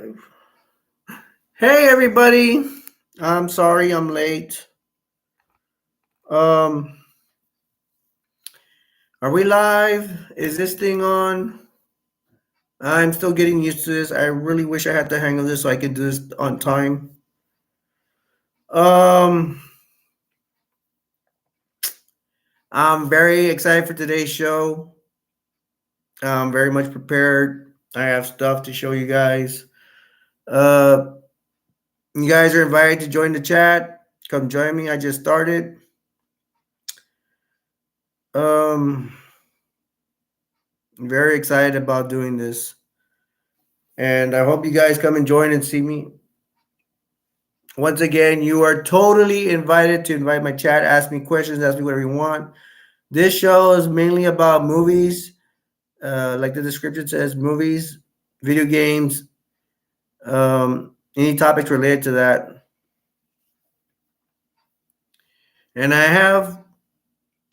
Live. Hey everybody. I'm sorry I'm late. Um are we live? Is this thing on? I'm still getting used to this. I really wish I had the hang of this so I could do this on time. Um I'm very excited for today's show. I'm very much prepared. I have stuff to show you guys. Uh you guys are invited to join the chat. Come join me. I just started. Um I'm very excited about doing this. And I hope you guys come and join and see me. Once again, you are totally invited to invite my chat, ask me questions, ask me whatever you want. This show is mainly about movies, like the description says, movies, video games, any topics related to that. And I have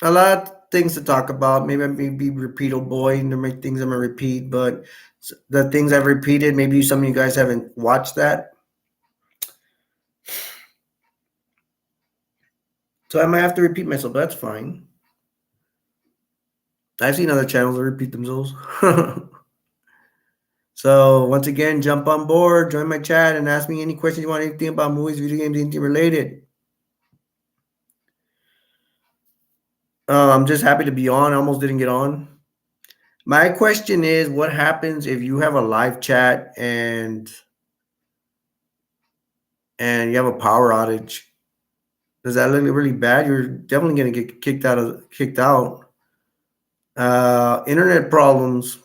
a lot of things to talk about. Maybe I may be repeatable boy, and there may be things I'm gonna repeat, but the things I've repeated, maybe some of you guys haven't watched that. So I might have to repeat myself. That's fine. I've seen other channels that repeat themselves. So once again, jump on board, join my chat, and ask me any questions you want, anything about movies, video games, anything related. I'm just happy to be on. I almost didn't get on. My question is, what happens if you have a live chat and you have a power outage? Does that look really bad? You're definitely gonna get kicked out. Internet problems.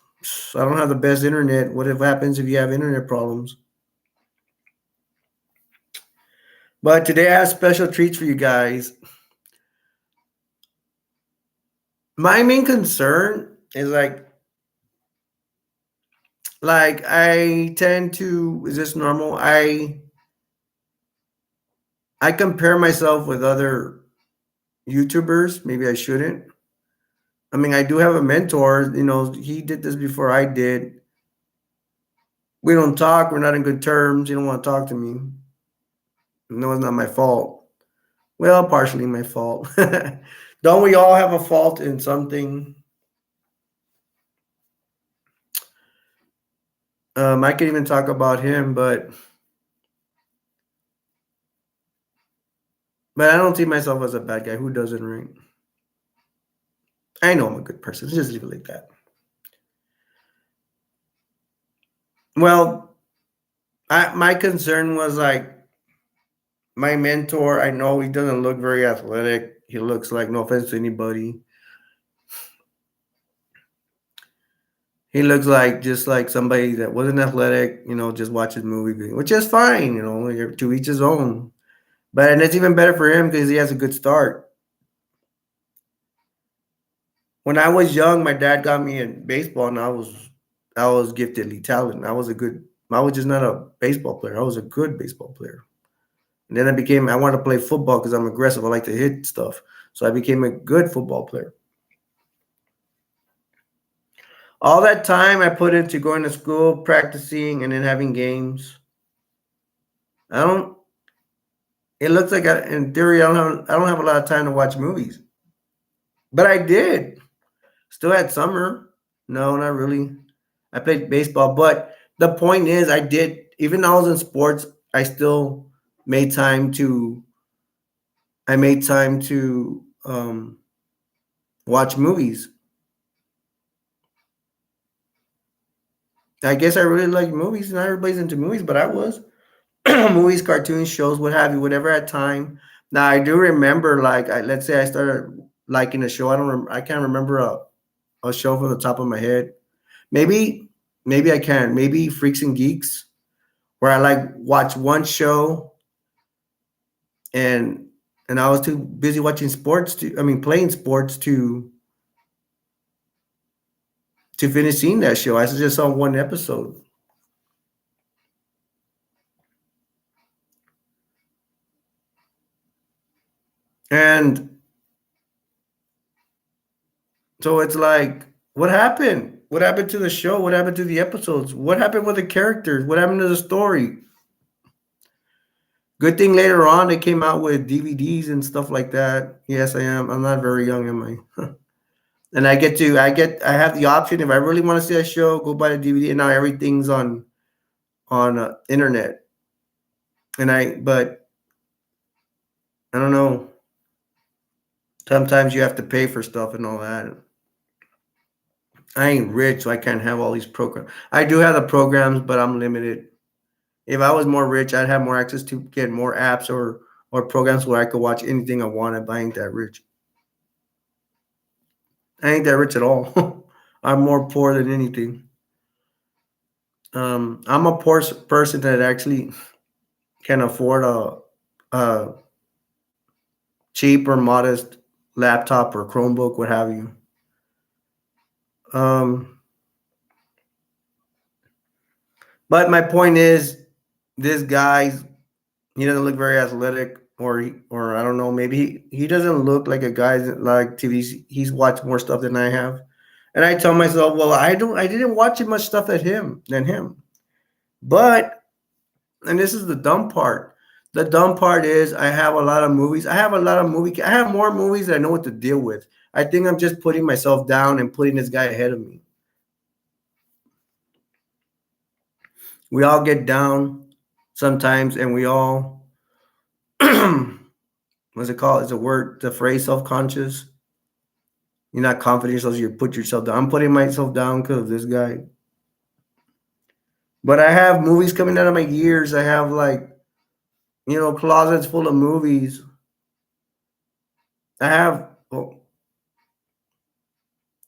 I don't have the best internet. What if happens if you have internet problems? But today I have special treats for you guys. My main concern is like I tend to, is this normal? I compare myself with other YouTubers. Maybe I shouldn't. I mean, I do have a mentor, he did this before I did. We don't talk, we're not in good terms. He don't want to talk to me. No, it's not my fault. Well, partially my fault. Don't we all have a fault in something? I can even talk about him, but I don't see myself as a bad guy. Who doesn't, right? I know I'm a good person. Let's just leave it like that. Well, my concern was like my mentor. I know he doesn't look very athletic. He looks like, no offense to anybody, he looks like just like somebody that wasn't athletic. Just watches movie, which is fine. To each his own. And it's even better for him because he has a good start. When I was young, my dad got me in baseball, and I was giftedly talented. I was just not a baseball player. I was a good baseball player. And then I wanted to play football because I'm aggressive. I like to hit stuff. So I became a good football player. All that time I put into going to school, practicing, and then having games. I don't. It looks like in theory I don't have a lot of time to watch movies, but I did. Still had summer. No, not really. I played baseball, but the point is, I did. Even though I was in sports, I still made time to. I made time to watch movies. I guess I really like movies. Not everybody's into movies, but I was. Movies, cartoons, shows, what have you, whatever at time. Now I do remember, like, let's say I started liking a show. I can't remember a show from the top of my head. Maybe, maybe I can. Maybe Freaks and Geeks, where I like watch one show and I was too busy watching sports playing sports to finish seeing that show. I just saw one episode. And so it's like, what happened? What happened to the show? What happened to the episodes? What happened with the characters? What happened to the story? Good thing later on they came out with DVDs and stuff like that. Yes, I am. I'm not very young, am I? And I have the option if I really want to see a show, go buy the DVD, and now everything's on internet. But I don't know. Sometimes you have to pay for stuff and all that. I ain't rich, so I can't have all these programs. I do have the programs, but I'm limited. If I was more rich, I'd have more access to get more apps or programs where I could watch anything I wanted. But I ain't that rich. I ain't that rich at all. I'm more poor than anything. I'm a poor person that actually can afford a cheap or modest laptop or Chromebook, what have you. Um, but my point is, this guy's he doesn't look very athletic, or I don't know, maybe he doesn't look like a guy that like TV. He's watched more stuff than I have, and I tell myself, well, I didn't watch as much stuff than him. But and this is the dumb part. The dumb part is I have a lot of movies. I have a lot of I have more movies than I know what to deal with. I think I'm just putting myself down and putting this guy ahead of me. We all get down sometimes, and we all what's it called? It's a word, the phrase self-conscious. You're not confident in yourself, so you put yourself down. I'm putting myself down because of this guy. But I have movies coming out of my ears. I have closets full of movies. I have well,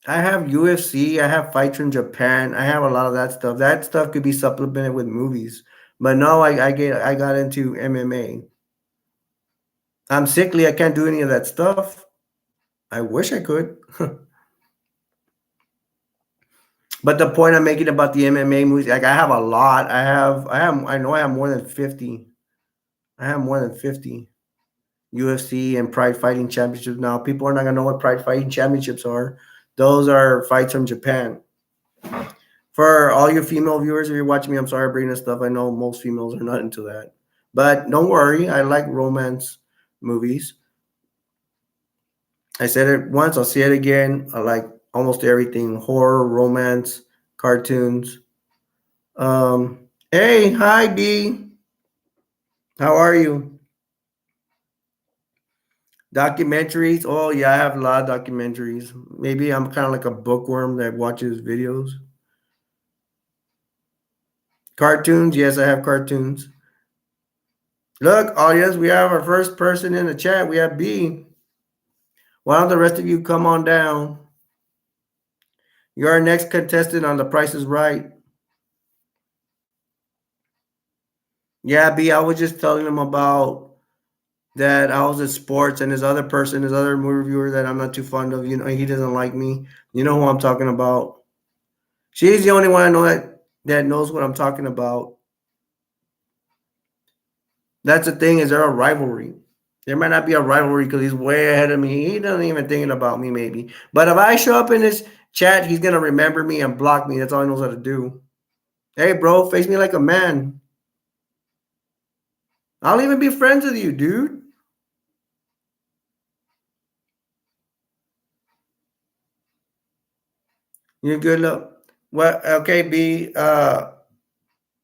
I have UFC. I have fights from Japan. I have a lot of that stuff. That stuff could be supplemented with movies. But no, I got into MMA. I'm sickly. I can't do any of that stuff. I wish I could. But the point I'm making about the MMA movies, like I have a lot. I know I have more than 50. I have more than 50 UFC and Pride Fighting Championships. Now, people are not gonna know what Pride Fighting Championships are. Those are fights from Japan. For all your female viewers, if you're watching me, I'm sorry bringing this stuff. I know most females are not into that. But don't worry, I like romance movies. I said it once, I'll say it again. I like almost everything: horror, romance, cartoons. Hey, hi D. How are you? Documentaries? Oh yeah, I have a lot of documentaries. Maybe I'm kind of like a bookworm that watches videos. Cartoons? Yes, I have cartoons. Look, audience, we have our first person in the chat. We have B. Why don't the rest of you come on down? You're our next contestant on The Price is Right. Yeah, B, I was just telling him about that I was at sports and this other movie reviewer that I'm not too fond of, he doesn't like me. You know who I'm talking about. She's the only one I know that knows what I'm talking about. That's the thing, is there a rivalry? There might not be a rivalry because he's way ahead of me. He doesn't even thinking about me, maybe. But if I show up in this chat, he's gonna remember me and block me. That's all he knows how to do. Hey, bro, face me like a man. I'll even be friends with you, dude. You're good. Look, what? Okay, B.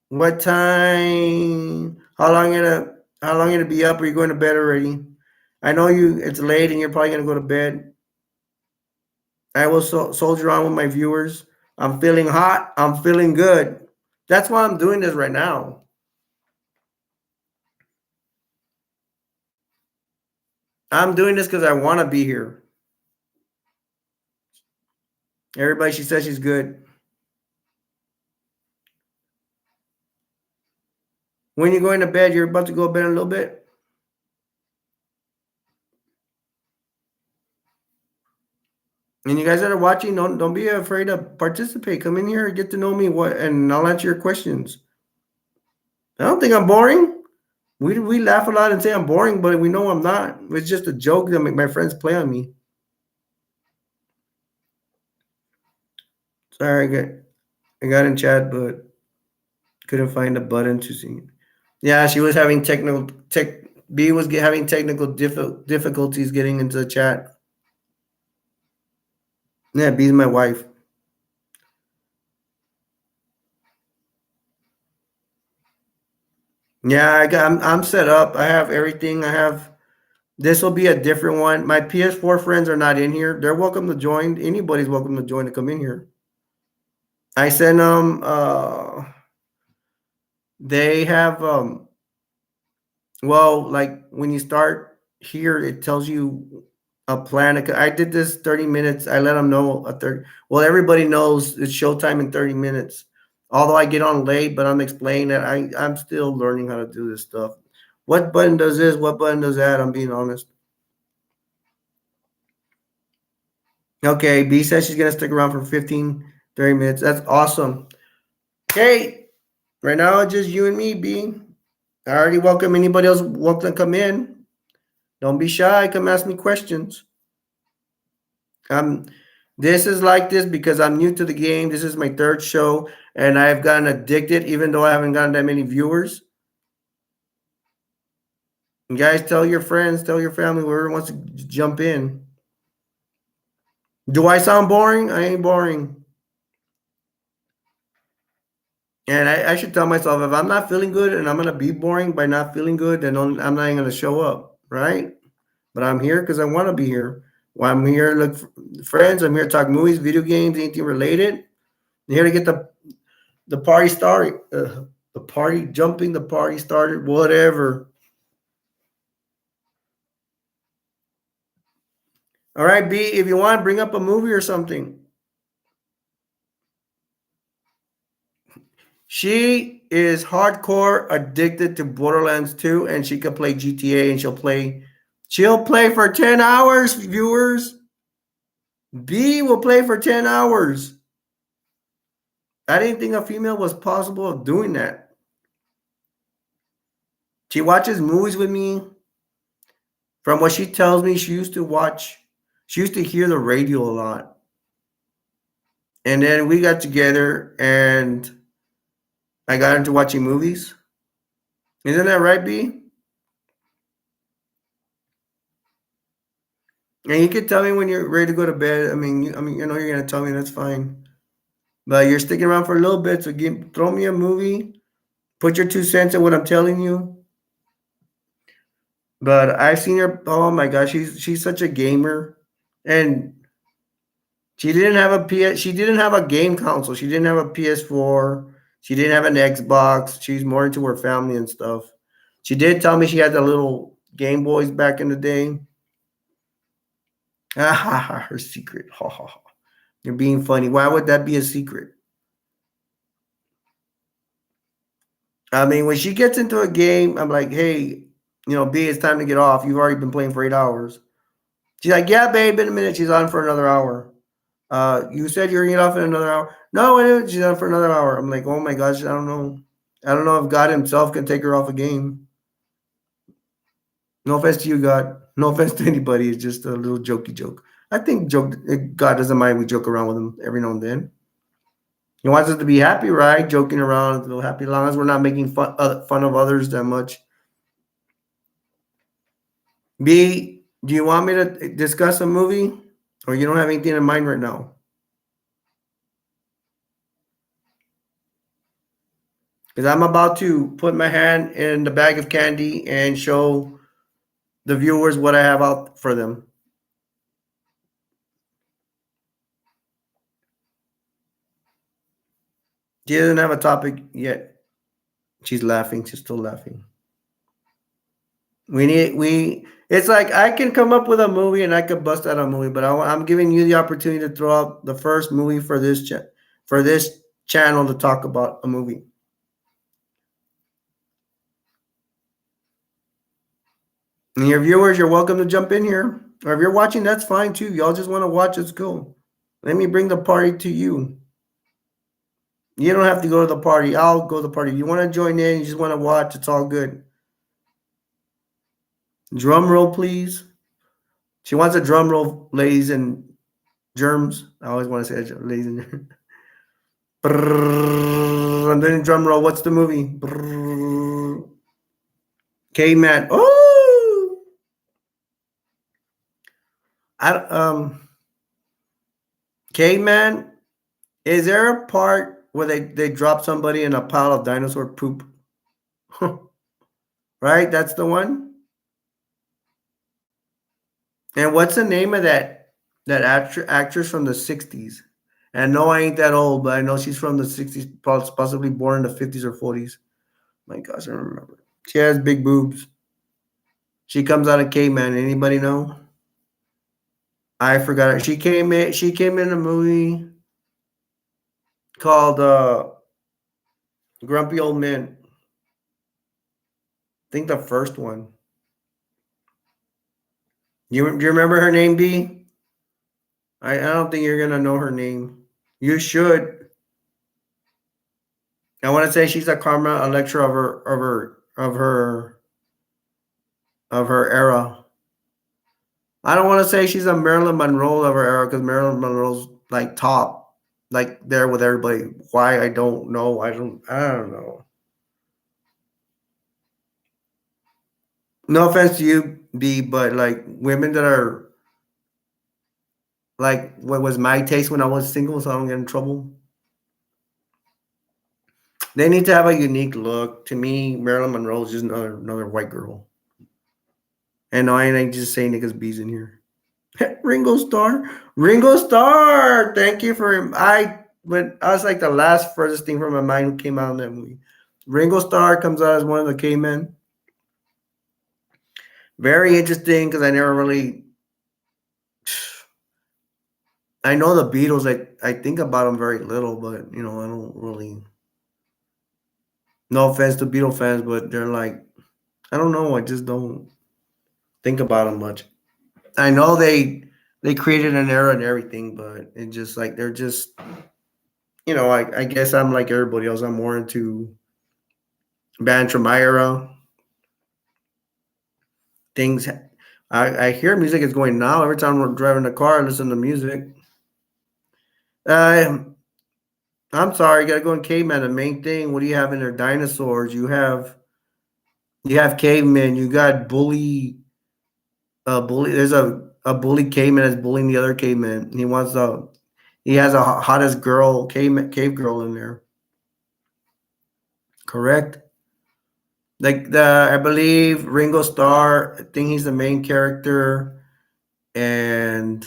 What time? How long you gonna be up? Or you going to bed already? I know you. It's late, and you're probably gonna go to bed. I will soldier on with my viewers. I'm feeling hot. I'm feeling good. That's why I'm doing this right now. I'm doing this because I want to be here. Everybody, she says she's good. When you're going to bed, you're about to go to bed in a little bit. And you guys that are watching, don't be afraid to participate. Come in here and get to know me, and I'll answer your questions. I don't think I'm boring. We laugh a lot and say I'm boring, but we know I'm not. It's just a joke that my friends play on me. Sorry, I got in chat, but couldn't find a button to see. Yeah, she was having technical tech. B was having technical difficulties getting into the chat. Yeah, B's my wife. Yeah, I'm set up. I have everything. I have. This will be a different one. My PS4 friends are not in here. They're welcome to join. Anybody's welcome to join to come in here. I sent them. They have. Well, like when you start here, it tells you a plan. I did this 30 minutes. I let them know a 30. Well, everybody knows it's showtime in 30 minutes. Although I get on late, but I'm explaining that I'm still learning how to do this stuff. What button does this? What button does that? I'm being honest. Okay, B says she's going to stick around for 15, 30 minutes. That's awesome. Okay, right now it's just you and me, B. I already welcome anybody else welcome to come in. Don't be shy. Come ask me questions. Um, this is like this because I'm new to the game. This is my third show, and I've gotten addicted, even though I haven't gotten that many viewers. And guys, tell your friends, tell your family, whoever wants to jump in. Do I sound boring? I ain't boring. And I should tell myself if I'm not feeling good and I'm gonna be boring by not feeling good, then I'm not even gonna show up, right? But I'm here because I want to be here. Well, I'm here to look for friends. I'm here to talk movies, video games, anything related. I'm here to get the party started. The party jumping, the party started, whatever. All right, B, if you want, bring up a movie or something. She is hardcore addicted to Borderlands 2, and she can play GTA, and she'll play for 10 hours, viewers. B will play for 10 hours. I didn't think a female was possible of doing that. She watches movies with me. From what she tells me, she used to hear the radio a lot. And then we got together and I got into watching movies. Isn't that right, B? And you can tell me when you're ready to go to bed. I know you're gonna tell me that's fine. But you're sticking around for a little bit, so throw me a movie. Put your 2 cents in what I'm telling you. But I've seen her. Oh my gosh, she's such a gamer, and she didn't have a PS. She didn't have a game console. She didn't have a PS4. She didn't have an Xbox. She's more into her family and stuff. She did tell me she had the little Game Boys back in the day. Ah, ha, ha, her secret. Ha, ha, ha. You're being funny. Why would that be a secret? I mean, when she gets into a game, I'm like, hey, B, it's time to get off. You've already been playing for 8 hours. She's like, yeah, babe, in a minute. She's on for another hour. You said you're gonna get off in another hour. No, wait a minute, she's on for another hour. I'm like, oh my gosh, I don't know. I don't know if God Himself can take her off a game. No offense to you, God. No offense to anybody. It's just a little jokey joke. I think God doesn't mind we joke around with Him every now and then. He wants us to be happy, right? Joking around, a little happy, as long as we're not making fun of others that much. B, do you want me to discuss a movie, or you don't have anything in mind right now? Because I'm about to put my hand in the bag of candy and show the viewers what I have out for them. She doesn't have a topic yet. She's laughing. She's still laughing. It's like I can come up with a movie and I could bust out a movie, but I'm giving you the opportunity to throw out the first movie for this channel to talk about a movie. And your viewers, you're welcome to jump in here. Or if you're watching, that's fine too. Y'all just want to watch, it's cool. Let me bring the party to you. You don't have to go to the party. I'll go to the party. If you want to join in, you just want to watch, it's all good. Drum roll, please. She wants a drum roll, ladies and germs. I always want to say that, ladies and germs. Brrrr, and then drum roll. What's the movie? Brrrr. Caveman. Oh, I Caveman. Is there a part where they drop somebody in a pile of dinosaur poop? Right, that's the one. And what's the name of that actress from the '60s? And no, I ain't that old, but I know she's from the '60s, possibly born in the '50s or '40s. My gosh, I don't remember. She has big boobs. She comes out of Caveman. Anybody know? I forgot it. She came in. She came in a movie called Grumpy Old Men. I think the first one. Do you remember her name, B? I don't think you're gonna know her name. You should. I want to say she's a Karma Electra of her era. I don't want to say she's a Marilyn Monroe of her era because Marilyn Monroe's like top, like there with everybody. Why I don't know. I don't know. No offense to you, B, but like women that are like what was my taste when I was single, so I don't get in trouble. They need to have a unique look. To me, Marilyn Monroe is just another white girl. And no, I ain't just saying niggas bees in here. Ringo Starr. Ringo Starr. Thank you for I was like the last furthest thing from my mind who came out in that movie. Ringo Starr comes out as one of the cavemen. Very interesting because I never really I know the Beatles, I think about them very little, but I don't really no offense to Beatle fans, but they're like I don't know, I just don't think about them much. I know they created an era and everything, but it just like they're just I guess I'm like everybody else. I'm more into bands from my era. Things I hear music is going now. Every time we're driving the car, I listen to music. Uh, I'm sorry, gotta go in caveman. The main thing, what do you have in there? Dinosaurs. You have cavemen. You got bully. There's a bully caveman that's bullying the other caveman. He has a hottest girl, cave girl in there. Correct. Like I believe Ringo Starr. I think he's the main character, and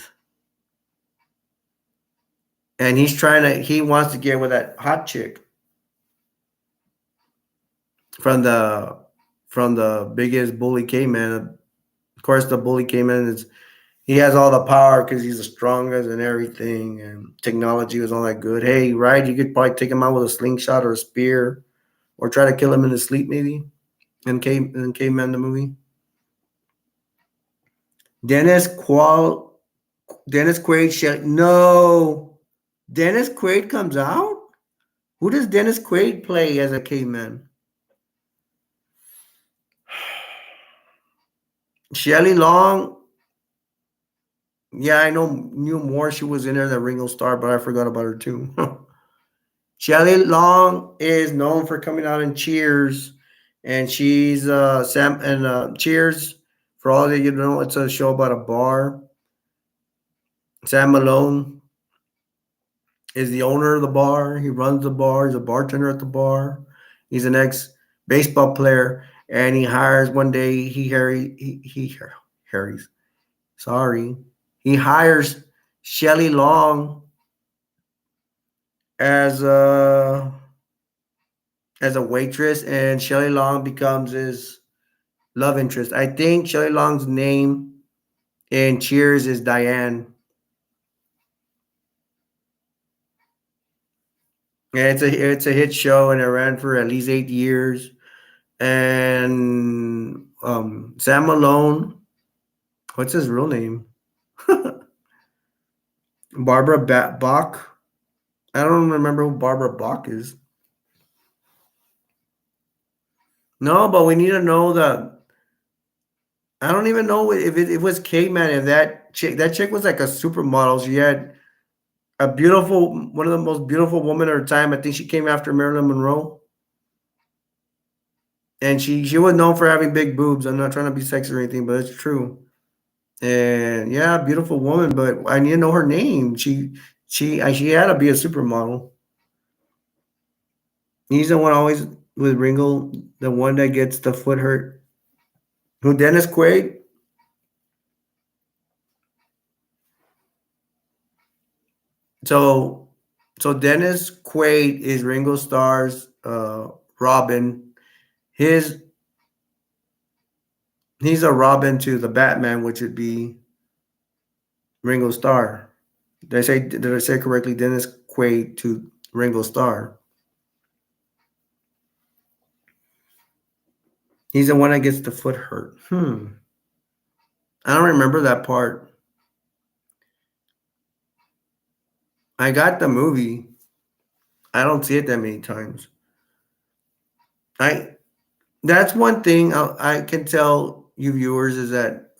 he wants to get with that hot chick from the biggest bully caveman. Of course, the bully caveman he has all the power because he's the strongest and everything, and technology was all that good. Hey, right? You could probably take him out with a slingshot or a spear, or try to kill him in his sleep, maybe. In Caveman the movie. Dennis Qual Dennis Quaid. No, Dennis Quaid comes out. Who does Dennis Quaid play as a caveman? Shelley Long. Yeah, I knew more. She was in there than Ringo Starr, but I forgot about her too. Shelley Long is known for coming out in Cheers, and she's Sam and Cheers. For all that you know, it's a show about a bar. Sam Malone is the owner of the bar. He runs the bar. He's a bartender at the bar. He's an ex baseball player, and he hires one day. Harry's. Sorry, he hires Shelley Long as a waitress, and Shelley Long becomes his love interest. I think Shelley Long's name in Cheers is Diane. And it's a hit show, and it ran for at least 8 years. And Sam Malone, what's his real name? Barbara Bach. I don't remember who Barbara Bach is. No, but we need to know that. I don't even know if it was Caveman. If that chick was like a supermodel. She had a beautiful, one of the most beautiful women of her time. I think she came after Marilyn Monroe, and she was known for having big boobs. I'm not trying to be sexy or anything, but it's true. And yeah, beautiful woman, but I need to know her name. She had to be a supermodel. He's the one always with Ringo, the one that gets the foot hurt. Who Dennis Quaid? So so Dennis Quaid is Ringo Starr's Robin. His He's a Robin to the Batman, which would be Ringo Starr. Did I say correctly? Dennis Quaid to Ringo Starr. He's the one that gets the foot hurt. I don't remember that part. I got the movie. I don't see it that many times. I That's one thing I can tell you viewers is that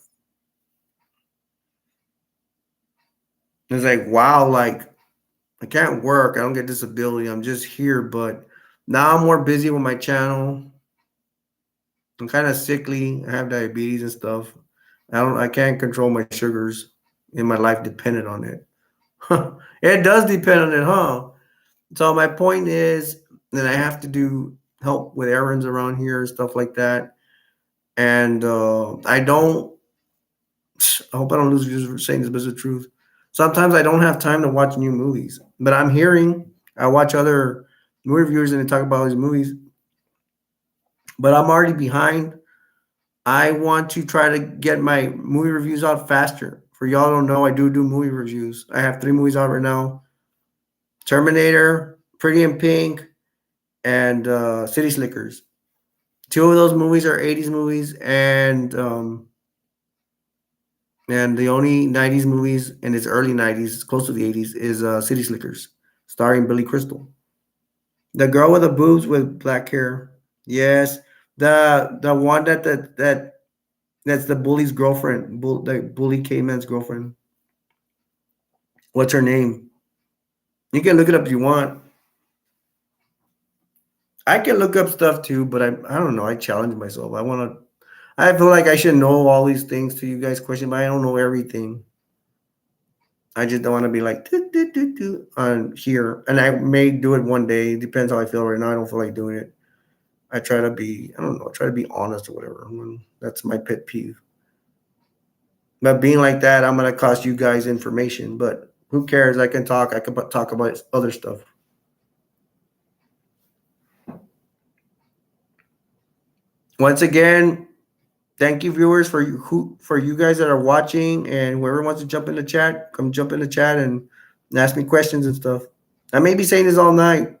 it's like wow, like I can't work. I don't get disability. I'm just here, but now I'm more busy with my channel. I'm kind of sickly. I have diabetes and stuff. I can't control my sugars, and my life depended on it. It does depend on it, huh? So my point is that I have to do help with errands around here and stuff like that. And I don't. I hope I don't lose views for saying this, but it's the truth. Sometimes I don't have time to watch new movies, but I'm hearing. I watch other movie reviewers and they talk about these movies, but I'm already behind. I want to try to get my movie reviews out faster. For y'all don't know, I do movie reviews. I have 3 movies out right now: Terminator, Pretty in Pink, and City Slickers. Two of those movies are '80s movies, and the only '90s movies, and it's early '90s, close to the '80s, is City Slickers, starring Billy Crystal, the girl with the boobs with black hair. Yes, the one that's the bully's girlfriend, the bully caveman's girlfriend. What's her name? You can look it up if you want. I can look up stuff too, but I don't know. I challenge myself. I feel like I should know all these things to you guys' question, but I don't know everything. I just don't want to be like on here, and I may do it one day. Depends how I feel right now. I don't feel like doing it. I try to be, I don't know, try to be honest or whatever. That's my pet peeve. But being like that, I'm gonna cost you guys information. But who cares? I can talk. I can talk about other stuff. Once again, thank you, viewers, for you guys that are watching, and whoever wants to jump in the chat, come jump in the chat and ask me questions and stuff. I may be saying this all night.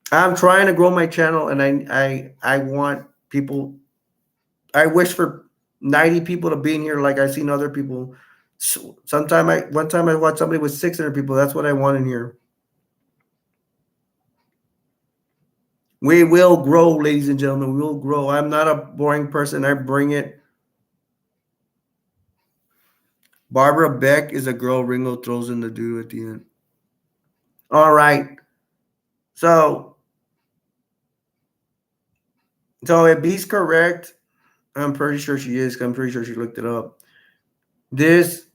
I'm trying to grow my channel, and I want people. I wish for 90 people to be in here, like I've seen other people. One time I watched somebody with 600 people. That's what I want in here. We will grow, ladies and gentlemen. We will grow. I'm not a boring person. I bring it. Barbara Beck is a girl Ringo throws in the dude at the end. All right. So, so if B's correct, I'm pretty sure she is. I'm pretty sure she looked it up. This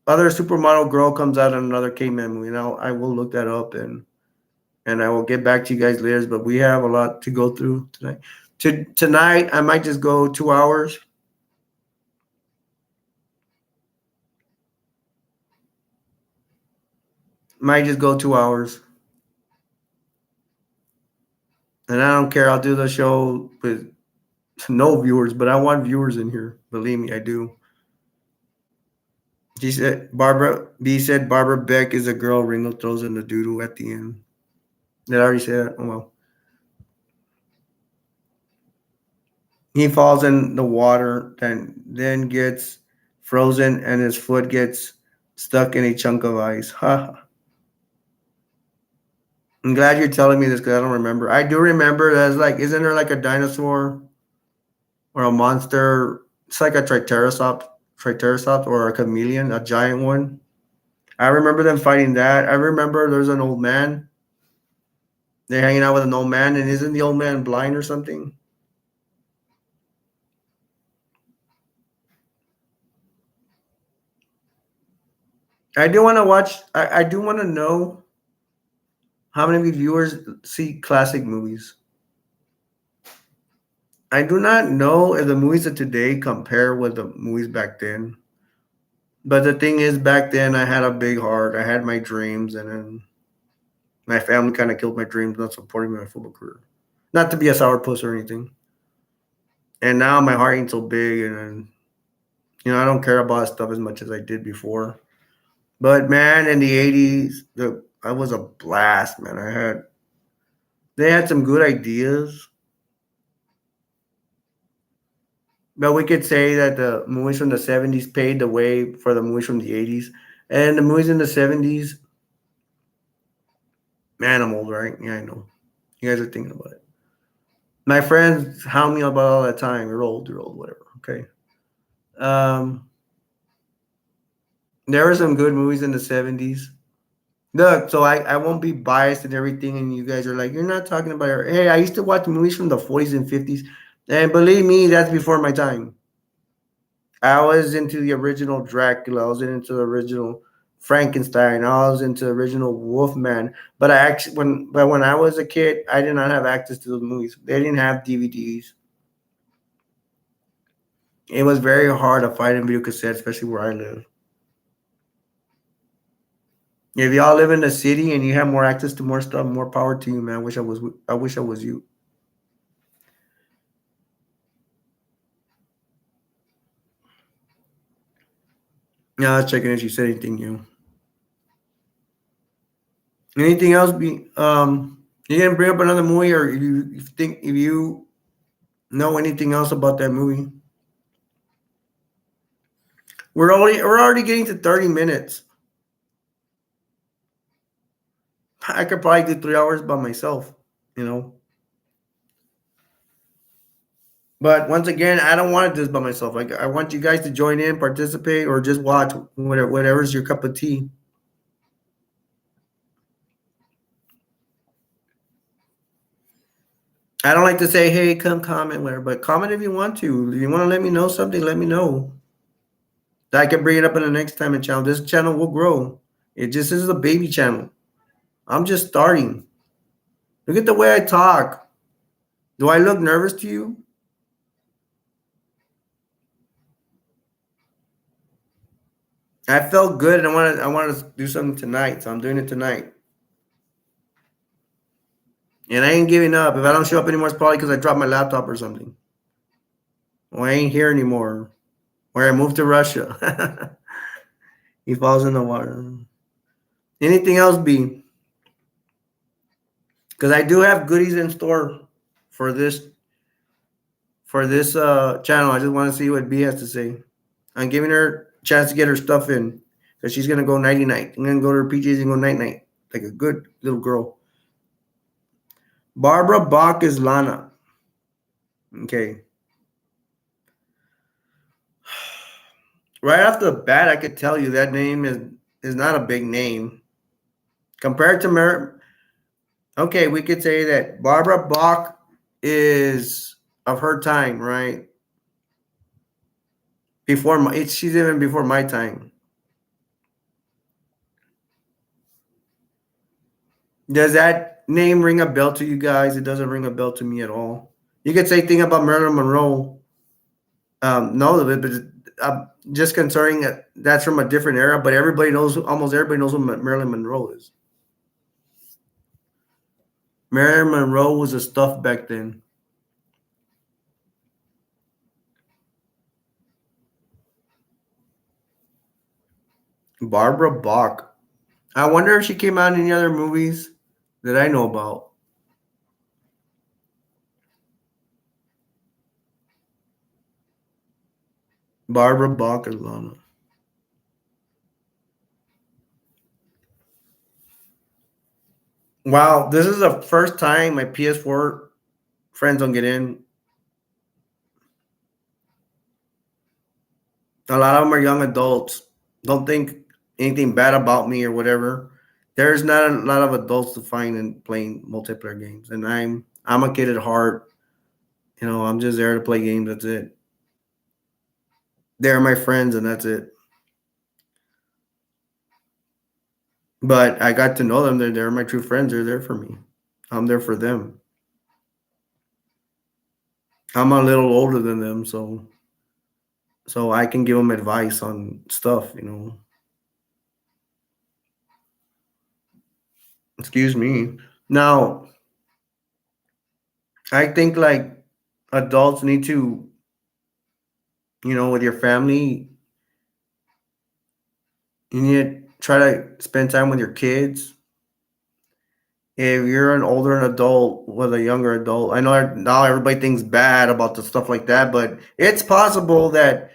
other supermodel girl comes out in another caveman movie. Now I will look that up and I will get back to you guys later. But we have a lot to go through tonight. Tonight, I might just go 2 hours. Might just go 2 hours. And I don't care. I'll do the show with no viewers, but I want viewers in here. Believe me, I do. She said Barbara B said Barbara Beck is a girl Ringo throws in the doodoo at the end. Did I already say that? Oh well. He falls in the water and then gets frozen and his foot gets stuck in a chunk of ice. Ha. I'm glad you're telling me this because I don't remember. I do remember there's like, isn't there like a dinosaur or a monster? It's like a triceratops or a chameleon, a giant one. I remember them fighting that. I remember there's an old man. They're hanging out with an old man, and isn't the old man blind or something? I do want to watch. I do want to know how many viewers see classic movies. I do not know if the movies of today compare with the movies back then. But the thing is, back then I had a big heart. I had my dreams, and then my family kind of killed my dreams, not supporting my football career. Not to be a sourpuss or anything. And now my heart ain't so big, and I don't care about stuff as much as I did before. But man, in the '80s, I was a blast, man. They had some good ideas, but we could say that the movies from the '70s paved the way for the movies from the '80s, and the movies in the '70s. Man, I'm old, right? Yeah, I know. You guys are thinking about it. My friends hound me about all that time. You're old, whatever. Okay. Um, there were some good movies in the '70s. Look, so I won't be biased and everything, and you guys are like, you're not talking about her. Hey, I used to watch movies from the '40s and '50s, and believe me, that's before my time. I was into the original Dracula. I was into the original Frankenstein. I was into the original Wolfman. But when I was a kid, I did not have access to those movies. They didn't have DVDs. It was very hard to find a video cassette, especially where I live. If y'all live in the city and you have more access to more stuff, more power to you, man. I wish I was you. Yeah, I was checking if you said anything new. Anything else? You didn't bring up another movie, or if you know anything else about that movie? We're already getting to 30 minutes. I could probably do 3 hours by myself, you know. But once again, I don't want to do this by myself. Like I want you guys to join in, participate, or just watch whatever's your cup of tea. I don't like to say, "Hey, come comment," whatever, but comment if you want to. If you want to let me know something, let me know. I can bring it up in the next time and channel. This channel will grow. It just is a baby channel. I'm just starting. Look at the way I talk. Do I look nervous to you? I felt good, and I wanted to do something tonight, so I'm doing it tonight. And I ain't giving up. If I don't show up anymore, it's probably because I dropped my laptop or something. Or I ain't here anymore. Or I moved to Russia. He falls in the water. Anything else, B? Because I do have goodies in store for this channel. I just want to see what B has to say. I'm giving her a chance to get her stuff in because she's gonna go nighty night. I'm gonna go to her PJs and go night night like a good little girl. Barbara Bach is Lana. Okay. Right off the bat, I could tell you that name is not a big name compared to Okay, we could say that Barbara Bach is of her time, right? She's even before my time. Does that name ring a bell to you guys? It doesn't ring a bell to me at all. You could say thing about Marilyn Monroe. No, but just concerning that's from a different era. But almost everybody knows who Marilyn Monroe is. Marilyn Monroe was a stuff back then. Barbara Bach. I wonder if she came out in any other movies that I know about. Barbara Bach is Lana. Wow, this is the first time my PS4 friends don't get in. A lot of them are young adults. Don't think anything bad about me or whatever. There's not a lot of adults to find in playing multiplayer games, and I'm a kid at heart. I'm just there to play games. That's it. They're my friends, and that's it. But I got to know them. They're my true friends. They're there for me. I'm there for them. I'm a little older than them, so I can give them advice on stuff. Excuse me. Now, I think like adults need to, with your family, you need to try to spend time with your kids. If you're an older adult with a younger adult, I know now everybody thinks bad about the stuff like that, but it's possible that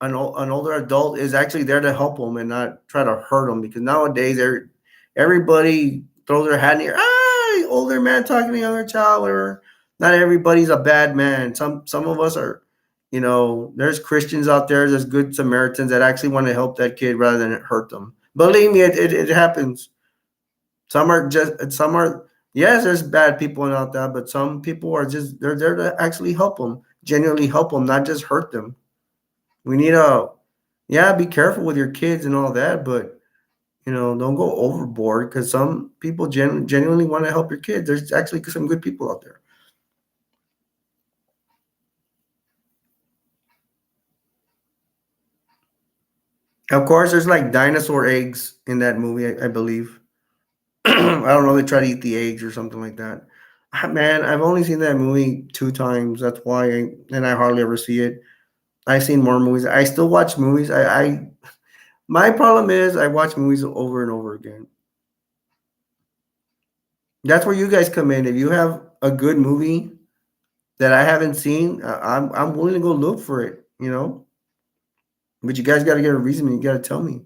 an older adult is actually there to help them and not try to hurt them, because nowadays everybody throws their hat in the air. Older man talking to younger child, or not everybody's a bad man. Some of us are, there's Christians out there, there's good Samaritans that actually want to help that kid rather than hurt them. Believe me, it happens. Some are, yes, there's bad people and out there, but some people are just, they're there to actually help them, genuinely help them, not just hurt them. We need yeah, be careful with your kids and all that, but don't go overboard, because some people genuinely want to help your kids. There's actually some good people out there. Of course, there's like dinosaur eggs in that movie, I believe. I don't know. They try to eat the eggs or something like that. Man, I've only seen that movie 2 times. That's why, and I hardly ever see it. I've seen more movies. I still watch movies. My problem is I watch movies over and over again. That's where you guys come in. If you have a good movie that I haven't seen, I'm willing to go look for it. But you guys got to get a reason. You got to tell me.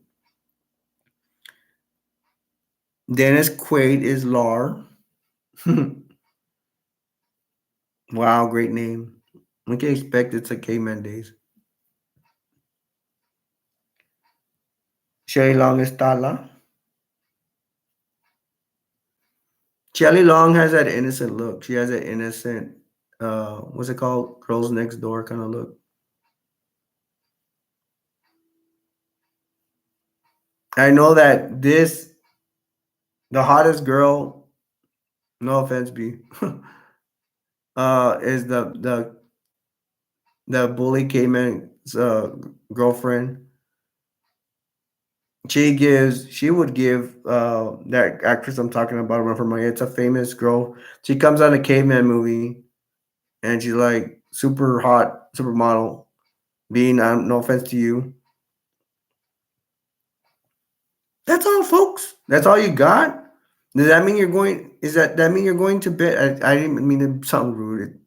Dennis Quaid is Lar. Wow, great name. We can expect it's a caveman days. Sherry Long is Tala. Shelley Long has that innocent look. She has that innocent, what's it called? Girls Next Door kind of look. I know that the hottest girl, no offense, B, is the bully caveman's girlfriend. She would give that actress I'm talking about, a run for money. It's a famous girl. She comes on a caveman movie, and she's like super hot, supermodel. Being, no offense to you. That's all, folks. That's all you got. Does that mean you're going? That mean you're going to bed? I didn't mean to sound rude.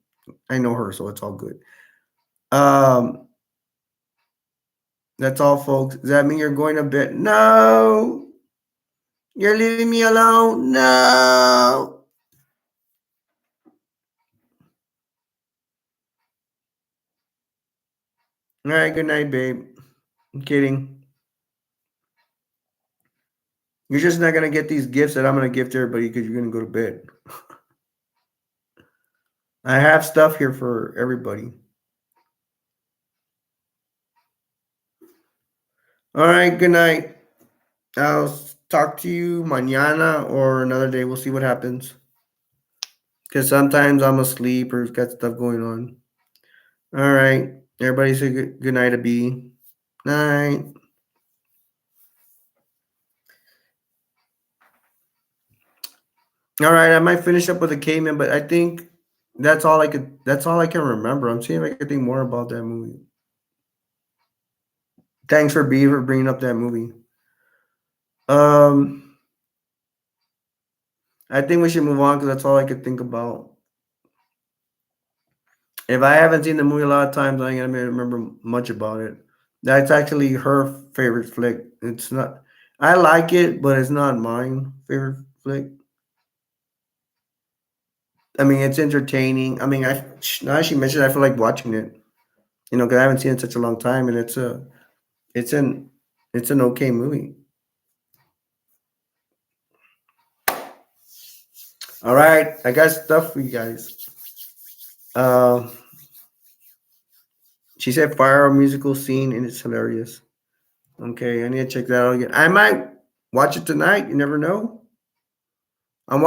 I know her, so it's all good. Um, that's all, folks. Does that mean you're going to bed? No, you're leaving me alone. No. All right. Good night, babe. I'm kidding. You're just not gonna get these gifts that I'm gonna give to everybody because you're gonna go to bed. I have stuff here for everybody. All right. Good night. I'll talk to you mañana or another day. We'll see what happens. Because sometimes I'm asleep or got stuff going on. All right. Everybody say good night to B. Night. All right. I might finish up with a caveman, but I think that's all I can remember. I'm seeing if I can think more about that movie. Thanks for B for bringing up that movie. Um, I think we should move on because that's all I could think about. If I haven't seen the movie a lot of times, I ain't gonna remember much about it. That's actually her favorite flick. It's not. I like it, but it's not mine favorite flick. I mean, it's entertaining. I mean, now she mentioned, I feel like watching it. Because I haven't seen it in such a long time, and it's It's an okay movie. All right, I got stuff for you guys. Uh, she said fire musical scene and it's hilarious. Okay, I need to check that out again. I might watch it tonight. You never know. I'm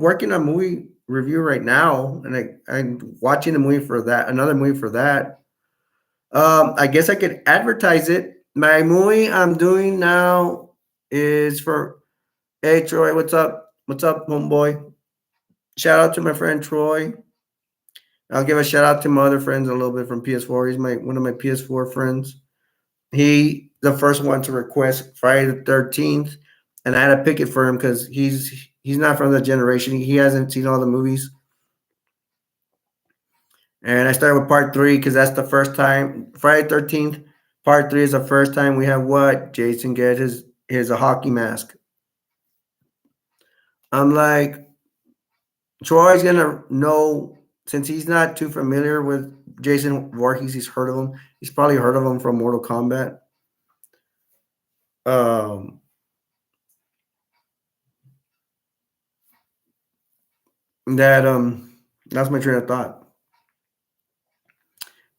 working on movie review right now, and I'm watching a movie for that. Another movie for that. I guess I could advertise it. My movie I'm doing now is for. Hey Troy, what's up? What's up, homeboy? Shout out to my friend Troy. I'll give a shout out to my other friends a little bit from PS4. He's my one of my PS4 friends. He the first one to request Friday the 13th, and I had to pick it for him because he's not from the generation. He hasn't seen all the movies. And I started with part three because that's the first time. Friday 13th, part three is the first time we have what? Jason get his a hockey mask. I'm like, Troy's gonna know since he's not too familiar with Jason Voorhees. He's heard of him. He's probably heard of him from Mortal Kombat. Um, that's my train of thought.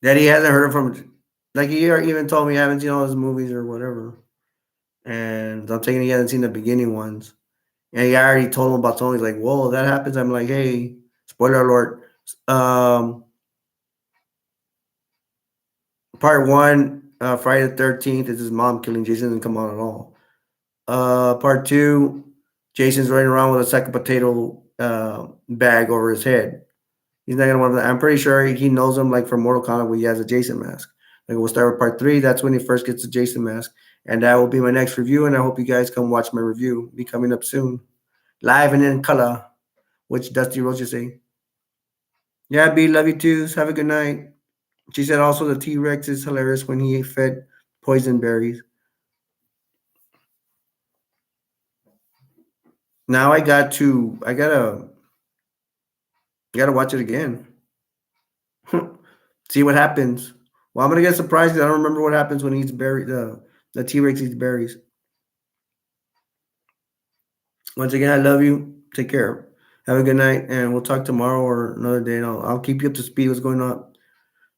That he hasn't heard from, like he even told me he haven't seen all his movies or whatever. And I'm taking he hasn't seen the beginning ones. And he already told him about something. He's like, whoa, that happens. I'm like, hey, spoiler alert. Um, part one, Friday the 13th, is his mom killing Jason. Doesn't come out at all. Part two, Jason's running around with a sack of potato bag over his head. He's not gonna want to. I'm pretty sure he knows him like from Mortal Kombat where he has a Jason mask. Like we'll start with part three. That's when he first gets the Jason mask, and that will be my next review. And I hope you guys come watch my review. Be coming up soon, live and in color. Which Dusty Rose you say? Yeah, B, love you too. Have a good night. She said also the T Rex is hilarious when he fed poison berries. Now I gotta watch it again. See what happens. Well, I'm gonna get surprised 'cause I don't remember what happens when he eats berry. The T Rex eats berries. Once again, I love you. Take care. Have a good night, and we'll talk tomorrow or another day. And I'll keep you up to speed. What's going on?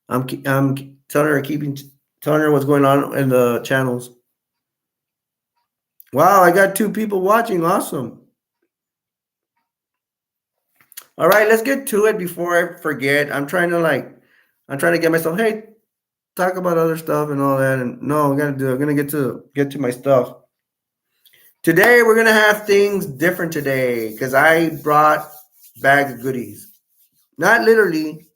I'm telling her what's going on in the channels. Wow, I got 2 people watching. Awesome. All right, let's get to it before I forget. I'm trying to get myself. Hey, talk about other stuff and all that. And no, I'm gonna do. I'm gonna get to my stuff. Today we're gonna have things different today because I brought bag of goodies. Not literally,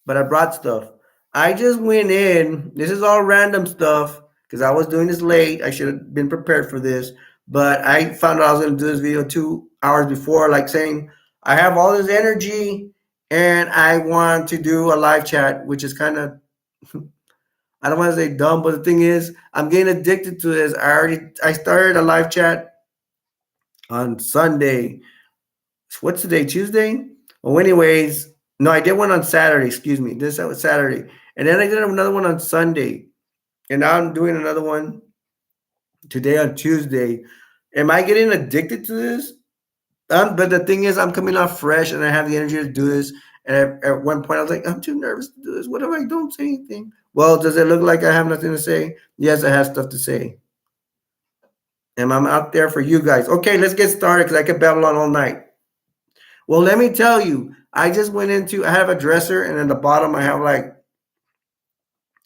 but I brought stuff. I just went in. This is all random stuff because I was doing this late. I should have been prepared for this, but I found out I was gonna do this video 2 hours before, like saying I have all this energy and I want to do a live chat, which is kind of I don't want to say dumb, but the thing is, I'm getting addicted to this. I started a live chat on Sunday. What's the day? Tuesday? Well, anyways, no, I did one on Saturday. Excuse me. This was Saturday, and then I did another one on Sunday, and now I'm doing another one today on Tuesday. Am I getting addicted to this? But the thing is, I'm coming off fresh, and I have the energy to do this. And at one point, I was like, I'm too nervous to do this. What if I don't say anything? Well, does it look like I have nothing to say? Yes, I have stuff to say. And I'm out there for you guys. Okay, let's get started because I could babble on all night. Well, let me tell you, I just went I have a dresser, and in the bottom, I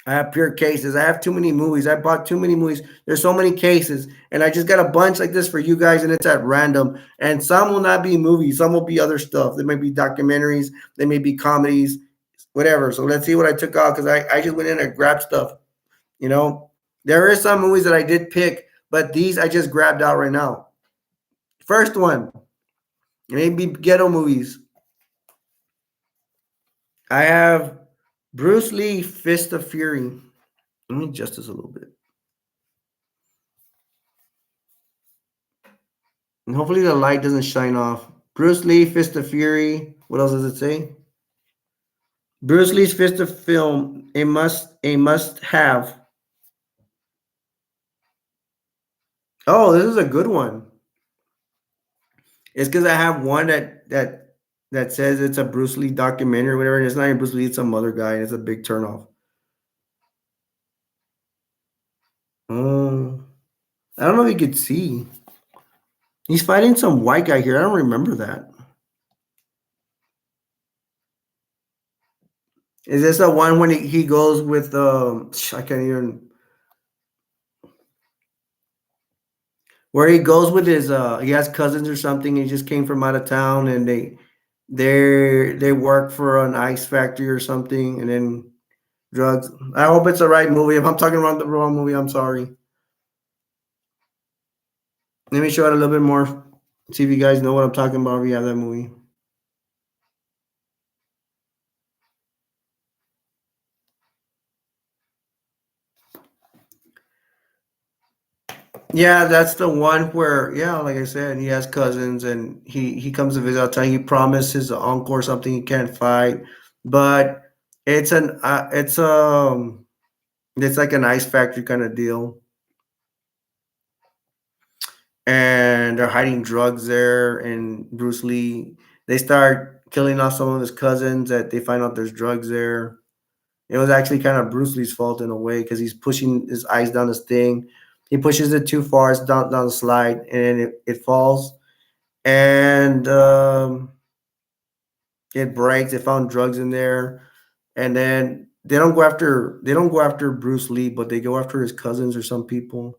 have pure cases. I have too many movies. I bought too many movies. There's so many cases, and I just got a bunch like this for you guys, and it's at random. And some will not be movies. Some will be other stuff. They may be documentaries. They may be comedies, whatever. So let's see what I took out because I just went in and grabbed stuff. You know, there is some movies that I did pick, but these I just grabbed out right now. First one, maybe ghetto movies. I have Bruce Lee, Fist of Fury. Let me adjust this a little bit. And hopefully the light doesn't shine off. Bruce Lee, Fist of Fury. What else does it say? Bruce Lee's Fist of Film, a must have. Oh, this is a good one. It's because I have one that says it's a Bruce Lee documentary or whatever, and it's not even Bruce Lee, it's some other guy, and it's a big turnoff. Oh, I don't know if you could see. He's fighting some white guy here. I don't remember that. Is this the one when he goes with I can't even where he goes with his he has cousins or something. He just came from out of town and they work for an ice factory or something and then drugs. I hope it's the right movie. If I'm talking about the wrong movie, I'm sorry. Let me show it a little bit more. See if you guys know what I'm talking about if you have that movie. Yeah, that's the one where, yeah, like I said, he has cousins and he comes to visit all the time. He promised his uncle or something he can't fight, but it's like an ice factory kind of deal, and they're hiding drugs there. And Bruce Lee, they start killing off some of his cousins that they find out there's drugs there. It was actually kind of Bruce Lee's fault in a way because he's pushing his ice down this thing. He pushes it too far, it's down the slide, and it falls and it breaks. They found drugs in there, and then they don't go after Bruce Lee, but they go after his cousins or some people.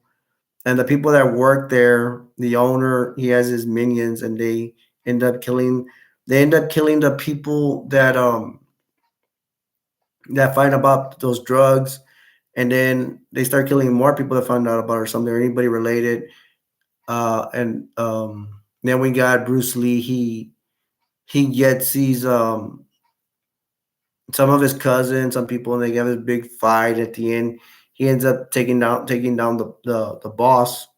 And the people that work there, the owner, he has his minions, and end up killing. They end up killing the people that find about those drugs, and then they start killing more people that find out about it or something or anybody related. And then we got Bruce Lee. He gets these some of his cousins, some people, and they have this big fight at the end. He ends up taking down the boss.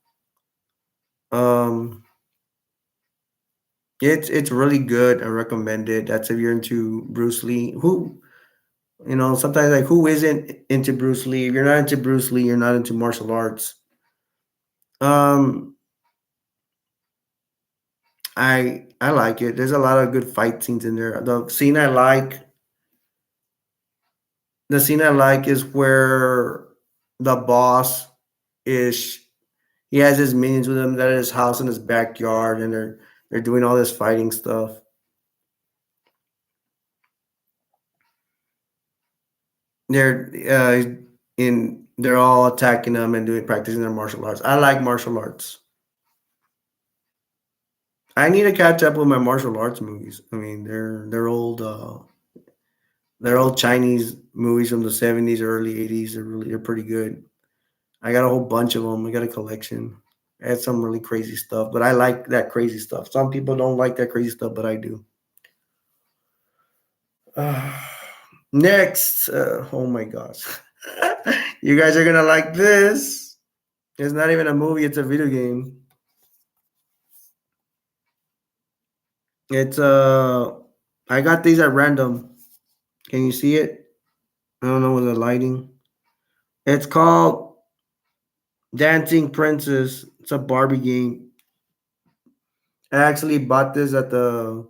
Um, it's really good. I recommend it. That's if you're into Bruce Lee. Sometimes like who isn't into Bruce Lee? If you're not into Bruce Lee, you're not into martial arts. Um, I like it. There's a lot of good fight scenes in there. The scene I like is where the boss is he has his minions with him that at his house in his backyard, and they're doing all this fighting stuff. They're they're all attacking them and doing practicing their martial arts. I like martial arts. I need to catch up with my martial arts movies. I mean, they're old Chinese movies from the 70s, early 80s. They're pretty good. I got a whole bunch of them. I got a collection. I had some really crazy stuff, but I like that crazy stuff. Some people don't like that crazy stuff, but I do. Next, oh my gosh, you guys are gonna like this. It's not even a movie; it's a video game. It's I got these at random. Can you see it? I don't know with the lighting. It's called Dancing Princess. It's a Barbie game. I actually bought this at the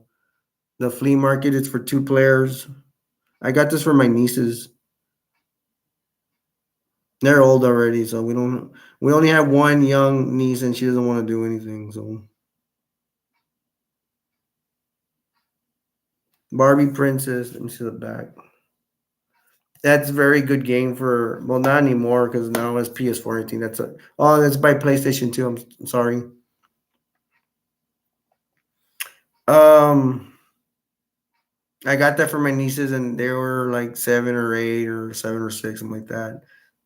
flea market. It's for two players. I got this for my nieces. They're old already, so we don't. We only have one young niece, and she doesn't want to do anything. So Barbie Princess. Let me see the back. That's a very good game for. Well, not anymore because now it's PS4. I think that's a. Oh, that's by PlayStation 2. I'm sorry. Um, I got that for my nieces, and they were like 7 or 8 or 7 or 6, something like that.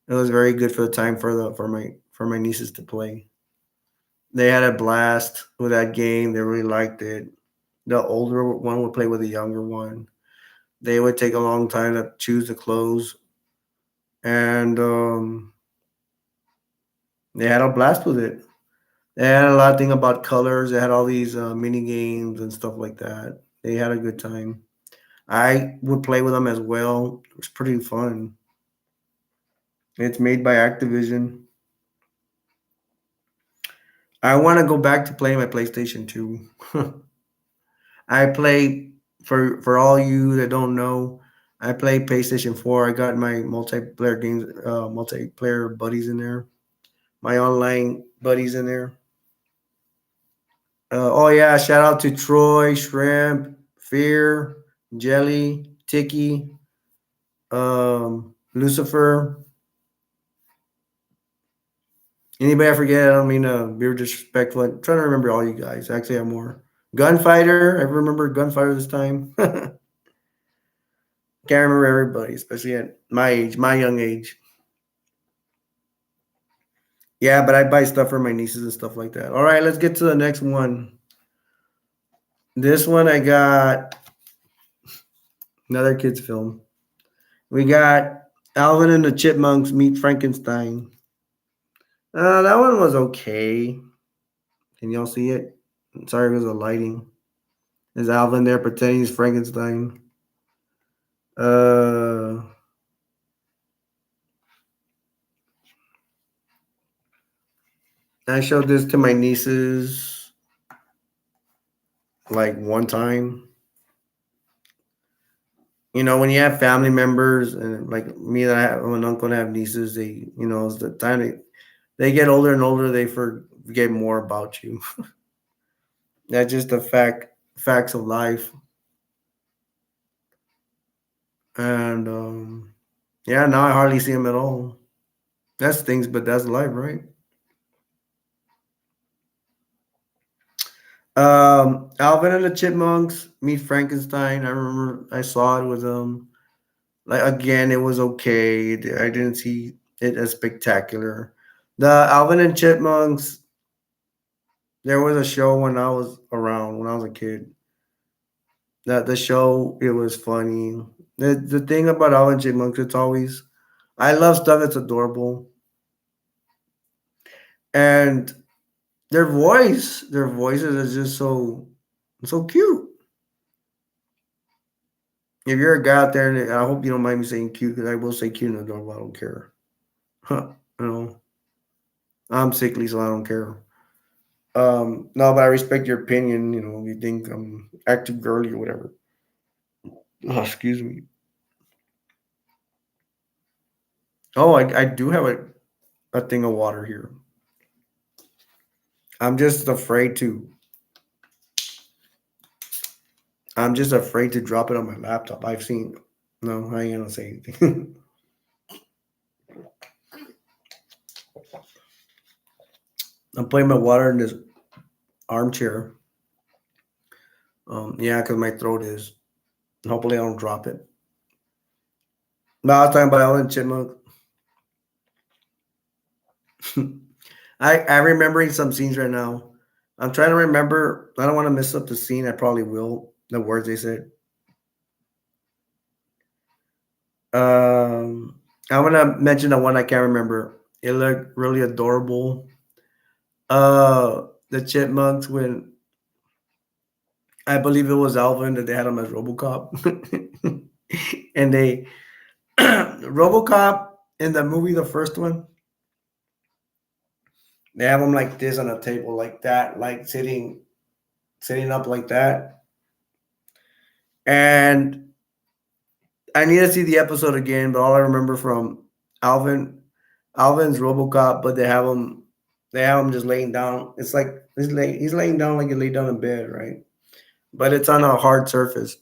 It was very good for the time for my nieces to play. They had a blast with that game. They really liked it. The older one would play with the younger one. They would take a long time to choose the clothes, and they had a blast with it. They had a lot of thing about colors. They had all these mini games and stuff like that. They had a good time. I would play with them as well. It was pretty fun. It's made by Activision. I want to go back to playing my PlayStation 2. I play for all you that don't know. I play PlayStation 4. I got my multiplayer games, multiplayer buddies in there. My online buddies in there. Oh yeah, shout out to Troy, Shrimp, Fear, Jelly, Tiki, Lucifer. Anybody I forget? I don't mean to be disrespectful. I'm trying to remember all you guys. Actually, I have more. Gunfighter. I remember Gunfighter this time. Can't remember everybody, especially at my age, my young age. Yeah, but I buy stuff for my nieces and stuff like that. All right, let's get to the next one. This one I got another kids film. We got Alvin and the Chipmunks Meet Frankenstein. That one was okay. Can y'all see it? I'm sorry, it was the lighting. There's Alvin there pretending he's Frankenstein. Uh, I showed this to my nieces like one time. You know, when you have family members and like me, that I have an uncle and I have nieces, it's the time they get older and older, they forget more about you. That's just the facts of life. And yeah, now I hardly see them at all. That's things, but that's life, right? Alvin and the Chipmunks Meet Frankenstein. I remember I saw it with like again, it was okay. I didn't see it as spectacular. The Alvin and Chipmunks. There was a show when I was around when I was a kid. That the show it was funny. The thing about Alvin and Chipmunks, it's always I love stuff that's adorable and their voices is just so cute. If you're a guy out there, and I hope you don't mind me saying cute, because I will say cute and adorable. I don't care. Huh, you know, I'm sickly, so I don't care. No, but I respect your opinion. You know, if you think I'm active girly or whatever. Oh, excuse me. Oh, I do have a thing of water here. I'm just afraid to. I'm just afraid to drop it on my laptop. I've seen. No, I ain't gonna say anything. I'm putting my water in this armchair. Yeah, because my throat is. Hopefully, I don't drop it. But I was talking about Ellen Chipmunk. I'm remembering some scenes right now. I'm trying to remember. I don't want to mess up the scene. I probably will. The words they said. I'm gonna mention the one I can't remember. It looked really adorable. The chipmunks when I believe it was Alvin that they had him as RoboCop, and they RoboCop in the movie, the first one, they have him like this on a table like that, like sitting up like that, and I need to see the episode again, but all I remember from Alvin, Alvin's RoboCop, but they have him just laying down. It's like he's laying down like you lay down in bed, right? But it's on a hard surface,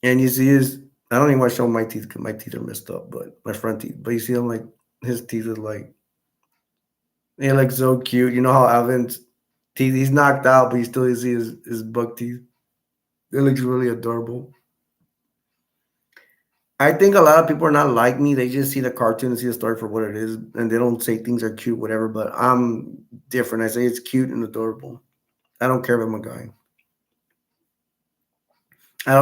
and you see his. I don't even want to show my teeth because my teeth are messed up, but my front teeth. But you see him like his teeth are like they look so cute. You know how Alvin's teeth? He's knocked out, but you still see his buck teeth. It looks really adorable. I think a lot of people are not like me. They just see the cartoon and see the story for what it is, and they don't say things are cute, whatever. But I'm different. I say it's cute and adorable. I don't care if I'm a guy. I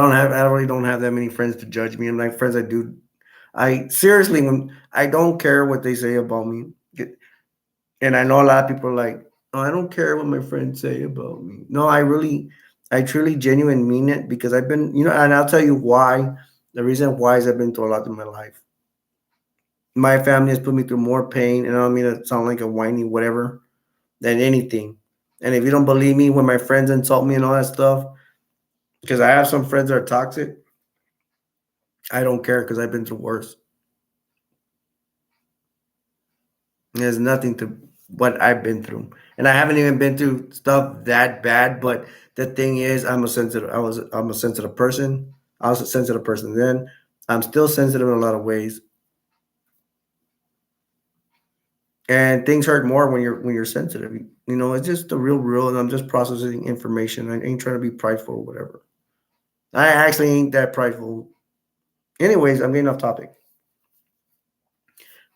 really don't have that many friends to judge me. And my friends I do I seriously when I don't care what they say about me. And I know a lot of people are like, oh, I don't care what my friends say about me. No, I truly genuinely mean it because I've been, and I'll tell you why. The reason why is I've been through a lot in my life. My family has put me through more pain, and I don't mean to sound like a whiny whatever than anything. And if you don't believe me, when my friends insult me and all that stuff, because I have some friends that are toxic, I don't care because I've been through worse. There's nothing to what I've been through, and I haven't even been through stuff that bad. But the thing is, I'm a sensitive person. I was a sensitive person then. I'm still sensitive in a lot of ways, and things hurt more when you're sensitive. You know, it's just the real, and I'm just processing information. I ain't trying to be prideful or whatever. I actually ain't that prideful. Anyways, I'm getting off topic.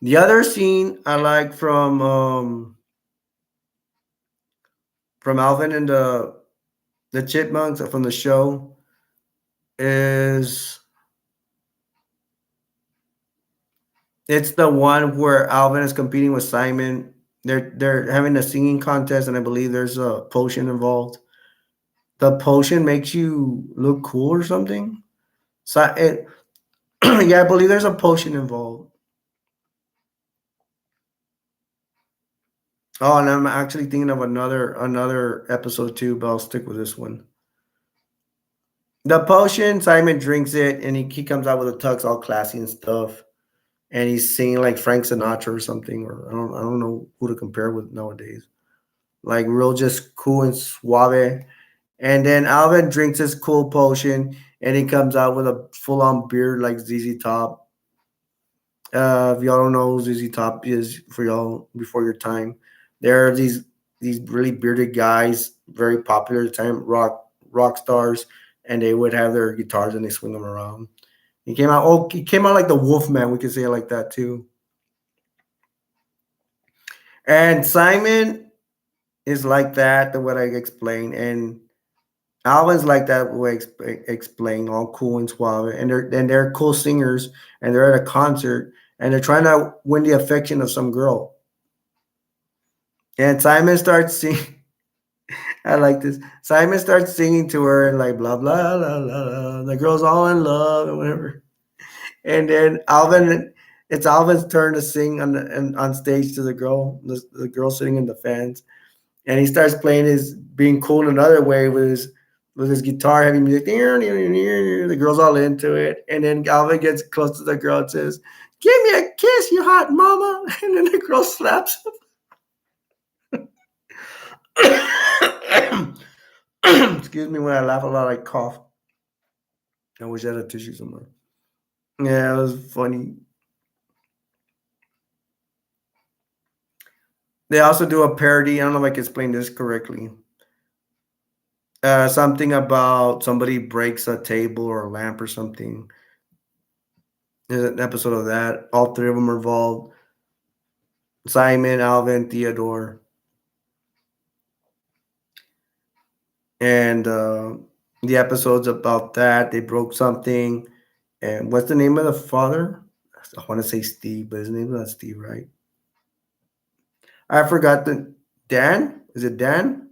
The other scene I like from Alvin and the Chipmunks from the show is it's the one where Alvin is competing with Simon. They're having a singing contest, and I believe there's a potion involved. The potion makes you look cool or something. So yeah, I believe there's a potion involved. Oh, and I'm actually thinking of another episode too, but I'll stick with this one. The potion, Simon drinks it, and he comes out with a tux all classy and stuff, and he's singing like Frank Sinatra or something, or I don't know who to compare with nowadays. Like real just cool and suave. And then Alvin drinks his cool potion, and he comes out with a full on beard like ZZ Top. If y'all don't know who ZZ Top is for y'all before your time, there are these really bearded guys, very popular at the time, rock stars, and they would have their guitars and they swing them around. He came out like the Wolfman, we could say it like that too. And Simon is like that, the way I explained, and Alvin's like that the way I explained, all cool and suave, and they're cool singers, and they're at a concert, and they're trying to win the affection of some girl. And Simon starts singing. I like this. Simon starts singing to her and like blah blah blah blah. Blah. The girl's all in love and whatever. And then it's Alvin's turn to sing on stage to the girl sitting in the fans, and he starts playing his being cool in another way with his guitar heavy music. The girl's all into it, and then Alvin gets close to the girl and says, "Give me a kiss, you hot mama," and then the girl slaps him. Excuse me when I laugh a lot, I cough. I wish I had a tissue somewhere. Yeah, it was funny. They also do a parody. I don't know if I can explain this correctly. Something about somebody breaks a table or a lamp or something. There's an episode of that. All three of them are involved. Simon, Alvin, Theodore, and the episodes about that. They broke something. And what's the name of the father? I want to say Steve, but his name's not Steve, right? I forgot the Dan. Is it Dan?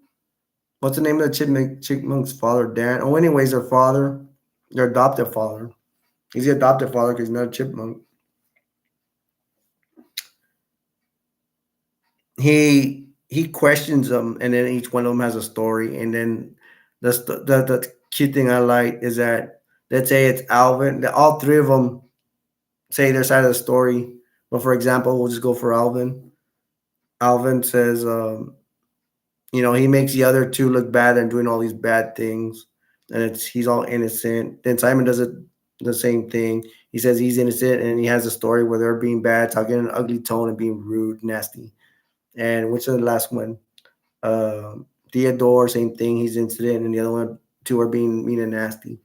What's the name of the chipmunk's father? Dan. Oh, anyways, their father, their adoptive father. He's the adoptive father because he's not a chipmunk. He questions them, and then each one of them has a story. And then the cute thing I like is that let's say it's Alvin. All three of them say their side of the story. But for example, we'll just go for Alvin. Alvin says, he makes the other two look bad and doing all these bad things, and he's all innocent. Then Simon does it the same thing. He says he's innocent, and he has a story where they're being bad, talking in an ugly tone, and being rude, nasty. And which is the last one? Theodore, same thing. He's innocent, and the other one two are being mean and nasty.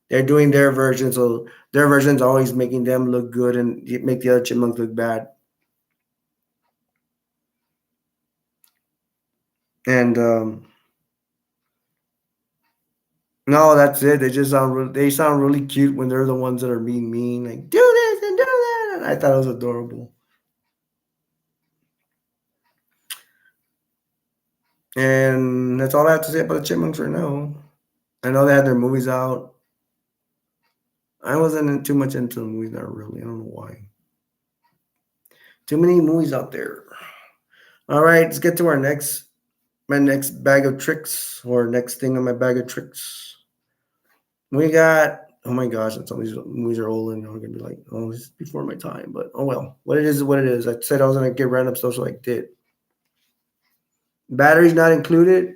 They're doing their version, so their version's always making them look good and make the other chipmunks look bad. And no, that's it. They sound really cute when they're the ones that are being mean, like do this and do that. And I thought it was adorable. And that's all I have to say about the Chipmunks right now. I know they had their movies out. I wasn't too much into the movies, not really. I don't know why. Too many movies out there. All right, let's get to my next bag of tricks, or next thing on my bag of tricks. We got, oh my gosh, and some of these movies are old and I'm gonna be like, oh, this is before my time, but oh well. What it is what it is. I said I was gonna get random stuff, so I did. Batteries not included.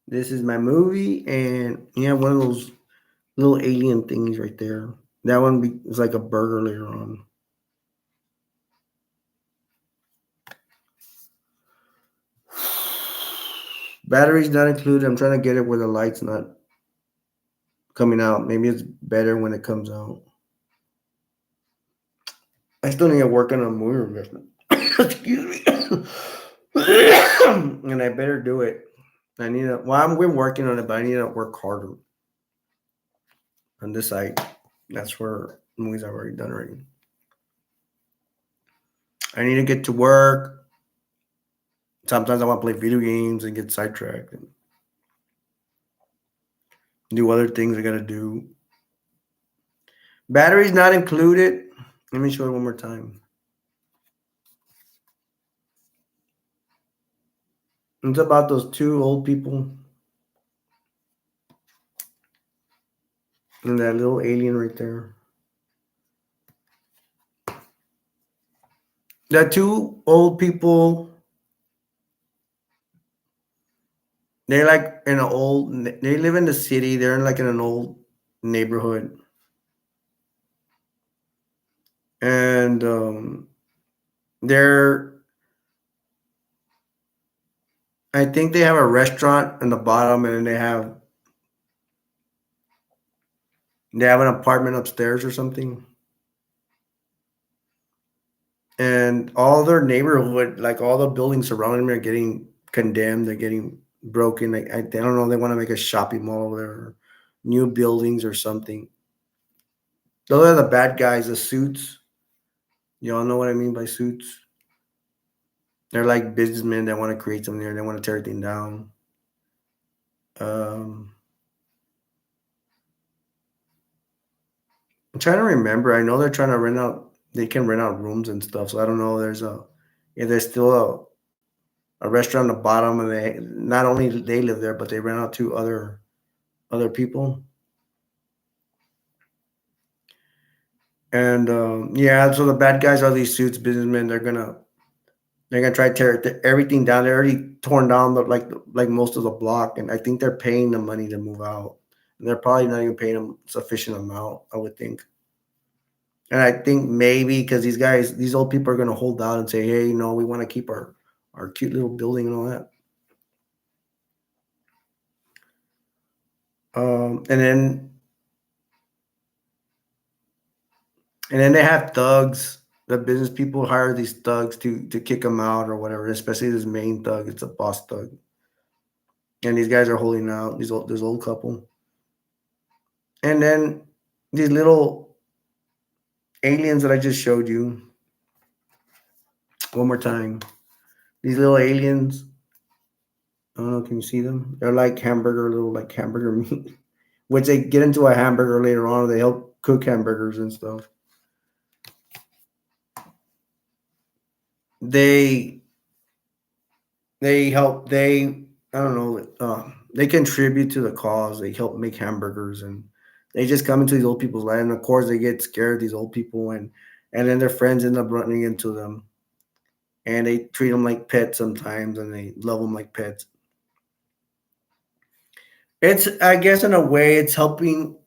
This is my movie, and yeah, one of those little alien things right there. That was like a burger later on. Batteries not included. I'm trying to get it where the light's not coming out. Maybe it's better when it comes out. I still need to work on a movie investment. Excuse me. And I better do it. I need to. Well, I'm been working on it, but I need to work harder on this side. That's where movies I've already done already. I need to get to work. Sometimes I want to play video games and get sidetracked and do other things I gotta do. Batteries not included. Let me show it one more time. It's about those two old people and that little alien right there. The two old people, they're like in an old, they live in the city. They're in like in an old neighborhood. And they're, I think they have a restaurant in the bottom, and then they have an apartment upstairs or something. And all their neighborhood, like all the buildings surrounding them, are getting condemned. They're getting broken. Like I don't know. They want to make a shopping mall over there, or new buildings or something. Those are the bad guys. The suits. Y'all know what I mean by suits. They're like businessmen that want to create something there. They want to tear everything down. Um, I'm trying to remember. I know they're trying to rent out. They can rent out rooms and stuff. So I don't know. If there's still a restaurant at the bottom, and they not only they live there, but they rent out to other people. And yeah, so the bad guys are these suits businessmen. They're gonna try to tear everything down. They're already torn down, but like most of the block, and I think they're paying the money to move out. And they're probably not even paying them sufficient amount, I would think. And I think maybe because these old people are gonna hold out and say, hey, we want to keep our cute little building and all that. And then they have thugs. The business people hire these thugs to kick them out or whatever. Especially this main thug. It's a boss thug, and these guys are holding out. This old couple, and then these little aliens that I just showed you one more time. These little aliens. I don't know. Can you see them? They're like little like hamburger meat, which they get into a hamburger later on. They help cook hamburgers and stuff. They they help. I don't know. They contribute to the cause. They help make hamburgers, and they just come into these old people's life. And of course, they get scared of these old people, and then their friends end up running into them, and they treat them like pets sometimes, and they love them like pets. It's, I guess, in a way, it's helping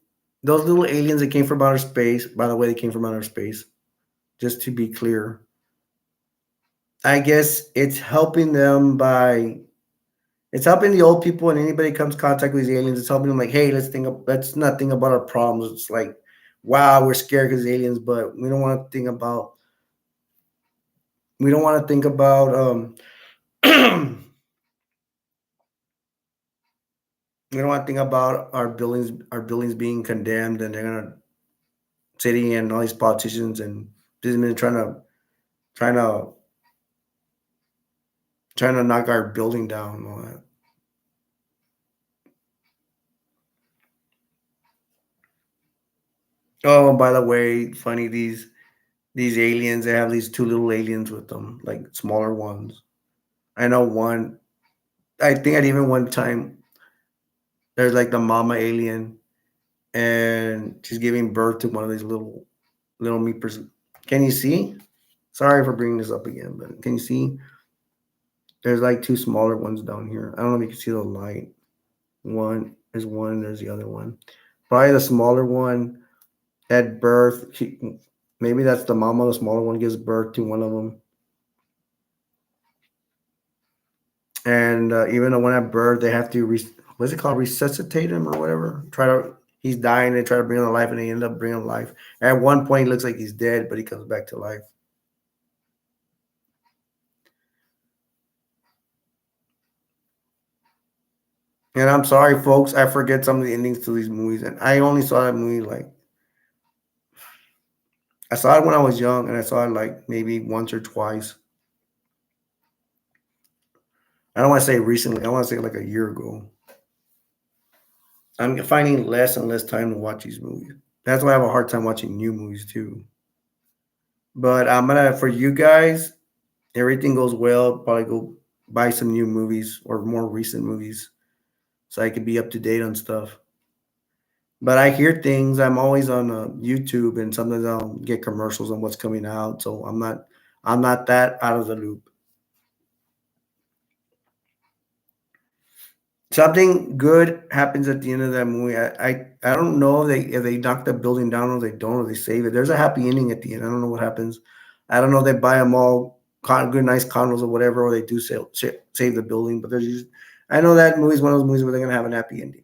those little aliens that came from outer space. By the way, they came from outer space. Just to be clear, I guess it's helping the old people and anybody comes in contact with these aliens. It's helping them like, hey, let's not think about our problems. It's like, wow, we're scared because aliens, but we don't want to think about we don't want to think about our buildings being condemned, and they're gonna sitting and all these politicians and businessmen trying to trying to knock our building down and all that. Oh, by the way, funny these aliens. They have these two little aliens with them, like smaller ones. I know one. I think at even one time there's like the mama alien, and she's giving birth to one of these little meepers. Can you see? Sorry for bringing this up again, but can you see? There's like two smaller ones down here. I don't know if you can see the light. One is one. There's the other one. Probably the smaller one at birth. Maybe that's the mama. The smaller one gives birth to one of them. And even the one at birth, they have to what's it called, resuscitate him or whatever. Try to He's dying. They try to bring him to life, and they end up bringing him to life. At one point, it looks like he's dead, but he comes back to life. And I'm sorry, folks, I forget some of the endings to these movies, and I only saw that movie like I saw it when I was young, and I saw it like maybe once or twice. I don't want to say recently. I want to say like a year ago. I'm finding less and less time to watch these movies. That's why I have a hard time watching new movies too. But I'm gonna for you guys, everything goes well, probably go buy some new movies or more recent movies so I could be up to date on stuff. But I hear things. I'm always on YouTube, and sometimes I'll get commercials on what's coming out. So I'm not that out of the loop. Something good happens at the end of that movie. I don't know if they knock the building down or they don't or they save it. There's a happy ending at the end. I don't know what happens. I don't know if they buy them all good nice condos or whatever, or they do save the building. But there's just, I know that movie is one of those movies where they're gonna have an happy ending.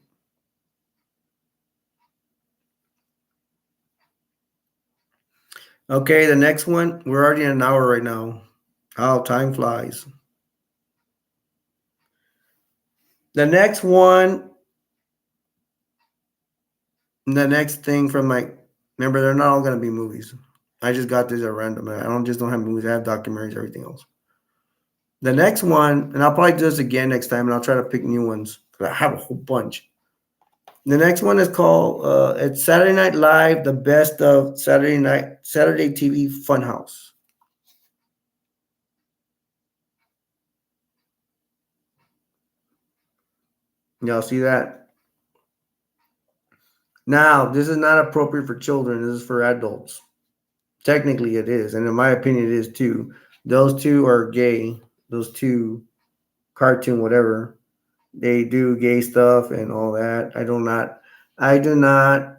Okay, the next one. We're already in an hour right now. How time flies. The next one, the next thing from my remember, they're not all gonna be movies. I just got this at random. I don't have movies. I have documentaries, everything else. The next one, and I'll probably do this again next time, and I'll try to pick new ones because I have a whole bunch. The next one is called it's Saturday Night Live, the best of Saturday TV Funhouse. Y'all see that? Now, this is not appropriate for children. This is for adults. Technically, it is, and in my opinion, it is too. Those two are gay. Those two cartoon, whatever, they do gay stuff and all that. I do not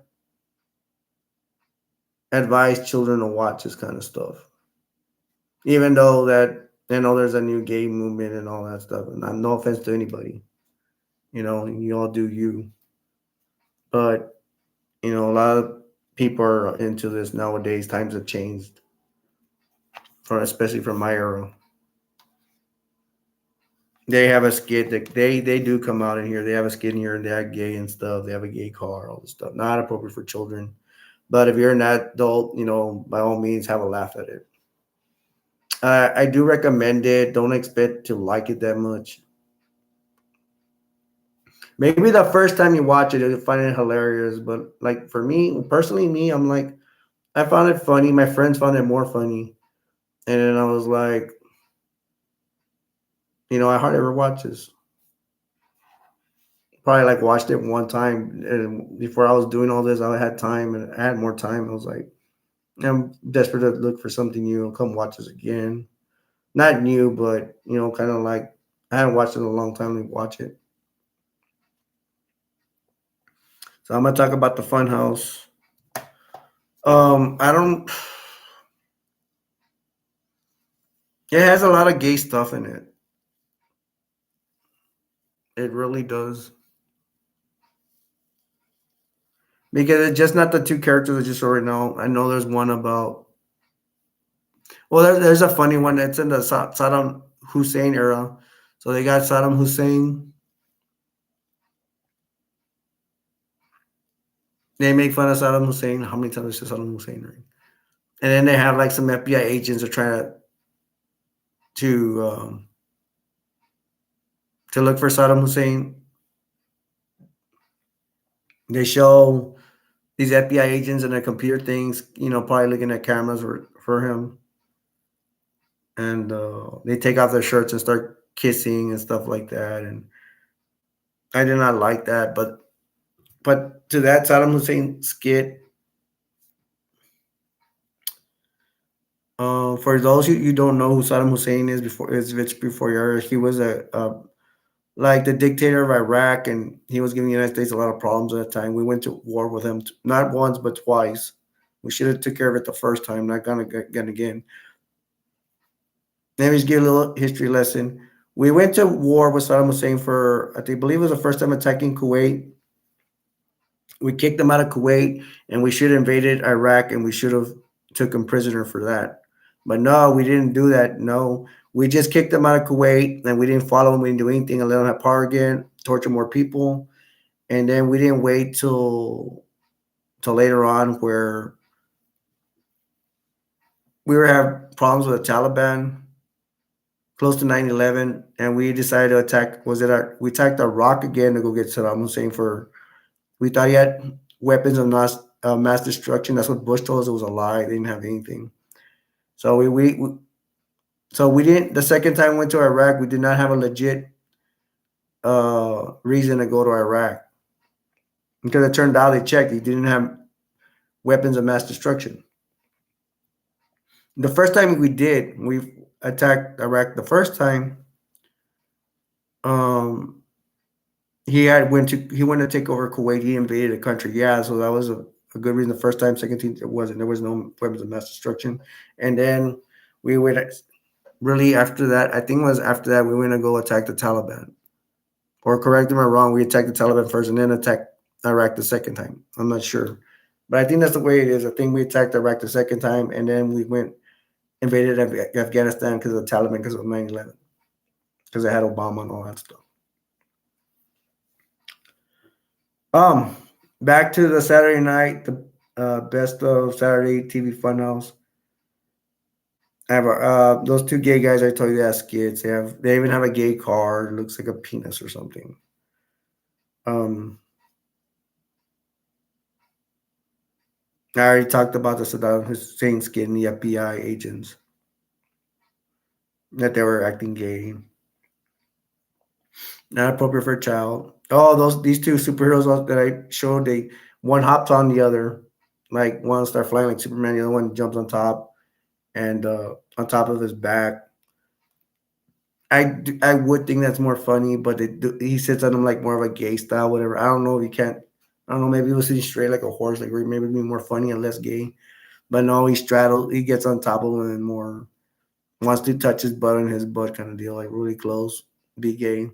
advise children to watch this kind of stuff. Even though that I know there's a new gay movement and all that stuff, and I'm no offense to anybody, you all do you, but a lot of people are into this nowadays. Times have changed, especially from my era. They have a skit that they do come out in here. They have a skit in here and they act gay and stuff. They have a gay car, all this stuff. Not appropriate for children. But if you're an adult, by all means, have a laugh at it. I do recommend it. Don't expect to like it that much. Maybe the first time you watch it, you'll find it hilarious. But like for me, personally, I'm like, I found it funny. My friends found it more funny. And then I was like, I hardly ever watch this. Probably like watched it one time. And before I was doing all this, I had time and I had more time. I was like, I'm desperate to look for something new and come watch this again. Not new, but kind of like I haven't watched it in a long time to watch it. So I'm gonna talk about the Funhouse. I don't. It has a lot of gay stuff in it. It really does. Because it's just not the two characters I just already know. I know there's one about. Well, there's a funny one that's in the Saddam Hussein era. So they got Saddam Hussein. They make fun of Saddam Hussein. How many times is Saddam Hussein? Right? And then they have like some FBI agents are trying to look for Saddam Hussein. They show these FBI agents and their computer things, probably looking at cameras for him, and they take off their shirts and start kissing and stuff like that. And I did not like that, but to that Saddam Hussein skit, for those you don't know who Saddam Hussein is, before your he was a like the dictator of Iraq, and he was giving the United States a lot of problems at that time. We went to war with him, not once but twice. We should have took care of it the first time, not gonna get again. Let me just give a little history lesson. We went to war with Saddam Hussein for, I think, believe it was the first time attacking Kuwait. We kicked them out of Kuwait, and we should have invaded Iraq, and we should have took him prisoner for that. But no, we didn't do that. No, we just kicked them out of Kuwait, and we didn't follow them. We didn't do anything, and let them have power again, torture more people, and then we didn't wait till later on where we were having problems with the Taliban close to 9/11, and we decided to attack. We attacked Iraq again to go get Saddam Hussein for. We thought he had weapons of mass destruction. That's what Bush told us. It was a lie. They didn't have anything. So we didn't. The second time we went to Iraq, we did not have a legit reason to go to Iraq, because it turned out they checked. He didn't have weapons of mass destruction. The first time we attacked Iraq. The first time, um, he went to take over Kuwait. He invaded a country. Yeah, so that was a good reason. The first time, second time, it wasn't. There was no weapons of mass destruction. And then we went really after that. I think it was after that we went to go attack the Taliban. Or correct me if I'm wrong. We attacked the Taliban first, and then attacked Iraq the second time. I'm not sure, but I think that's the way it is. I think we attacked Iraq the second time, and then we went invaded Afghanistan because of the Taliban, because of 9/11, because they had Obama and all that stuff. Um, Back to the Saturday night, the best of Saturday TV Funhouse. I have those two gay guys I told you, that skits. They even have a gay car. It looks like a penis or something. Um, I already talked about the Saddam Hussein skit and the FBI agents, that they were acting gay, not appropriate for a child. Oh, these two superheroes that I showed, one hops on the other, like one start flying like Superman, the other one jumps on top, and on top of his back. I would think that's more funny, but he sits on him like more of a gay style, whatever. I don't know if you can't. I don't know. Maybe he was sitting straight like a horse, like maybe it'd be more funny and less gay. But no, he straddles. He gets on top of him and more wants to touch his butt and his butt, kind of deal, like really close, be gay.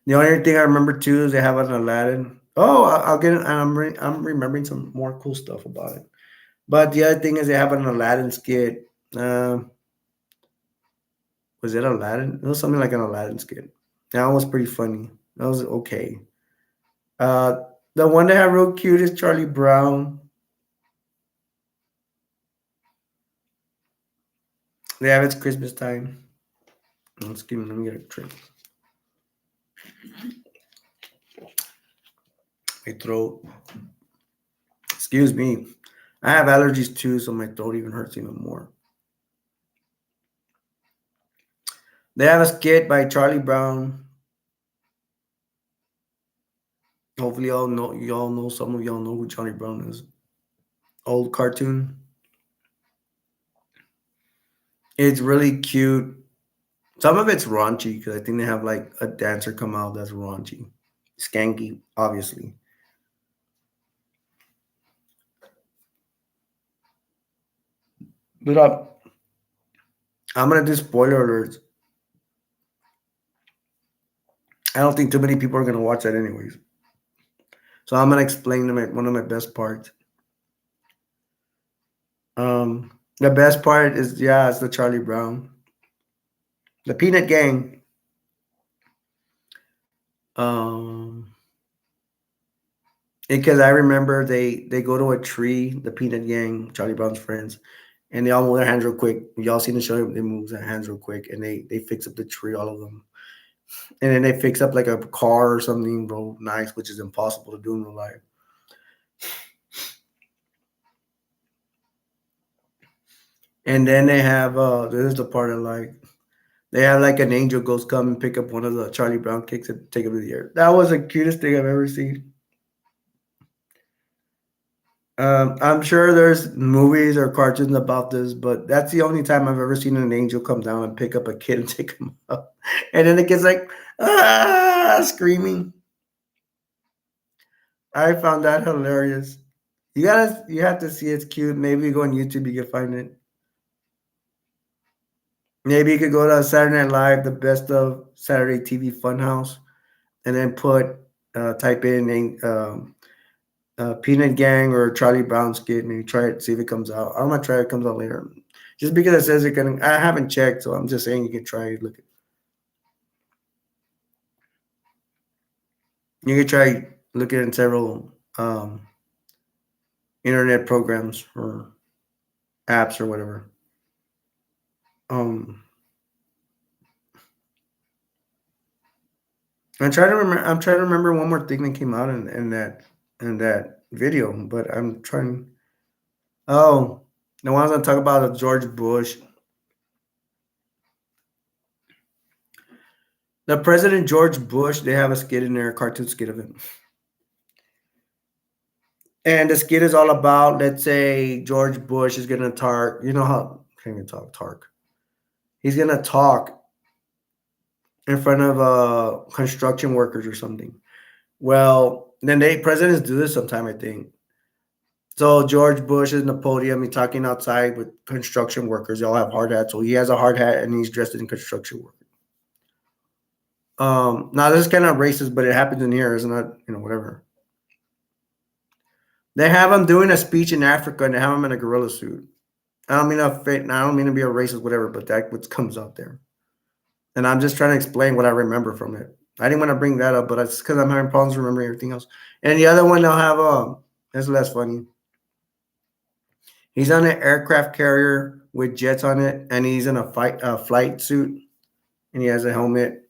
The only thing I remember too is they have an Aladdin. Oh, I'll get it. I'm remembering some more cool stuff about it. But the other thing is they have an Aladdin skit. Was it Aladdin? It was something like an Aladdin skit. That one was pretty funny. That was okay. Uh, the one they have real cute is Charlie Brown. They have It's Christmas Time. Let me get a drink. My throat. Excuse me. I have allergies too, so my throat even hurts even more. They have a skit by Charlie Brown. Hopefully, y'all know. Some of y'all know who Charlie Brown is. Old cartoon. It's really cute. Some of it's raunchy because I think they have like a dancer come out that's raunchy, skanky, obviously. But I'm gonna do spoiler alerts. I don't think too many people are gonna watch that anyways. So I'm gonna explain one of my best parts. The best part is, yeah, it's the Charlie Brown, the Peanut Gang. Um, because I remember they go to a tree, the Peanut Gang, Charlie Brown's friends, and they all move their hands real quick. Y'all seen the show? They move their hands real quick, and they fix up the tree, all of them. and then they fix up like a car or something real nice, which is impossible to do in real life. And then they have this is the part I like. They have like an angel ghost come and pick up one of the Charlie Brown kicks and take him to the air. That was the cutest thing I've ever seen. I'm sure there's movies or cartoons about this, but that's the only time I've ever seen an angel come down and pick up a kid and take him up. And then the kid's like, screaming. I found that hilarious. You have to see it's cute. Maybe you go on YouTube, you can find it. Maybe you could go to Saturday Night Live, the best of Saturday TV Funhouse, and then type in Peanut Gang or Charlie Brown skit. Maybe try it, see if it comes out. I'm gonna try it. Comes out later. Just because it says it can, I haven't checked, so I'm just saying you can try it. Look, you can try looking at several internet programs or apps or whatever. Um, I'm trying to remember one more thing that came out in that video, but I'm trying. Oh, the ones I talk about is George Bush. The President George Bush, they have a skit in there, a cartoon skit of him. And the skit is all about, let's say George Bush is gonna talk, you know how can you talk? He's gonna talk in front of construction workers or something. Well, then presidents do this sometime, I think. So George Bush is in the podium, he's talking outside with construction workers. They all have hard hats. So he has a hard hat and he's dressed in construction work. Now this is kind of racist, but it happens in here, it's not, whatever. They have him doing a speech in Africa and they have him in a gorilla suit. I don't mean I don't mean to be a racist, whatever, but that what comes out there. And I'm just trying to explain what I remember from it. I didn't want to bring that up, but it's because I'm having problems remembering everything else. And the other one they'll have that's less funny. He's on an aircraft carrier with jets on it, and he's in a flight suit, and he has a helmet.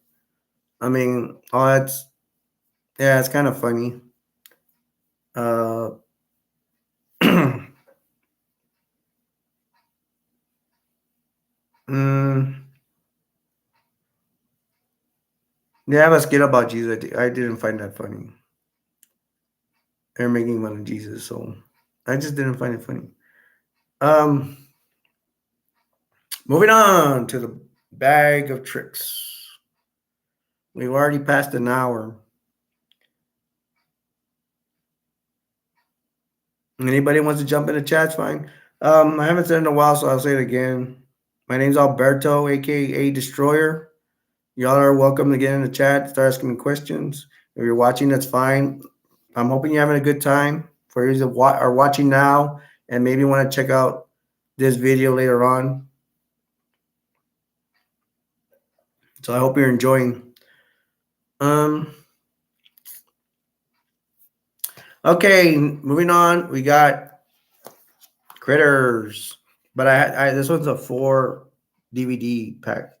I mean, that's yeah, it's kind of funny. Uh, mm, they have a skit about Jesus. I didn't find that funny. They're making fun of Jesus, so I just didn't find it funny. Um, Moving on to the bag of tricks. We've already passed an hour. Anybody wants to jump in the chat's fine. I haven't said it in a while, so I'll say it again. My name's Alberto, aka aDestroyer. Y'all are welcome to get in the chat, start asking me questions. If you're watching, that's fine. I'm hoping you're having a good time. For those that are watching now and maybe want to check out this video later on. So I hope you're enjoying. Okay, moving on. We got Critters, but I this one's a 4 DVD pack.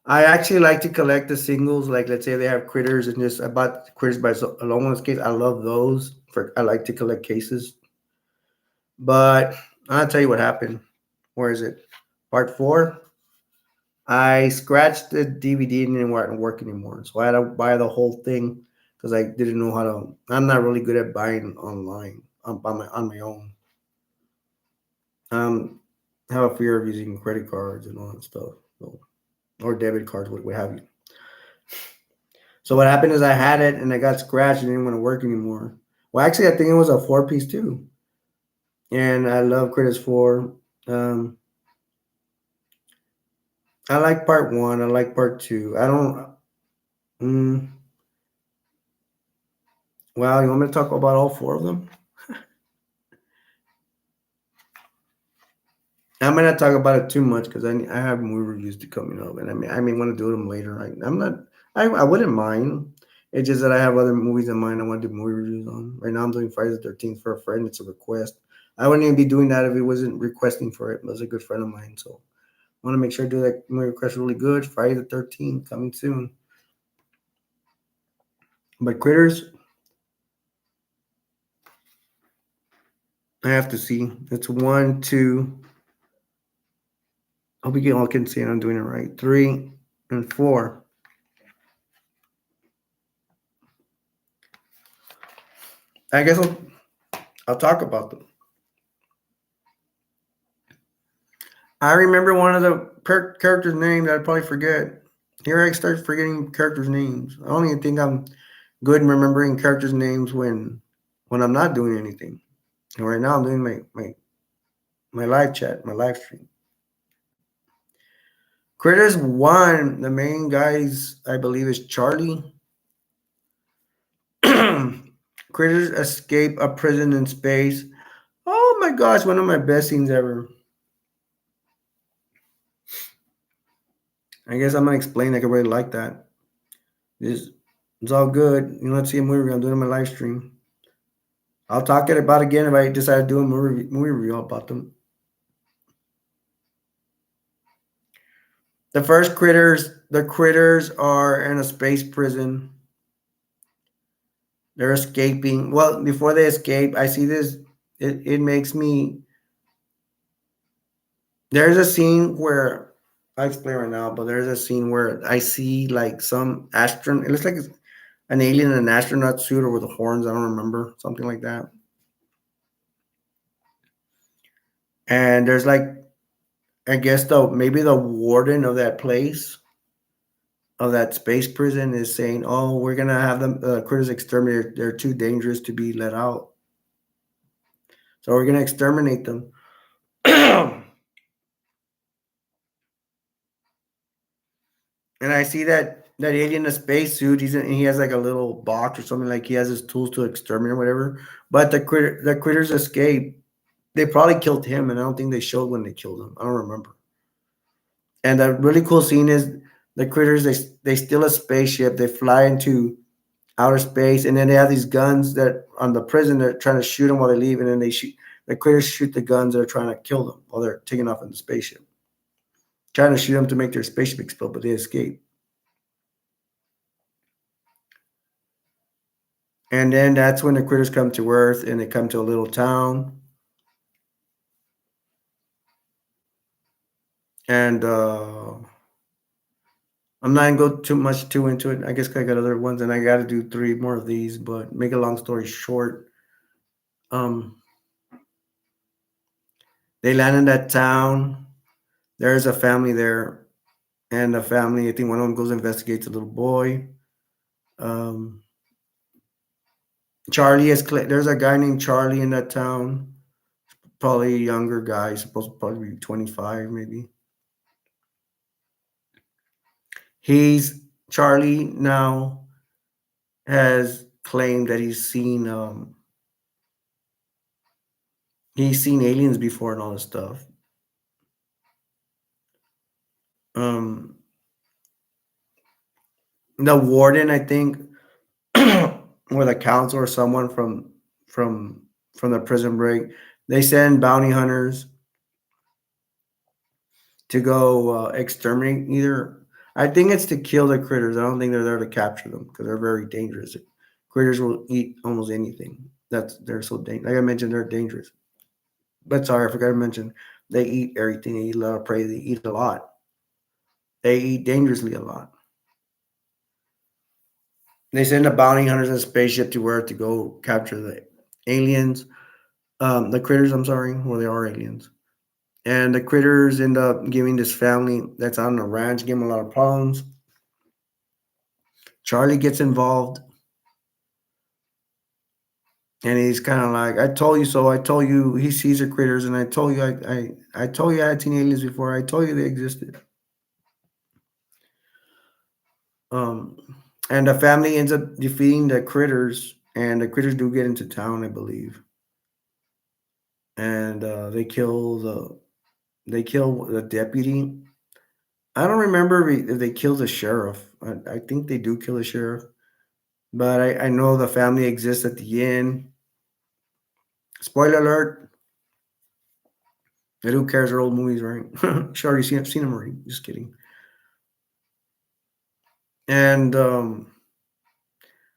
I actually like to collect the singles. Like, let's say they have Critters, and just I bought Critters by Alone One's case. I love those. I like to collect cases. But I'll tell you what happened. Where is it? Part 4. I scratched the DVD and it didn't work anymore. So I had to buy the whole thing because I didn't know how to. I'm not really good at buying online on my own. I have a fear of using credit cards and all that stuff, or debit cards, what have you. So what happened is I had it and I got scratched and it didn't want to work anymore. Well, actually, I think it was a 4-piece too. And I love Critters 4. I like part 1. I like part 2. I don't. Well, you want me to talk about all 4 of them? I'm gonna talk about it too much because I have movie reviews to coming up, and I may want to do them later. I'm not. I wouldn't mind. It's just that I have other movies in mind I want to do movie reviews on. Right now, I'm doing Friday the 13th for a friend. It's a request. I wouldn't even be doing that if he wasn't requesting for it. It was a good friend of mine, so I want to make sure I do that. My request really good. Friday the 13th coming soon. But critters, I have to see. It's one, two. I hope you all can see it. I'm doing it right. Three and four. I guess I'll talk about them. I remember one of the characters' names that I probably forget. Here I start forgetting characters' names. I don't even think I'm good in remembering characters' names when I'm not doing anything. And right now I'm doing my live chat, my live stream. Critters one, the main guys I believe is Charlie. Critters escape a prison in space. Oh my gosh, one of my best scenes ever. I guess I'm gonna explain like everybody like that. It's, it's all good. You know, let's see a movie. I'm doing my live stream. I'll talk it about again if I decide to do a movie review about them. The first critters, the critters are in a space prison. They're escaping. Well, before they escape, I see this. It makes me. There's a scene where I explain right now, but there's a scene where I see like some astronaut. It looks like it's an alien in an astronaut suit or with the horns. I don't remember something like that. And there's like, I guess the maybe the warden of that place of that space prison is saying, "Oh, we're gonna have them critters exterminated. They're too dangerous to be let out, so we're gonna exterminate them." And I see that alien in a spacesuit. He has like a little box or something, like he has his tools to exterminate or whatever. But the critters escape. They probably killed him, and I don't think they showed when they killed him. I don't remember. And the really cool scene is the critters. They steal a spaceship. They fly into outer space, and then they have these guns that on the prison. They're trying to shoot them while they leave, and then they shoot. The critters shoot the guns that are trying to kill them while they're taking off in the spaceship, trying to shoot them to make their spaceship explode, but they escape. And then that's when the critters come to Earth, and they come to a little town. And I'm not gonna go too into it. I guess I got other ones, and I got to do three more of these. But make a long story short, um, they land in that town. There's a family there, and the family. I think one of them goes investigates a little boy. Um, Charlie is. There's a guy named Charlie in that town. Probably a younger guy, supposed to probably be 25, maybe. He's Charlie now has claimed that he's seen aliens before and all this stuff. Um, the warden, I think, or the council or someone from from the prison break, they send bounty hunters to go exterminate either. I think it's to kill the critters. I don't think they're there to capture them because they're very dangerous. Critters will eat almost anything. They're so dangerous. Like I mentioned, they're dangerous. But sorry, I forgot to mention they eat everything. They eat a lot of prey. They eat a lot. They eat dangerously a lot. They send the bounty hunters in a spaceship to Earth to go capture the aliens, the critters. I'm sorry, well they are aliens, and the critters end up giving this family that's on the ranch give them a lot of problems. Charlie gets involved, and he's kind of like, "I told you so. I told you." He sees the critters, and I told you, I told you I had seen aliens before. I told you they existed. Um, and the family ends up defeating the critters, and the critters do get into town, I believe, and they kill the deputy. I don't remember if they kill the sheriff. I think they do kill the sheriff, but I know the family exists at the end. Spoiler alert. And who cares? They're old movies, right? Sure, already seen them already. Just kidding. And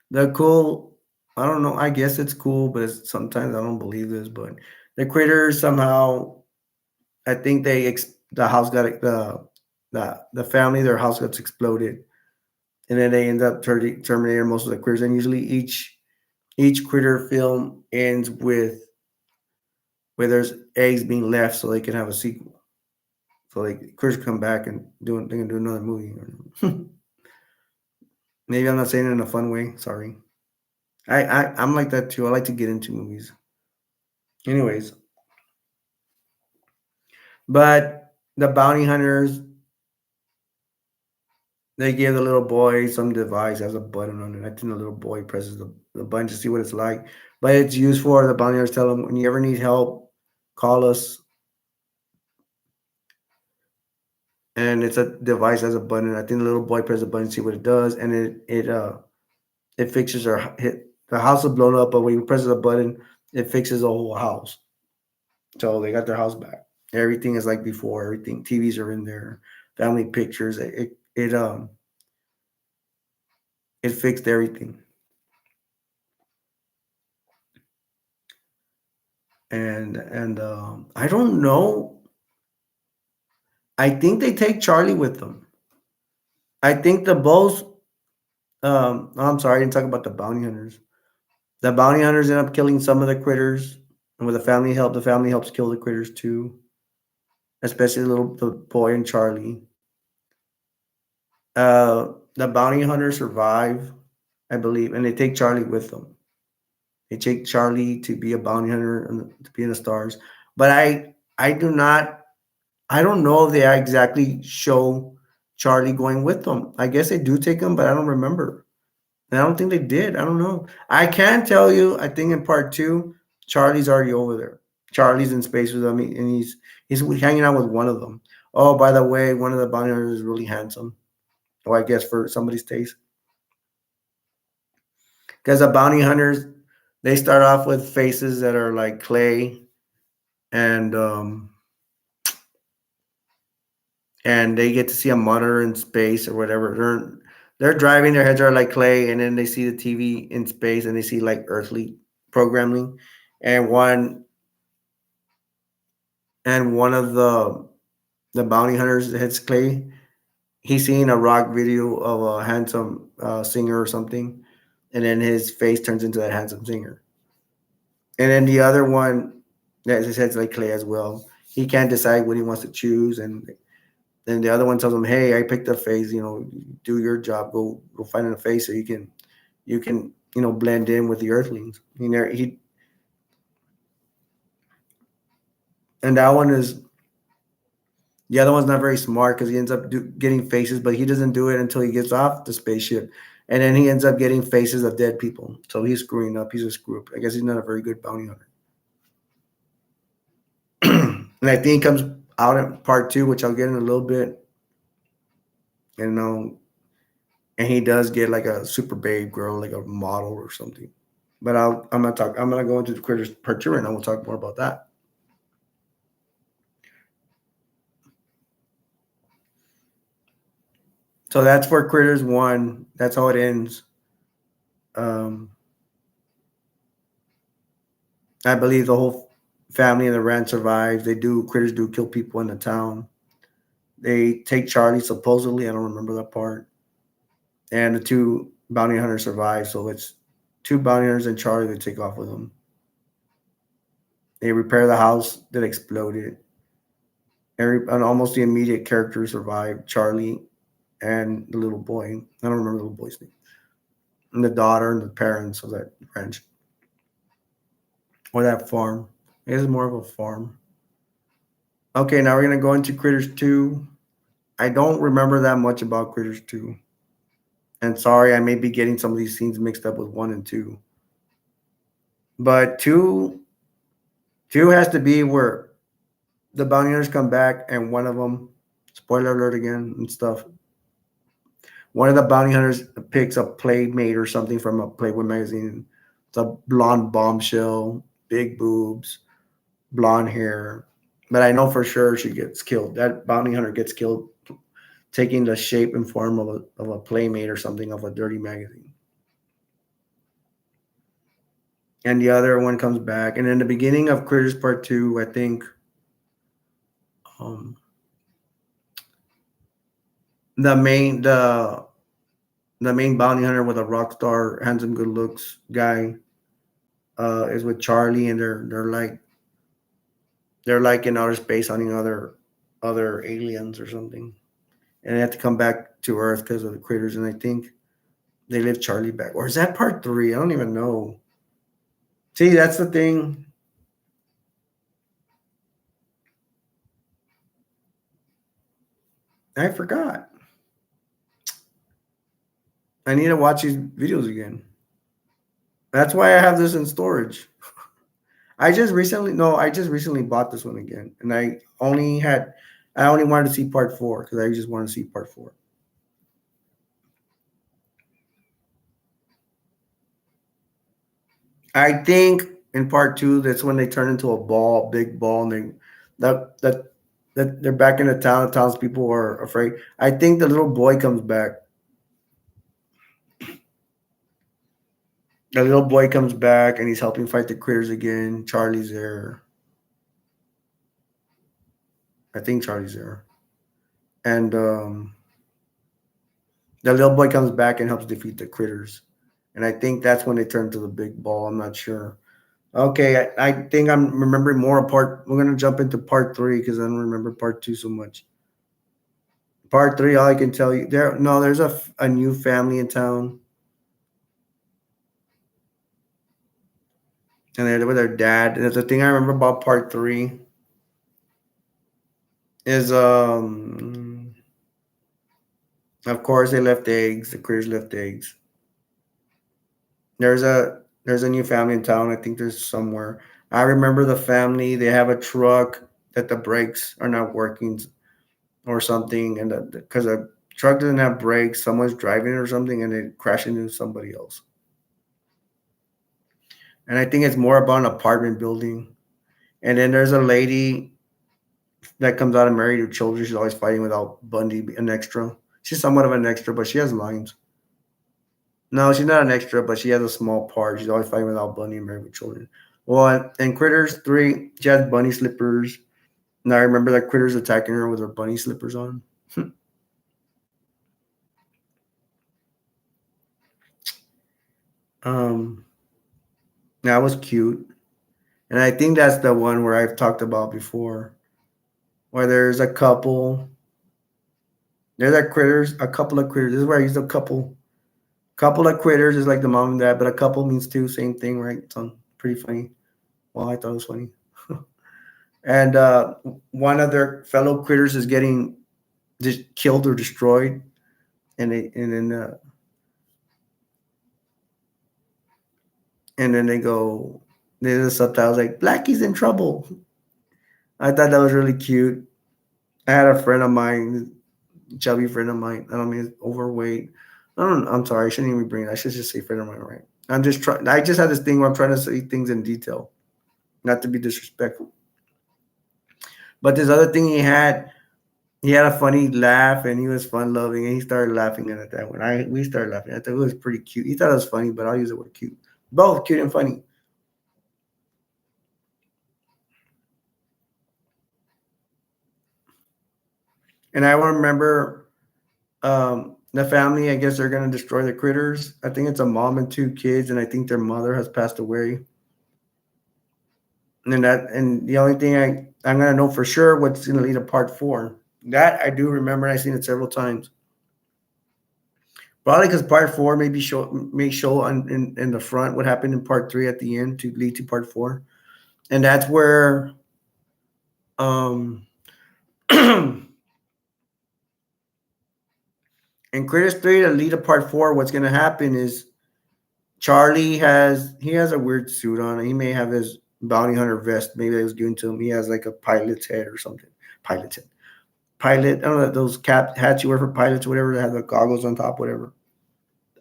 the cool, I don't know. I guess it's cool, but sometimes I don't believe this. But the critters somehow, I think the house got the family, their house gets exploded, and then they end up terminating most of the critters. And usually each critter film ends with where there's eggs being left, so they can have a sequel. So like critters come back and they can do another movie. Maybe I'm not saying it in a fun way. Sorry. I'm like that too. I like to get into movies. Anyways, but the bounty hunters, they give the little boy some device has a button on it. I think the little boy presses the button to see what it's like. But it's used for the bounty hunters tell them when you ever need help, call us. And it's a device has a button. I think the little boy presses the button, see what it does, and it fixes or hit the house is blown up. But when you press the button, it fixes the whole house. So they got their house back. Everything is like before. Everything TVs are in there, family pictures. It fixed everything. And I don't know. I think they take Charlie with them. I think the both. I'm sorry, I didn't talk about the bounty hunters. The bounty hunters end up killing some of the critters, and with the family helps kill the critters too, especially the boy and Charlie. The bounty hunters survive, I believe, and they take Charlie with them. They take Charlie to be a bounty hunter and to be in the stars. But I do not I don't know if they exactly show Charlie going with them. I guess they do take him, but I don't remember. And I don't think they did. I don't know. I can tell you, I think in part two, Charlie's already over there. Charlie's in space with them, and he's hanging out with one of them. Oh, by the way, one of the bounty hunters is really handsome. Or I guess for somebody's taste, because the bounty hunters they start off with faces that are like clay, and and they get to see a monitor in space or whatever. They're driving, their heads are like clay, and then they see the TV in space, and they see like earthly programming, and one of the bounty hunters that hits clay. He's seeing a rock video of a handsome singer or something, and then his face turns into that handsome singer. And then the other one, that his head's like clay as well. He can't decide what he wants to choose, and then the other one tells him, "Hey, I picked a face. Do your job. Go find a face so you can blend in with the Earthlings." And that one is the other one's not very smart because he ends up getting faces, but he doesn't do it until he gets off the spaceship, and then he ends up getting faces of dead people. So he's screwing up. He's a screw up. I guess he's not a very good bounty hunter. And I think he comes out in part two, which I'll get in a little bit. And and he does get like a super babe girl, like a model or something. But I'm gonna go into the critters part two, and I will talk more about that. So that's for critters one. That's how it ends. Um, I believe the whole family and the ranch survives. Critters do kill people in the town. They take Charlie supposedly. I don't remember that part. And the two bounty hunters survive. So it's two bounty hunters and Charlie that take off with them. They repair the house that exploded. And almost the immediate characters survive. Charlie and the little boy. I don't remember the little boy's name. And the daughter and the parents of that ranch or that farm. It is more of a farm. Okay, now we're gonna go into Critters 2. I don't remember that much about Critters 2. And sorry, I may be getting some of these scenes mixed up with 1 and 2. But two has to be where the bounty hunters come back and one of them, spoiler alert again and stuff, one of the bounty hunters picks a playmate or something from a Playboy magazine. It's a blonde bombshell, big boobs, blonde hair. but I know for sure she gets killed. That bounty hunter gets killed, taking the shape and form of a playmate or something of a dirty magazine. And the other one comes back. And in the beginning of Critters Part Two, I think um, the main the main bounty hunter with a rock star, handsome, good looks guy is with Charlie, and they're like in outer space hunting other aliens or something, and they have to come back to Earth because of the critters. And I think they live Charlie back, or is that Part Three? I don't even know. See, that's the thing. I forgot. I need to watch these videos again. That's why I have this in storage. I just recently bought this one again, and I only wanted to see Part Four because I just wanted to see Part Four. I think in Part Two, that's when they turn into a ball, big ball, and that that that they're back in the town. The townspeople are afraid. I think the little boy comes back. The little boy comes back and he's helping fight the critters again. Charlie's there. I think Charlie's there. And the little boy comes back and helps defeat the critters. And I think that's when they turn to the big ball. I'm not sure. Okay, I think I'm remembering more of part. We're gonna jump into Part Three because I don't remember Part Two so much. Part Three, all I can tell you there. No, there's a new family in town, and they're with their dad. And the thing I remember about Part Three is of course they left eggs. The critters left eggs. There's a new family in town. I think there's somewhere. I remember the family. They have a truck that the brakes are not working or something, and because the truck doesn't have brakes, someone's driving it or something, and it crashed into somebody else. And I think it's more about an apartment building. And then there's a lady that comes out and married with children. She's always fighting without Bundy, an extra. She's somewhat of an extra, but she has lines. No, she's not an extra, but she has a small part. She's always fighting without Bunny and married with children. Well, in Critters 3, she has bunny slippers. And I remember that Critters attacking her with her bunny slippers on. um, that was cute. And I think that's the one where I've talked about before, where there's a couple. There's a couple of critters. This is where I use a couple of critters is like the mom and dad, but a couple means two, same thing, right? So pretty funny. Well, I thought it was funny. And one of their fellow critters is getting just killed or destroyed, and then they go. There's a subtitles like "Blackie's in trouble." I thought that was really cute. I had a friend of mine, chubby friend of mine. I don't mean overweight. I don't. I'm sorry. I shouldn't even bring it. I should just say friend of mine, right? I'm just trying. I just had this thing where I'm trying to say things in detail, not to be disrespectful. But this other thing he had a funny laugh and he was fun loving and he started laughing at that one. We started laughing. I thought it was pretty cute. He thought it was funny, but I'll use the word cute. Both cute and funny. And I remember the family. I guess they're gonna destroy the critters. I think it's a mom and two kids, and I think their mother has passed away. And the only thing I'm gonna know for sure what's gonna lead to Part Four. That I do remember. I've seen it several times. Probably because Part Four may show in the front what happened in Part Three at the end to lead to Part Four, and that's where um in Critters Three to lead to Part Four. What's gonna happen is Charlie has a weird suit on. He may have his bounty hunter vest. Maybe that was given to him. He has like a pilot's head or something. Pilot's head. Pilot. I don't know those cap hats you wear for pilots, or whatever. That have the goggles on top, whatever.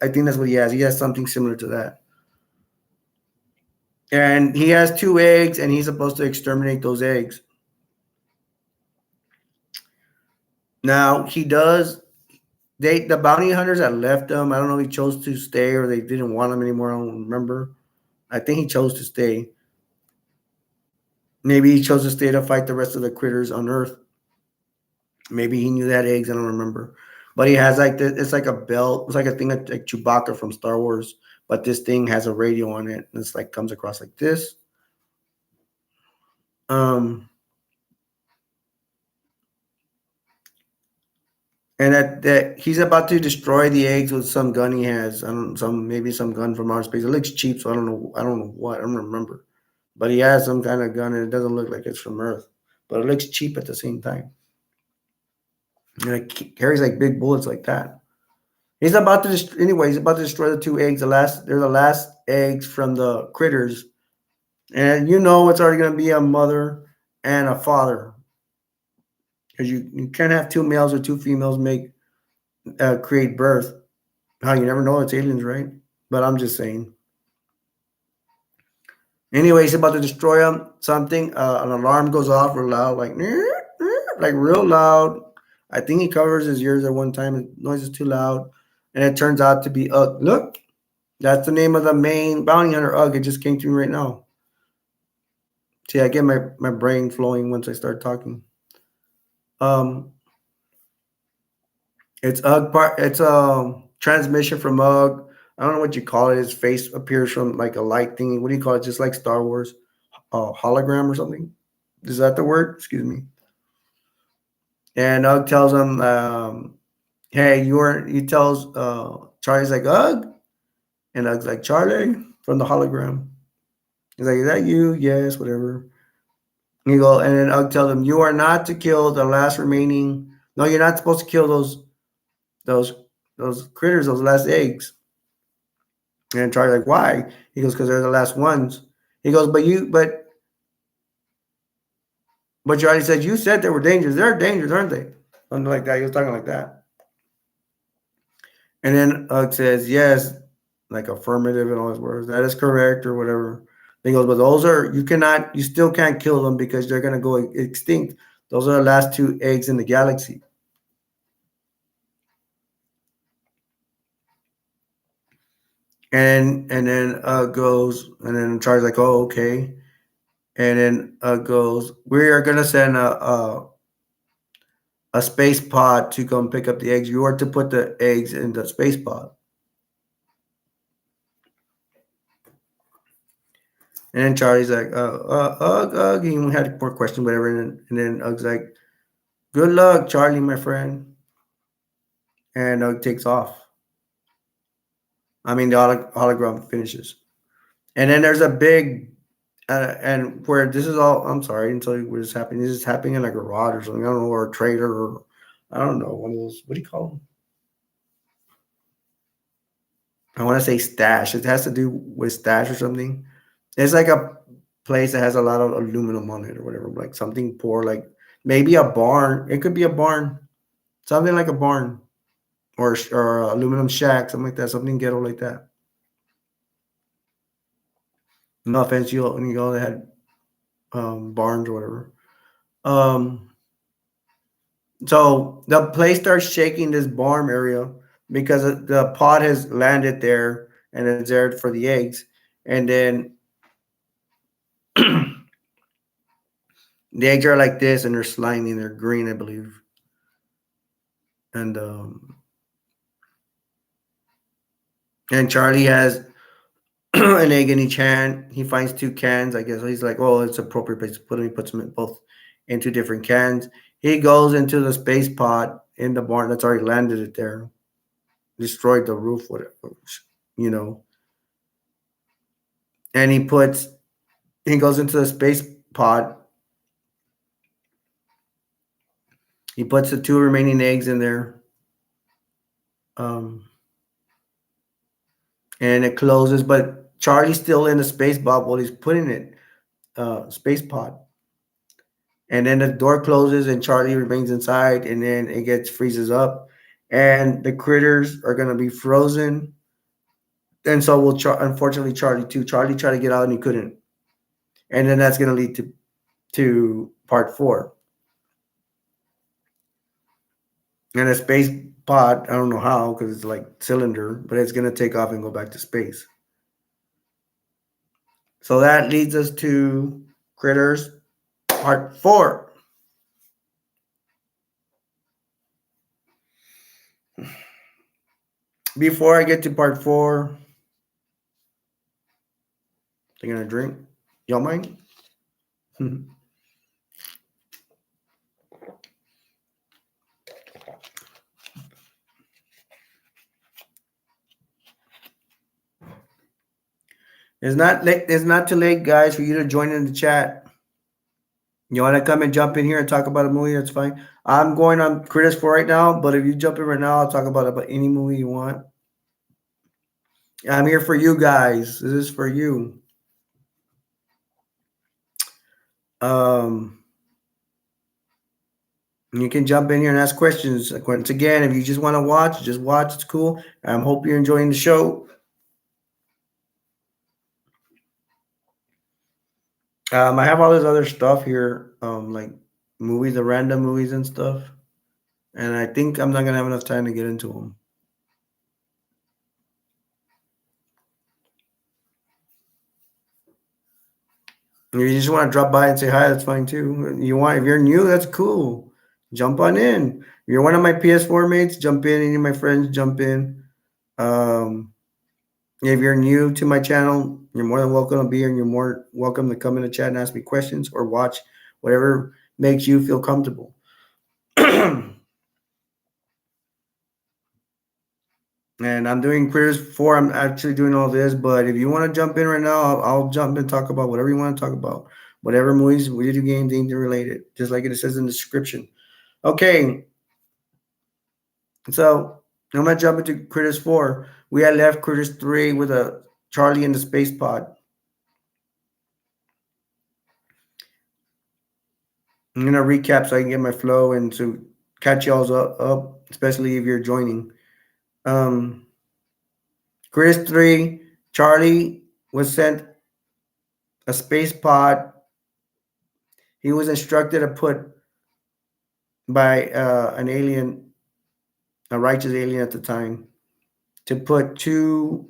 I think that's what he has. He has something similar to that. And he has two eggs, and he's supposed to exterminate those eggs. Now he does. The bounty hunters that left him. I don't know if he chose to stay or they didn't want him anymore. I don't remember. I think he chose to stay. Maybe he chose to stay to fight the rest of the critters on Earth. Maybe he knew they had eggs. I don't remember. But he has like this. It's like a belt. It's like a thing like Chewbacca from Star Wars. But this thing has a radio on it. And it's like comes across like this. Um, and that he's about to destroy the eggs with some gun he has. I don't maybe some gun from outer space. It looks cheap, so I don't know. I don't know what. I don't remember. But he has some kind of gun, and it doesn't look like it's from Earth. But it looks cheap at the same time. And it carries like big bullets like that. He's about to anyway. He's about to destroy the two eggs. They're the last eggs from the critters, and you know it's already going to be a mother and a father because you can't have two males or two females make create birth. How you never know it's aliens, right? But I'm just saying. Anyway, he's about to destroy them. Something an alarm goes off real loud, like real loud. I think he covers his ears at one time. The noise is too loud, and it turns out to be look. That's the name of the main bounty hunter, Ugg. It just came to me right now. See, I get my brain flowing once I start talking. Um, it's Ugg part. It's a transmission from Ugg. I don't know what you call it. His face appears from like a light thingy. What do you call it? Just like Star Wars, hologram or something. Is that the word? Excuse me. And Ugg tells him, "Hey, He tells Charlie's like Ugg, and Ugg's like Charlie from the hologram. He's like, "Is that you? Yes, whatever." And then Ugg tells him, "You are not to kill the last remaining. No, you're not supposed to kill those those critters, those last eggs." And Charlie's like, "Why?" He goes, "Because they're the last ones." He goes, but Charlie said, "You said they were dangerous. They're dangerous, aren't they?" Something like that. He was talking like that. And then Ugg says, "Yes," like affirmative and all his words. "That is correct," or whatever. He goes, "But those are you still can't kill them because they're gonna go extinct. Those are the last two eggs in the galaxy." And then goes, and then Charlie's like, "Oh, okay." And then goes, "We are gonna send a space pod to come pick up the eggs. You are to put the eggs in the space pod." And then Charlie's like, Ugg. He had more questions, whatever. And then Ugg's like, "Good luck, Charlie, my friend." And Ugg takes off. I mean, the hologram finishes. And then there's a big, and where this is all, I'm sorry, I didn't tell you what is happening. This is happening in a garage or something. I don't know, or a trailer, or I don't know, one of those, what do you call them? I want to say stash. It has to do with stash or something. It's like a place that has a lot of aluminum on it or whatever, like something poor, like maybe a barn. It could be a barn, something like a barn, or a aluminum shack, something like that, something ghetto like that. No offense, you all that had barns or whatever. Um, so the place starts shaking this barn area because the pod has landed there and it's there for the eggs, and then the eggs are like this and they're slimy and they're green, I believe. And Charlie has an egg in each hand. He finds two cans, I guess. So he's like, "Oh, it's appropriate place to put them." He puts them both into different cans. He goes into the space pod in the barn that's already landed it there, destroyed the roof, whatever, you know. And he goes into the space pod. He puts the two remaining eggs in there. Um, and it closes, but Charlie's still in the space pod while he's putting it space pod. And then the door closes and Charlie remains inside, and then it gets freezes up, and the critters are gonna be frozen. And so will unfortunately Charlie too. Charlie tried to get out and he couldn't, and then that's gonna lead to part 4. And a space pod, I don't know how, because it's like cylinder, but it's gonna take off and go back to space. So that leads us to Critters Part 4. Before I get to Part 4, I'm gonna drink. Y'all mind? It's not late. It's not too late, guys, for you to join in the chat. You want to come and jump in here and talk about a movie? That's fine. I'm going on Critters 4 right now, but if you jump in right now, I'll talk about any movie you want. I'm here for you guys. This is for you. Um, you can jump in here and ask questions. Once again, if you just want to watch, just watch. It's cool. I hope you're enjoying the show. I have all this other stuff here, like movies, the random movies and stuff, and I think I'm not gonna have enough time to get into them. If you just want to drop by and say hi, that's fine too. If you're new, that's cool. Jump on in. If you're one of my PS4 mates, jump in. Any of my friends, jump in. Um, if you're new to my channel, you're more than welcome to be here, and you're more welcome to come in the chat and ask me questions or watch whatever makes you feel comfortable. And I'm doing Critters 4. I'm actually doing all this, but if you want to jump in right now, I'll jump in and talk about whatever you want to talk about. Whatever movies, video games, anything related, just like it says in the description. Okay, so I'm going to jump into Critters 4. We had left Critters 3 with a Charlie in the space pod. I'm going to recap so I can get my flow and to catch y'all's up, especially if you're joining. Critters 3, Charlie was sent a space pod. He was instructed to put by an alien, a righteous alien at the time, to put 2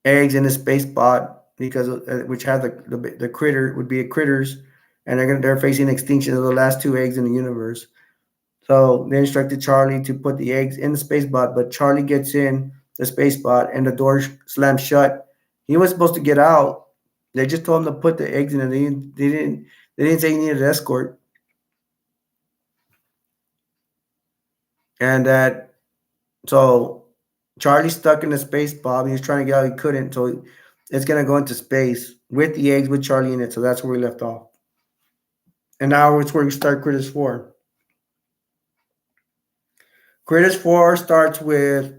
eggs in a space pod because which had the critter would be a critters, and they're facing extinction of the last 2 eggs in the universe. So they instructed Charlie to put the eggs in the space pod, but Charlie gets in the space pod and the door slams shut. He was supposed to get out. They just told him to put the eggs in, and they didn't say he needed an escort, and that so Charlie's stuck in the space pod. He was trying to get out, he couldn't. So it's gonna go into space with the eggs with Charlie in it. So that's where we left off. And now it's where we start Critters 4. Critters 4 starts with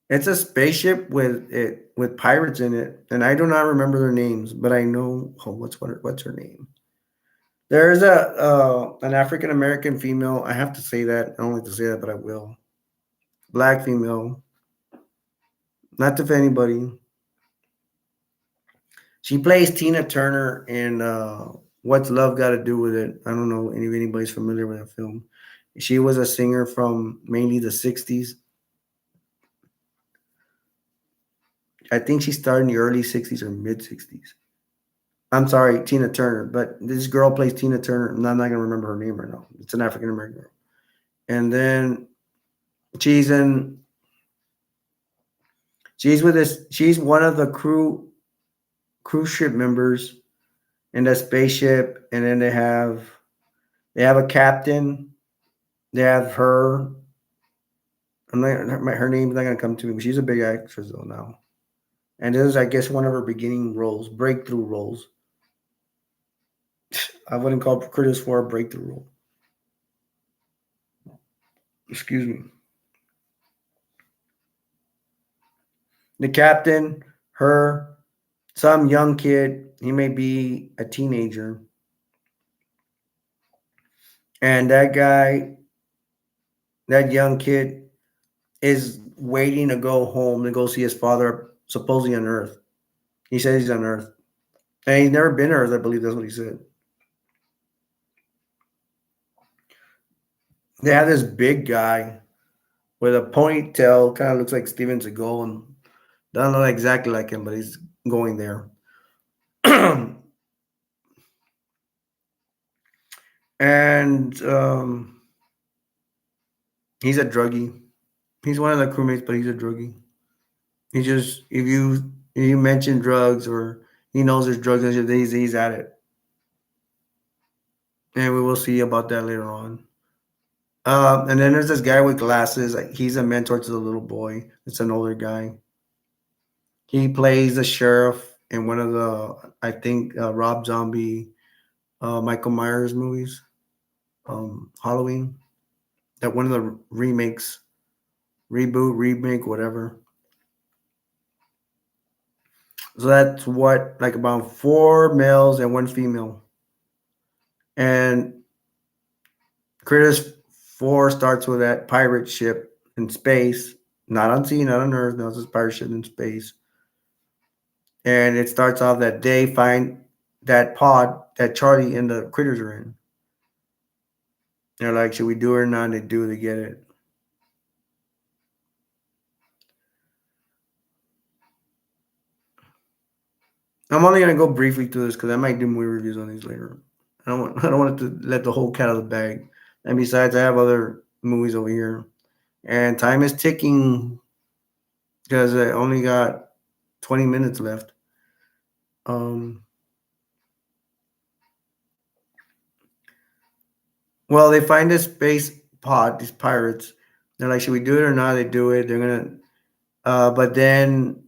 it's a spaceship with pirates in it, and I do not remember their names, but I know what's her name. There's a an African American female. I have to say that. I don't like to say that, but I will. Black female. Not to offend anybody. She plays Tina Turner in What's Love Got to Do with It? I don't know if anybody's familiar with that film. She was a singer from mainly the 60s. I think she started in the early 60s or mid 60s. I'm sorry, Tina Turner, but this girl plays Tina Turner, and I'm not going to remember her name right now. It's an African American girl. And then she's one of the cruise ship members in the spaceship, and then they have a captain. They have her. Her name's not gonna come to me, but she's a big actress though now. And this is, I guess, one of her beginning roles, breakthrough roles. I wouldn't call Critters 4 a breakthrough role. Excuse me. The captain, her, some young kid. He may be a teenager. And that guy, that young kid, is waiting to go home to go see his father, supposedly on Earth. He says he's on Earth. And he's never been on Earth, I believe that's what he said. They have this big guy with a ponytail, kind of looks like Steven Seagal, and doesn't look exactly like him, but he's going there. And he's a druggie. He's one of the crewmates, but he's a druggie. He just if you mention drugs or he knows there's drugs and shit, he's at it. And we will see about that later on. And then there's this guy with glasses. Like, he's a mentor to the little boy. It's an older guy. He plays the sheriff in one of the, I think, Rob Zombie, Michael Myers movies, Halloween. That one of the remakes, reboot, remake, whatever. So that's what, like about four males and one female. And Critters 4 starts with that pirate ship in space, not on sea, not on Earth. No, it's a pirate ship in space. And it starts off that they find that pod that Charlie and the critters are in. They're like, should we do it or not? And they do, they get it. I'm only gonna go briefly through this because I might do more reviews on these later. I don't want to let the whole cat out of the bag. And besides, I have other movies over here. And time is ticking because I only got 20 minutes left. Um, well, they find this space pod, these pirates. They're like, should we do it or not? They do it. They're gonna, but then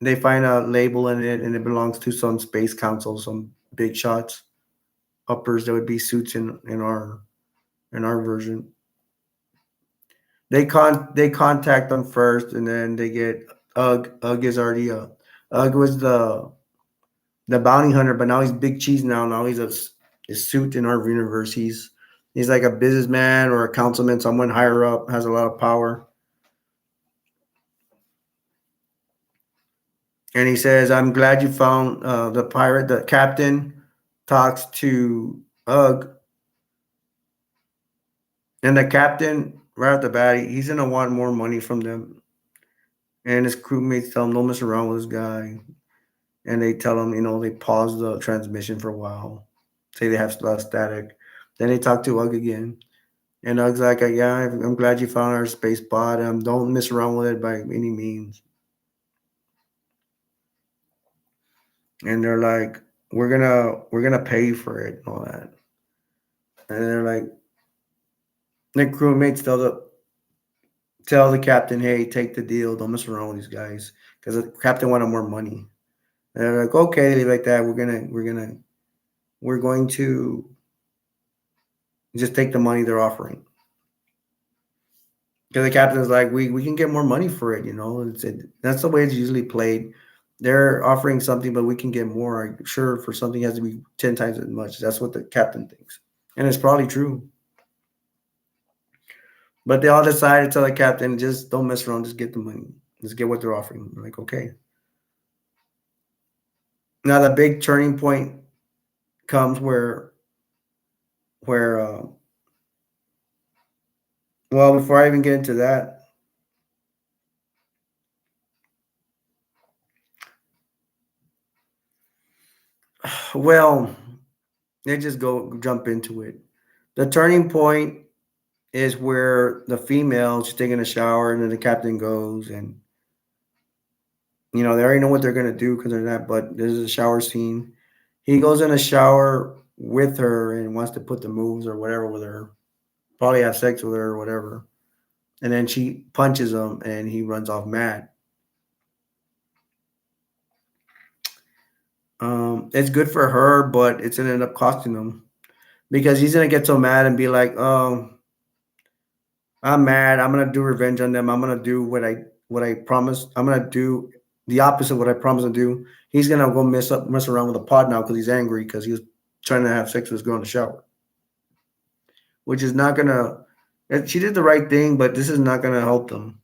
they find a label in it, and it belongs to some space council, some big shots, uppers that would be suits in our version. They contact them first, and then they get Ugg. Ugg is already a Ugg was the bounty hunter, but now he's Big Cheese now. Now he's a suit in our universe. He's like a businessman or a councilman, someone higher up, has a lot of power. And he says, "I'm glad you found the pirate." The captain talks to Ugg, and the captain right off the bat, he's gonna want more money from them. And his crewmates tell him, "Don't mess around with this guy." And they tell him, they pause the transmission for a while, say they have a lot of static. Then they talk to Ugg again. And Doug's like, yeah, I'm glad you found our space pod. Don't mess around with it by any means. And they're like, we're gonna pay you for it and all that. And they're like, the crewmates tell the captain, hey, take the deal. Don't mess around with these guys, because the captain wanted more money. And they're like, okay, they leave like that. We're going to just take the money they're offering. Because the captain's like, we can get more money for it, that's the way it's usually played. They're offering something, but we can get more. I'm sure for something it has to be 10 times as much. That's what the captain thinks. And it's probably true. But they all decided to tell the captain, just don't mess around, just get the money. Just get what they're offering. We're like, okay. Now the big turning point comes where well, before I even get into that, well, they just go jump into it. The turning point is where the female, she's taking a shower, and then the captain goes, and they already know what they're gonna do because they're not. But there's a shower scene. He goes in a shower with her and wants to put the moves or whatever with her, probably have sex with her or whatever. And then she punches him, and he runs off mad. It's good for her, but it's gonna end up costing him because he's gonna get so mad and be like, "Oh, I'm mad. I'm gonna do revenge on them. I'm gonna do what I promised. I'm gonna do the opposite of what I promised to do." He's gonna go mess around with the pod now because he's angry because he was trying to have sex with his girl in the shower, which is not gonna. She did the right thing, but this is not gonna help them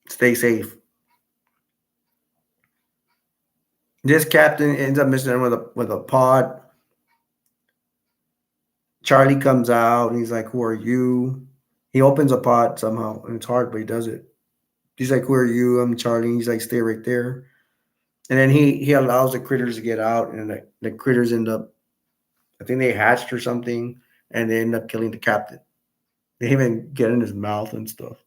stay safe. This captain ends up messing around with a pod. Charlie comes out and he's like, "Who are you?" He opens a pot somehow, and it's hard, but he does it. He's like, "Who are you?" I'm Charlie. He's like, "Stay right there." And then he allows the critters to get out, and the critters end up, I think they hatched or something, and they end up killing the captain. They even get in his mouth and stuff.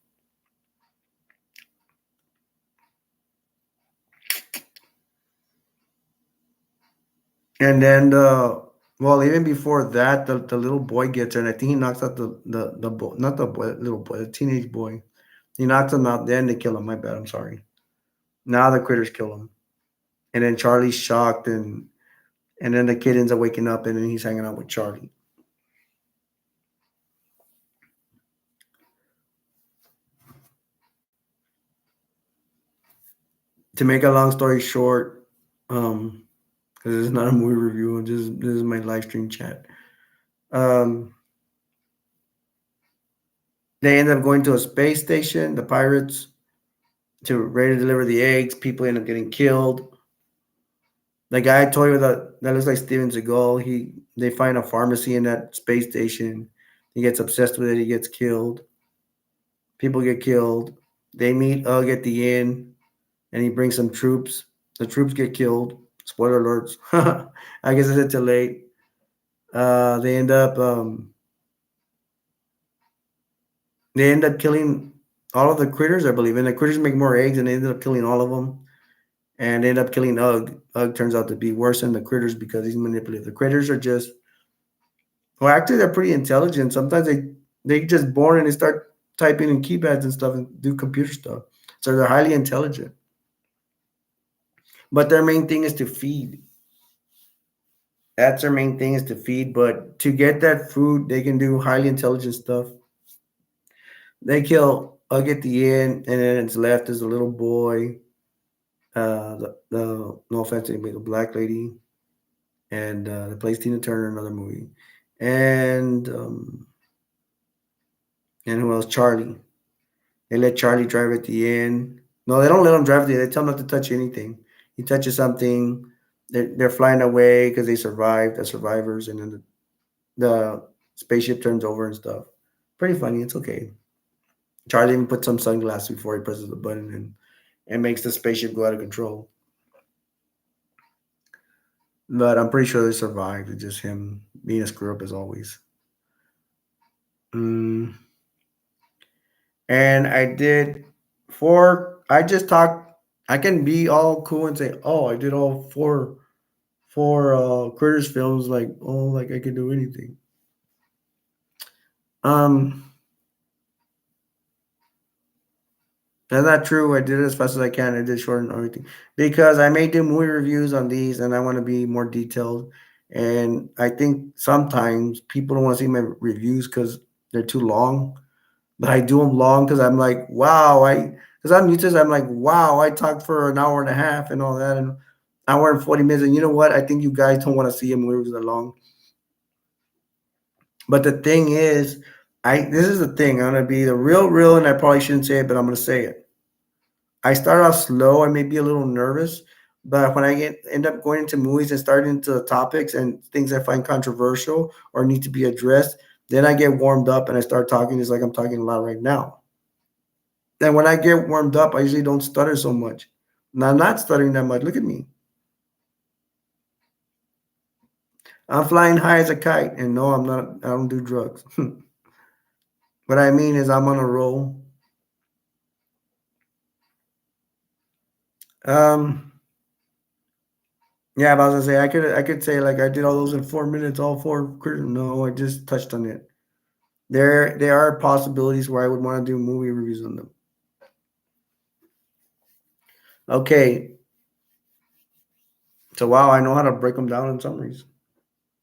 And then well, even before that, the little boy gets there, and I think he knocks out the boy, not the boy, little boy, the teenage boy. He knocks him out. Then they kill him. My bad. I'm sorry. Now the critters kill him, and then Charlie's shocked, and then the kid ends up waking up, and then he's hanging out with Charlie. To make a long story short, um, because it's not a movie review, this is my live stream chat. Um, they end up going to a space station, the pirates, to ready to deliver the eggs. People end up getting killed. The guy I told you that looks like Steven Seagal. They find a pharmacy in that space station. He gets obsessed with it. He gets killed. People get killed. They meet Ugg at the end, and he brings some troops. The troops get killed. Spoiler alerts. I guess it's too late. They end up killing all of the critters, I believe, and the critters make more eggs, and they ended up killing all of them. And they end up killing Ugg. Ugg turns out to be worse than the critters because he's manipulative. The critters are just, well, actually, they're pretty intelligent. Sometimes they just born and they start typing in keypads and stuff and do computer stuff. So they're highly intelligent. But their main thing is to feed. That's their main thing is to feed. But to get that food, they can do highly intelligent stuff. They kill Ugg at the end, and then it's left as a little boy. The no offense to anybody, the black lady, and they plays Tina Turner in another movie, and who else? Charlie. They let Charlie drive at the end. No, they don't let him drive at the end. They tell him not to touch anything. He touches something, they're flying away because they survived, the survivors, and then the spaceship turns over and stuff. Pretty funny. It's okay. Charlie even puts some sunglasses before he presses the button and makes the spaceship go out of control. But I'm pretty sure they survived. It's just him being a screw up as always. Mm. And I did four. I just talked. I can be all cool and say, "Oh, I did all four critters films." Like, oh, like I could do anything. Um, that's not true. I did it as fast as I can. I did short and everything because I may do movie reviews on these, and I want to be more detailed. And I think sometimes people don't want to see my reviews because they're too long. But I do them long because I'm like, wow, because I'm used to this, I'm like, wow, I talked for an hour and a half and all that, and hour and 40 minutes. And you know what? I think you guys don't want to see a movie that long. But the thing is, this is the thing. I'm gonna be the real, and I probably shouldn't say it, but I'm gonna say it. I start off slow. I may be a little nervous, but when I end up going into movies and start into topics and things I find controversial or need to be addressed, then I get warmed up and I start talking just like I'm talking a lot right now. And when I get warmed up, I usually don't stutter so much. And I'm not stuttering that much. Look at me. I'm flying high as a kite. And no, I'm not. I don't do drugs. What I mean is I'm on a roll. Um, yeah, but I was gonna say I could say like I did all those in 4 minutes, all four. No, I just touched on it. There are possibilities where I would want to do movie reviews on them. Okay, so wow, I know how to break them down in summaries.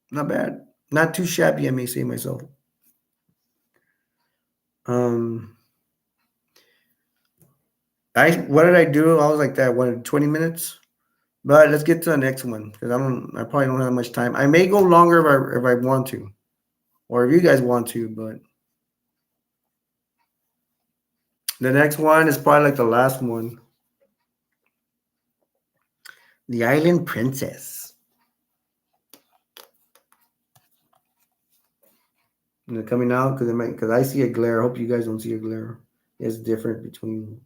Not bad. Not too shabby, I may say myself. Um, I what did I do? I was like that. What 20 minutes? But let's get to the next one because I probably don't have much time. I may go longer if I want to, or if you guys want to. But the next one is probably like the last one. The Island Princess. And they're coming out because I see a glare. I hope you guys don't see a glare. It's different between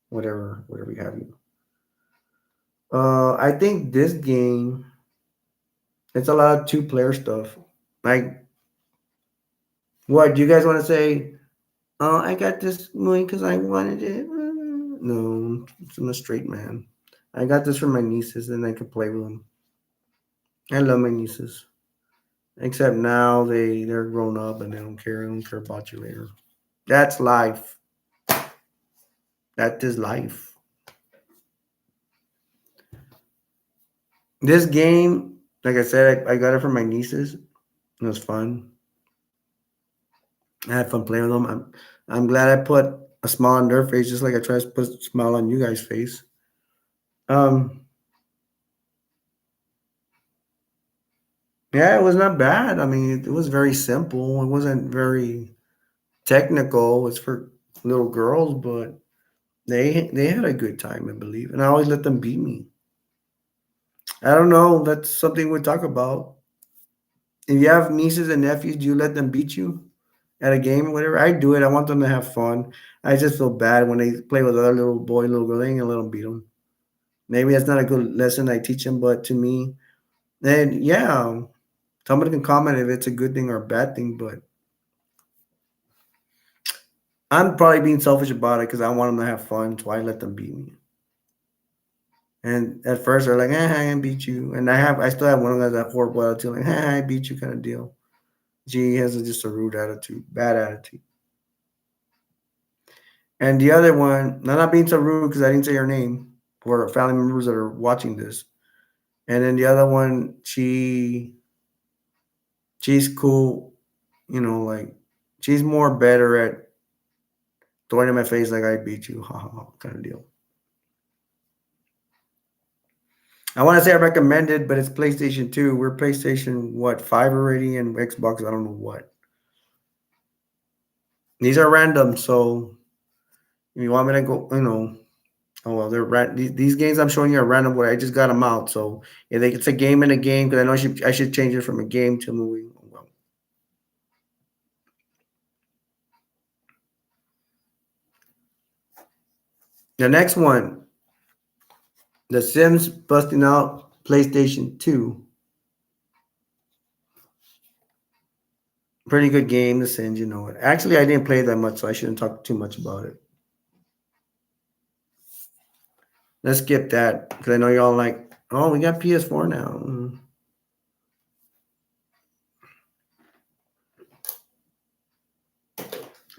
whatever you have you. I think this game it's a lot of two-player stuff. Like, what do you guys want to say? Oh, I got this movie because I wanted it. No, I'm a straight man. I got this for my nieces, and I could play with them. I love my nieces, except now they're grown up and they don't care. I don't care about you later. That's life. That is life. This game, like I said, I got it for my nieces. It was fun. I had fun playing with them. I'm glad I put a smile on their face, just like I try to put a smile on you guys' face. Um, yeah, it was not bad. I mean, it was very simple. It wasn't very technical. It's for little girls, but they had a good time, I believe. And I always let them beat me. I don't know. That's something we talk about. If you have nieces and nephews, do you let them beat you at a game or whatever? I do it. I want them to have fun. I just feel bad when they play with other little boy, little girl. They ain't gonna let them beat them. Maybe that's not a good lesson I teach them, but to me, then yeah, somebody can comment if it's a good thing or a bad thing. But I'm probably being selfish about it because I want them to have fun, so I let them beat me. And at first they're like, I can beat you. And I still have one of those that horrible attitude, like, I beat you kind of deal. She has just a rude attitude, bad attitude. And the other one, I'm not being so rude because I didn't say her name for family members that are watching this. And then the other one, she's cool, like she's more better at throwing in my face like I beat you, ha ha ha, kind of deal. I want to say I recommend it, but it's PlayStation 2. We're PlayStation what 5 already, and Xbox. I don't know what. These are random, so if you want me to go, oh well, these games I'm showing you are random. But I just got them out, so if it's a game in a game, because I know I should change it from a game to a movie. Oh, well. The next one, The Sims busting out PlayStation 2. Pretty good game, The Sims, you know it. Actually, I didn't play it that much, so I shouldn't talk too much about it. Let's skip that because I know y'all like, oh, we got PS4 now.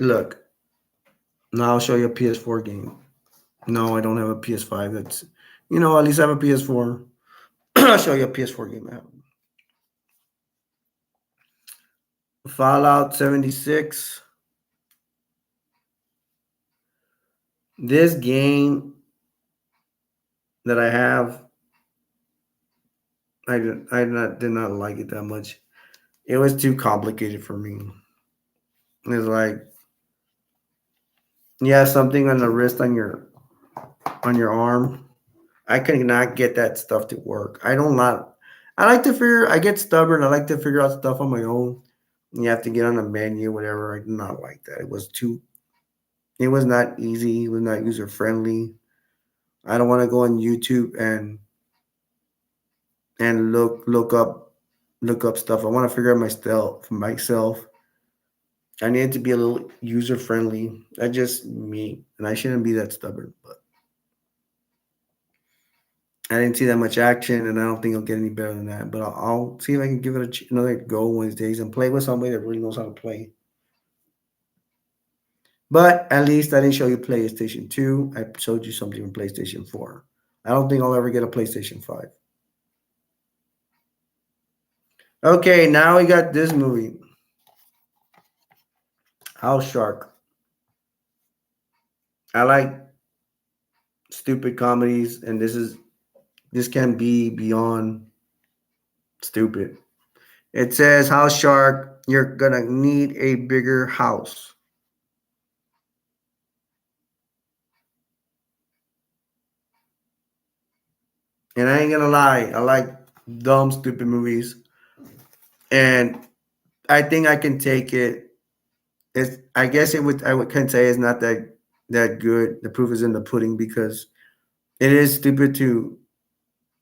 Look, now I'll show you a PS4 game. No, I don't have a PS5. At least I have a PS4. I'll show you a PS4 game I have. Fallout 76. This game that I have, I did not like it that much. It was too complicated for me. It's like you have something on the wrist on your arm. I cannot get that stuff to work. I don't not. I like to figure. I get stubborn. I like to figure out stuff on my own. You have to get on a menu, whatever. I do not like that. It was too. It was not easy. It was not user friendly. I don't want to go on YouTube and look up stuff. I want to figure out myself. I need it to be a little user friendly. That's just me, and I shouldn't be that stubborn. But I didn't see that much action, and I don't think I'll get any better than that. But I'll see if I can give it another go one of these days and play with somebody that really knows how to play. But at least I didn't show you PlayStation 2. I showed you something from PlayStation 4. I don't think I'll ever get a PlayStation 5. Okay, now we got this movie, House Shark. I like stupid comedies, and this can be beyond stupid. It says House Shark, you're gonna need a bigger house. And I ain't gonna lie, I like dumb, stupid movies. And I think I can take it. It's, I guess it would, I would can say it's not that good. The proof is in the pudding because it is stupid to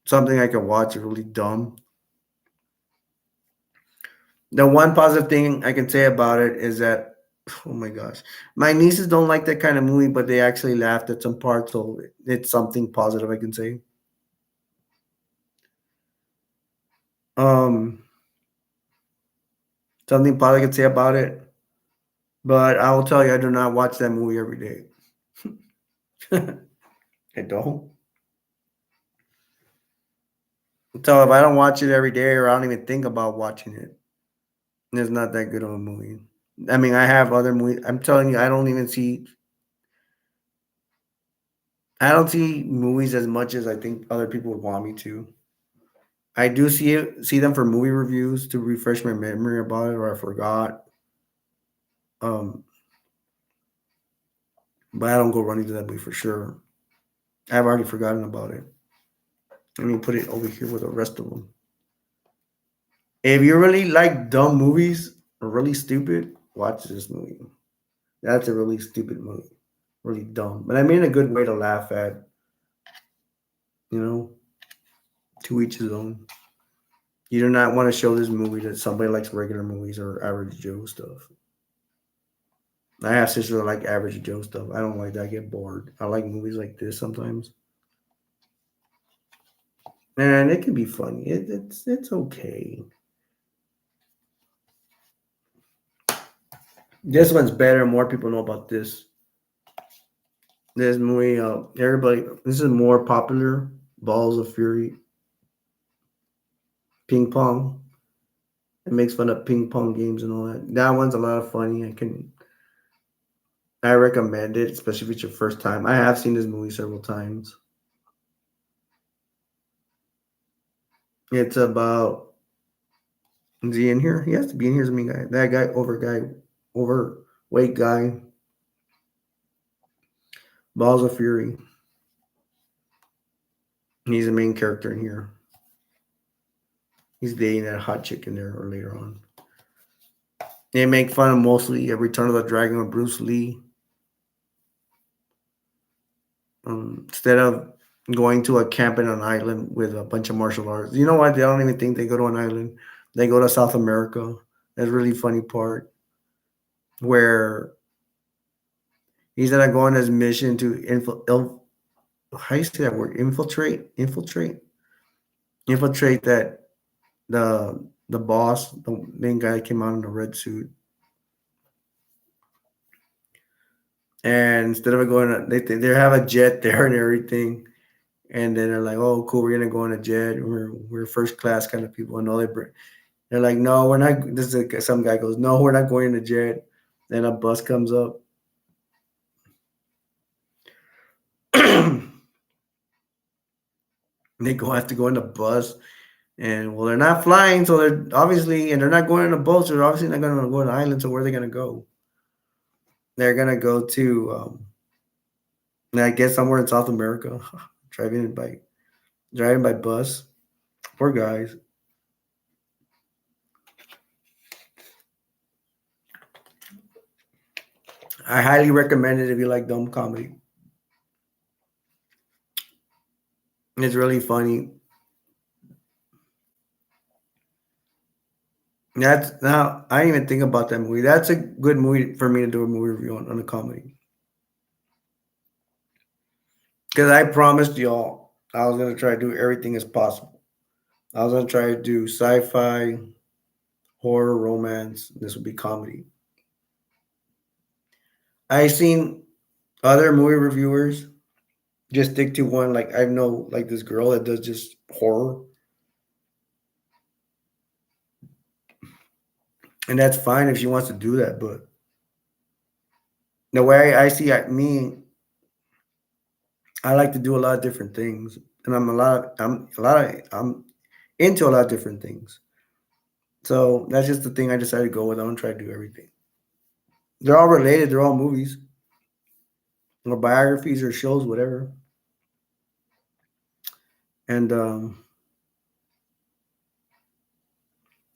something I can watch is really dumb. The one positive thing I can say about it is that, oh my gosh, my nieces don't like that kind of movie, but they actually laughed at some parts, so it's something positive I can say. Um, Something positive I can say about it, but I will tell you, I do not watch that movie every day. I don't. So if I don't watch it every day, or I don't even think about watching it, it's not that good of a movie. I mean, I have other movies. I'm telling you, I don't even see. I don't see movies as much as I think other people would want me to. I do see them for movie reviews to refresh my memory about it, or I forgot. Um, but I don't go running to that movie for sure. I've already forgotten about it. Let me put it over here with the rest of them. If you really like dumb movies or really stupid, watch this movie. That's a really stupid movie, really dumb. But I mean, a good way to laugh at. You know, to each his own. You do not want to show this movie that somebody likes regular movies or average Joe stuff. I have sisters that like average Joe stuff. I don't like that. I get bored. I like movies like this sometimes. And it can be funny. It's okay. This one's better. More people know about this. This movie, everybody. This is more popular. Balls of Fury, ping pong. It makes fun of ping pong games and all that. That one's a lot of funny. I recommend it, especially if it's your first time. I have seen this movie several times. It's about, is he in here? He has to be in here as a mean guy. That overweight guy, Balls of Fury. He's the main character in here. He's dating that hot chick in there or later on. They make fun of mostly a Return of the Dragon with Bruce Lee. Instead of going to a camp in an island with a bunch of martial arts. You know what? They don't even think they go to an island. They go to South America. That's a really funny part where he's gonna go on his mission to how do you say that word? Infiltrate that the boss, the main guy that came out in the red suit. And instead of going, they have a jet there and everything. And then they're like, "Oh, cool, we're gonna go on a jet. We're first class kind of people." And all they're like, "No, we're not." Some guy goes, "No, we're not going in a jet." Then a bus comes up. They go have to go in the bus, and well, they're not flying, so they're obviously, and they're not going on a boat, so they're obviously not going to go on an island. So where are they gonna go? They're gonna go to, I guess somewhere in South America, driving by bus. Poor guys. I highly recommend it if you like dumb comedy. It's really funny. That's now I didn't even think about that movie. That's a good movie for me to do a movie review on a comedy. Because I promised y'all I was gonna try to do everything as possible. I was gonna try to do sci-fi, horror, romance. This would be comedy. I seen other movie reviewers just stick to one. Like I know like this girl that does just horror, and that's fine if she wants to do that. But the way I see me, I like to do a lot of different things, and I'm into a lot of different things. So that's just the thing I decided to go with. I don't try to do everything. They're all related. They're all movies or biographies or shows, whatever. And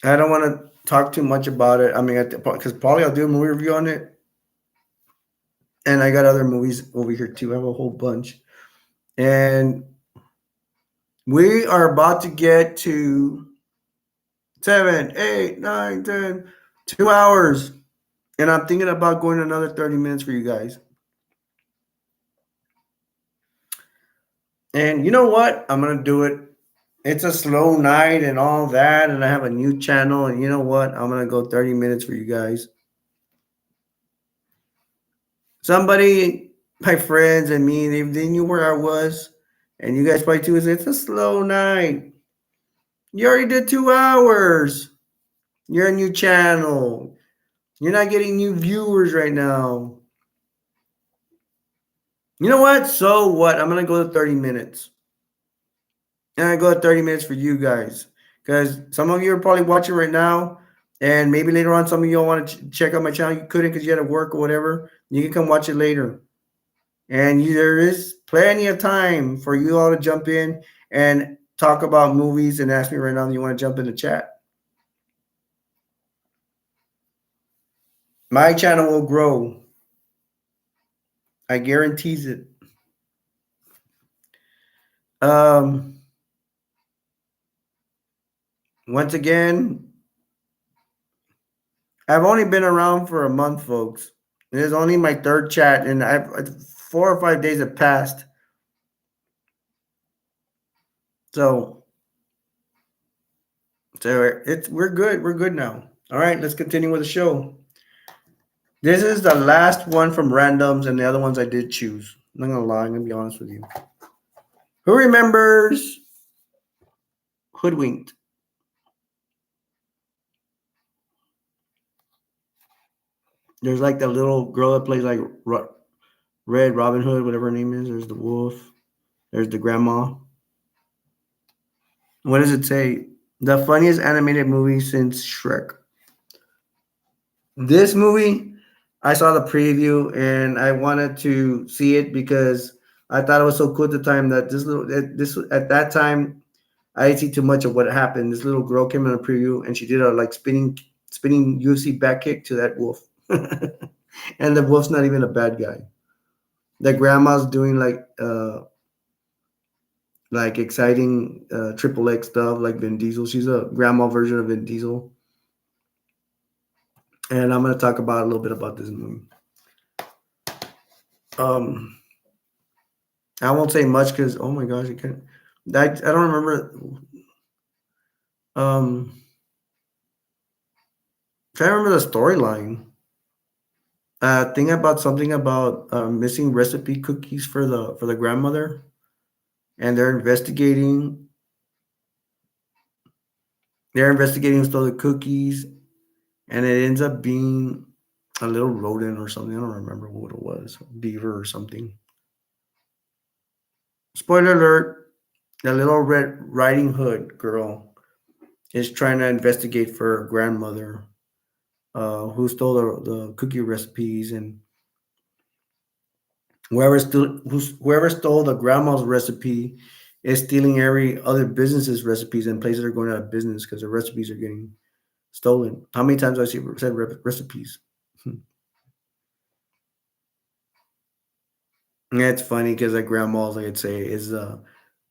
I don't want to talk too much about it. I mean, because probably I'll do a movie review on it, and I got other movies over here too. I have a whole bunch, and we are about to get to 7, 8, 9, 10, 2 hours, and I'm thinking about going another 30 minutes for you guys. And you know what? I'm gonna do it. It's a slow night and all that, and I have a new channel. And you know what? I'm gonna go 30 minutes for you guys. Somebody, my friends and me, they knew where I was, and you guys probably too. It's a slow night. You already did 2 hours. You're a new channel. You're not getting new viewers right now. You know what? So what? I'm gonna go to 30 minutes. And I go 30 minutes for you guys. Because some of you are probably watching right now. And maybe later on, some of you all want to check out my channel. You couldn't because you had to work or whatever. You can come watch it later. And there is plenty of time for you all to jump in and talk about movies and ask me right now if you want to jump in the chat. My channel will grow. I guarantees it. Um, Once again, I've only been around for a month, folks. It is only my third chat, and I've 4 or 5 days have passed. So, it's we're good. We're good now. All right, let's continue with the show. This is the last one from randoms, and the other ones I did choose. I'm not gonna lie. I'm gonna be honest with you. Who remembers Hoodwinked? There's like the little girl that plays like Red Robin Hood, whatever her name is. There's the wolf. There's the grandma. What does it say? The funniest animated movie since Shrek. This movie, I saw the preview and I wanted to see it because I thought it was so cool at the time that this at that time I didn't see too much of what happened. This little girl came in a preview and she did a like spinning UFC back kick to that wolf, and the wolf's not even a bad guy. The grandma's doing like exciting triple X stuff like Vin Diesel. She's a grandma version of Vin Diesel, and I'm gonna talk about a little bit about this movie. Um, I won't say much because oh my gosh, I can't. I don't remember. Um, can't remember the storyline. Think about something about missing recipe cookies for the grandmother, and they're investigating. They're investigating who stole the cookies, and it ends up being a little rodent or something. I don't remember what it was, beaver or something. Spoiler alert: the little Red Riding Hood girl is trying to investigate for her grandmother, who stole the cookie recipes, and whoever stole the grandma's recipe is stealing every other business's recipes, and places are going out of business because the recipes are getting stolen. How many times have I said recipes? Yeah, it's funny because that grandma's, like I'd say, is the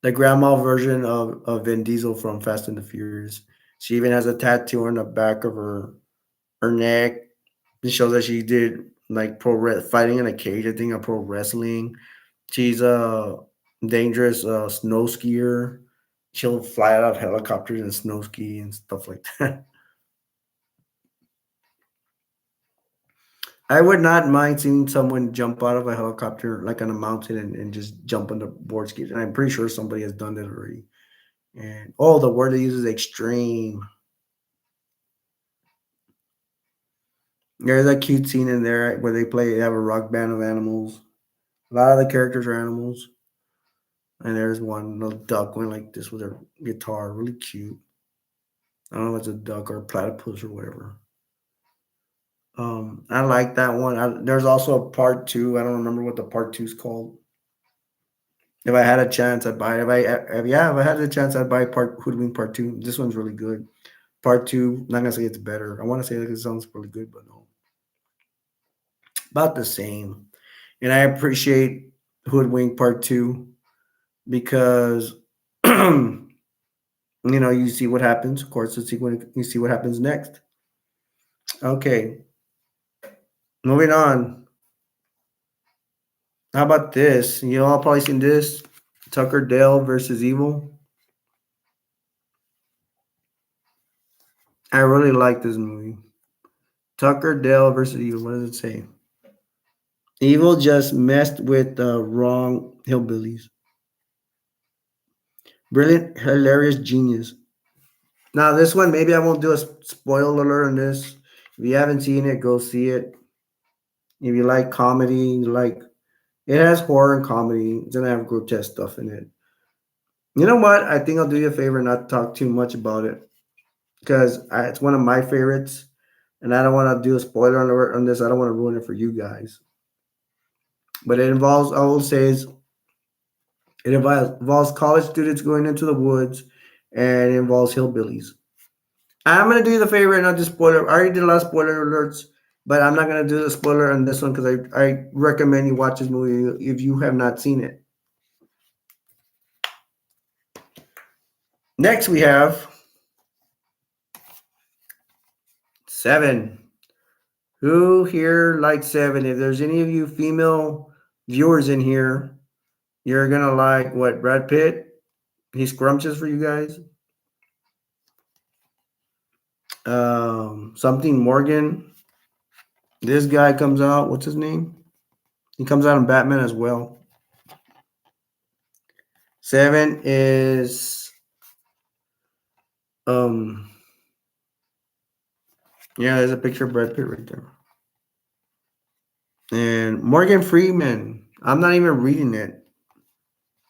grandma version of Vin Diesel from Fast and the Furious. She even has a tattoo on the back of her neck. It shows that she did like fighting in a cage. I think, or pro wrestling. She's a dangerous snow skier. She'll fly out of helicopters and snow ski and stuff like that. I would not mind seeing someone jump out of a helicopter like on a mountain and just jump on the board skis. And I'm pretty sure somebody has done that already. And oh, the word they use is extreme. There's a cute scene in there where they have a rock band of animals. A lot of the characters are animals. And there's one little duck going like this with her guitar, really cute. I don't know if it's a duck or a platypus or whatever. I like that one. There's also a part two. I don't remember what the part two is called. If I had a chance, I'd buy it. If I had a chance, I'd buy part Hoodwink part two. This one's really good. Part two, not gonna say it's better. I want to say that it sounds really good, but no, about the same. And I appreciate Hoodwink Part Two because you see what happens. Of course, you see what happens next. Okay, moving on. How about this? You all probably seen this. Tucker Dale versus Evil. I really like this movie. Tucker Dale versus Evil. What does it say? Evil just messed with the wrong hillbillies. Brilliant, hilarious, genius. Now this one, maybe I won't do a spoiler alert on this. If you haven't seen it, go see it. If you like comedy, it has horror and comedy. It's gonna have grotesque stuff in it. You know what? I think I'll do you a favor and not talk too much about it because it's one of my favorites, and I don't want to do a spoiler alert on this. I don't want to ruin it for you guys. But it involves, I will say, involves college students going into the woods, and it involves hillbillies. I'm gonna do you the favor and not just spoiler. I already did a lot of spoiler alerts, but I'm not gonna do the spoiler on this one because I recommend you watch this movie if you have not seen it. Next, we have Seven. Who here likes Seven? If there's any of you female viewers in here, you're gonna like what Brad Pitt. He's scrumptious for you guys. Something Morgan. This guy comes out. What's his name? He comes out in Batman as well. Seven is yeah, there's a picture of Brad Pitt right there. And Morgan Freeman. I'm not even reading it.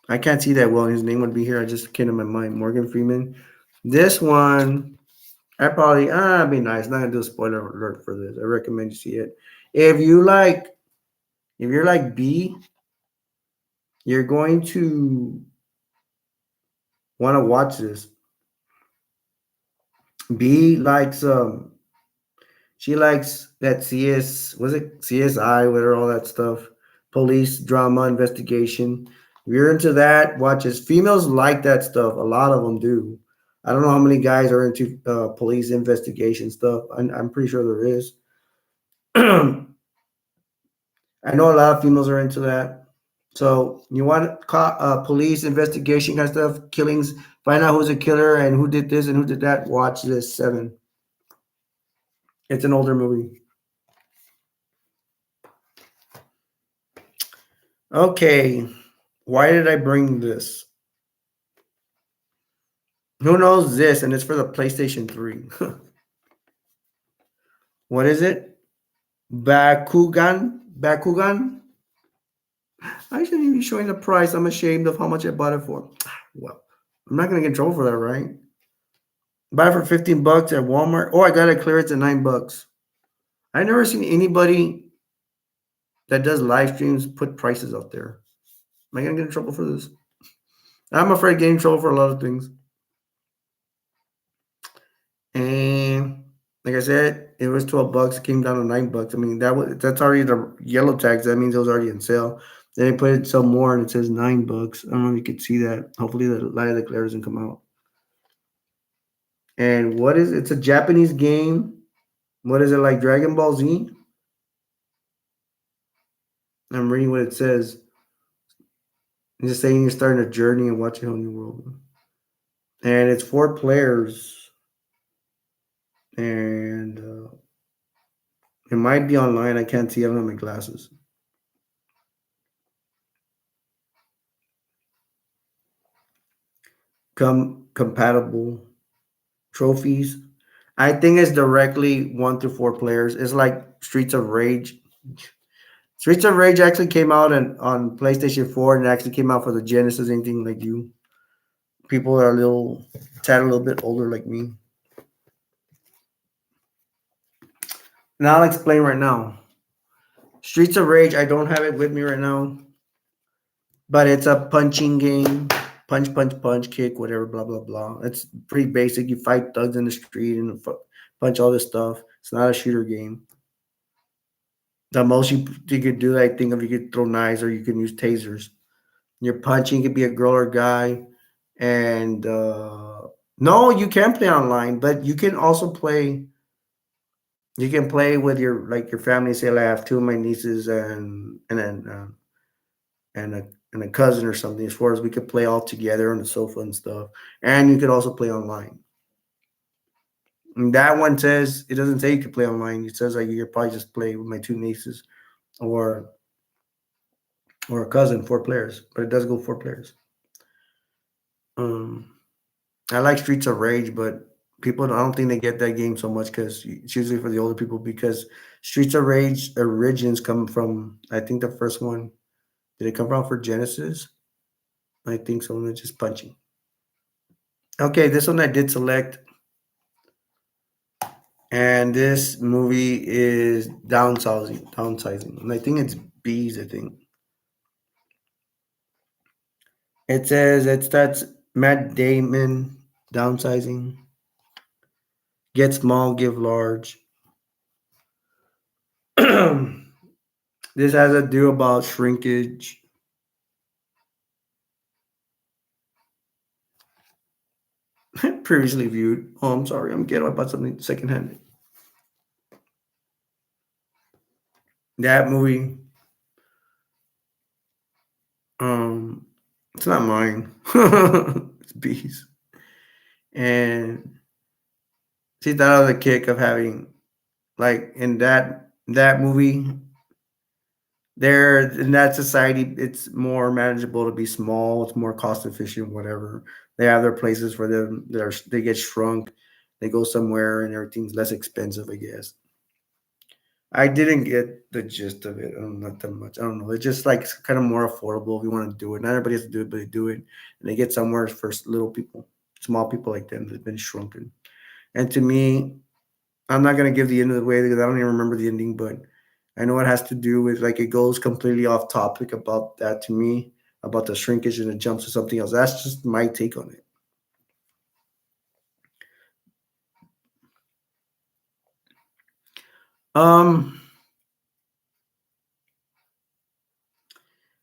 I can't see that well. His name would be here. I just came to my mind. Morgan Freeman. This one, I probably it'd be nice. Not gonna do a spoiler alert for this. I recommend you see it. If you're like B, you're going to want to watch this. B likes she likes that CSI, whatever, all that stuff, police drama, investigation. If you're into that, watch this. Females like that stuff. A lot of them do. I don't know how many guys are into police investigation stuff. I'm pretty sure there is. I know a lot of females are into that. So you want police investigation kind of stuff, killings, find out who's a killer and who did this and who did that. Watch this. Seven. It's an older movie. Okay, why did I bring this? Who knows this? And it's for the PlayStation 3. What is it? Bakugan? Bakugan? I shouldn't even be showing the price. I'm ashamed of how much I bought it for. Well, I'm not gonna get in trouble for that, right? Buy it for $15 at Walmart. Oh, I got it clearance at $9. I've never seen anybody that does live streams put prices out there. Am I gonna get in trouble for this? I'm afraid of getting in trouble for a lot of things. And like I said, it was $12. It came down to $9. I mean, that's already the yellow tags. That means it was already on sale. Then they put it some more and it says $9. I don't know if you could see that. Hopefully the light of the glare doesn't come out. And what is it's a Japanese game. What is it, like Dragon Ball Z? I'm reading what it says. It's just saying you're starting a journey and watching a whole new world. And it's 4 players. And it might be online. I can't see. I don't have my glasses. Compatible trophies. I think it's directly 1 through 4 players. It's like Streets of Rage. Streets of Rage actually came out on PlayStation 4 and it actually came out for the Genesis. Anything like you. People are a little bit older like me. Now I'll explain right now. Streets of Rage, I don't have it with me right now, but it's a punching game. punch, punch, punch, kick, whatever, blah, blah, blah. It's pretty basic. You fight thugs in the street and punch all this stuff. It's not a shooter game. The most you could do, I think, of you could throw knives or you can use tasers. You're punching, you could be a girl or guy. And no, you can play online, but you can also play. You can play with your family. Say, like, I have two of my nieces and then and a cousin or something. As far as we could play all together on the sofa and stuff, and you could also play online. And that one says it doesn't say you can play online. It says like you could probably just play with my two nieces or or a cousin, 4 players, but it does go 4 players. Um, I like Streets of Rage, but people I don't think they get that game so much because it's usually for the older people because Streets of Rage origins come from I think the first one did it come from for Genesis? I think so. And it's just punching. Okay, this one I did select, and this movie is downsizing. Downsizing, and I think it's bees. I think it says it starts Matt Damon downsizing. Get small, give large. This has a do about shrinkage. Previously viewed. Oh, I'm sorry. I'm getting about something secondhand. That movie, um, it's not mine. It's B's. And she thought of the kick of having like in that movie, there in that society, it's more manageable to be small. It's more cost efficient. Whatever they have their places for them. They get shrunk. They go somewhere and everything's less expensive. I guess. I didn't get the gist of it. Not that much. I don't know. It's just like it's kind of more affordable if you want to do it. Not everybody has to do it, but they do it, and they get somewhere for little people, small people like them that've been shrunken. And to me, I'm not gonna give the end of the way because I don't even remember the ending, but I know it has to do with like it goes completely off topic about that to me about the shrinkage and it jumps to something else. That's just my take on it. Um,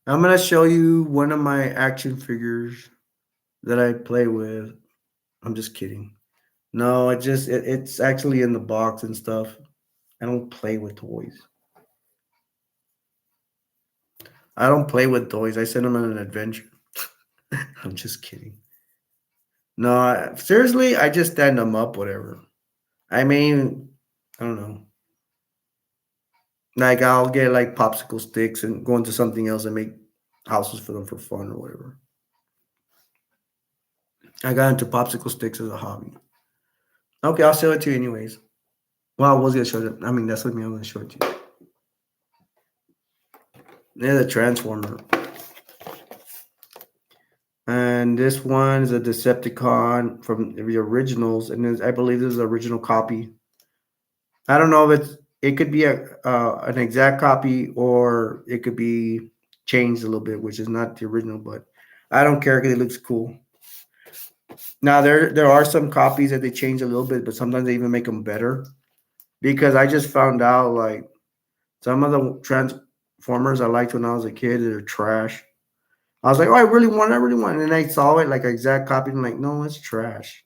I'm gonna show you one of my action figures that I play with. I'm just kidding. No, it's actually in the box and stuff. I don't play with toys. I don't play with toys. I send them on an adventure. I'm just kidding. No, seriously, I just stand them up, whatever. I mean, I don't know. Like I'll get like popsicle sticks and go into something else and make houses for them for fun or whatever. I got into popsicle sticks as a hobby. Okay, I'll show it to you anyways. Well, I was gonna show it. I mean, that's what me. I'm gonna show it to you. There's a transformer, and this one is a Decepticon from the originals, and I believe this is the original copy. I don't know if it could be a an exact copy or it could be changed a little bit, which is not the original, but I don't care because it looks cool. Now there are some copies that they change a little bit, but sometimes they even make them better because I just found out like some of the transformers I liked when I was a kid are trash. I was like, oh, I really want, it. And I saw it like exact copy. I'm like, no, it's trash.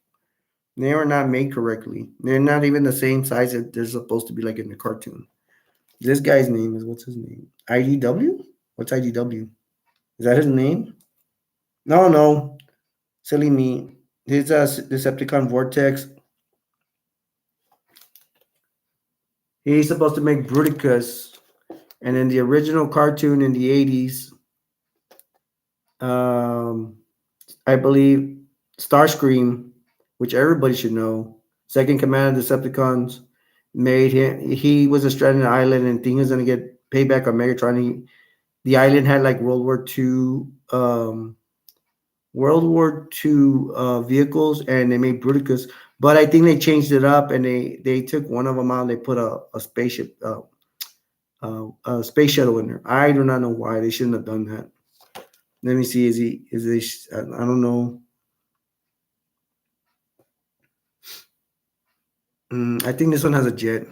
They were not made correctly. They're not even the same size that they're supposed to be like in the cartoon. This guy's name is what's his name? IDW? What's IDW? Is that his name? No, no. Silly me. His Decepticon Vortex. He's supposed to make Bruticus. And in the original cartoon in the 80s, um, I believe Starscream, which everybody should know, second command of Decepticons, made him. He was a stranded island, and thing was gonna get payback on Megatron. The island had like World War II vehicles, and they made Bruticus. But I think they changed it up, and they took one of them out. And they put a spaceship, a space shuttle in there. I do not know why they shouldn't have done that. Let me see. Is he? Is this? I don't know. I think this one has a jet.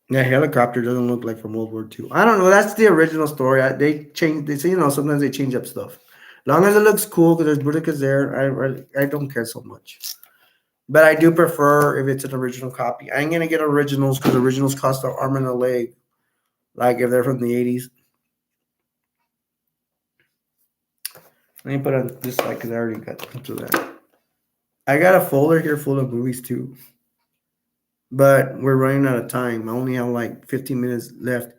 Yeah, helicopter doesn't look like from World War II. I don't know. That's the original story. They change. They say sometimes they change up stuff. Long as it looks cool, because there's Boudica's there. I don't care so much. But I do prefer if it's an original copy. I ain't gonna get originals because originals cost an arm and a leg. Like if they're from the 80s. Let me put on this side because I already got into that. I got a folder here full of movies too. But we're running out of time. I only have like 15 minutes left.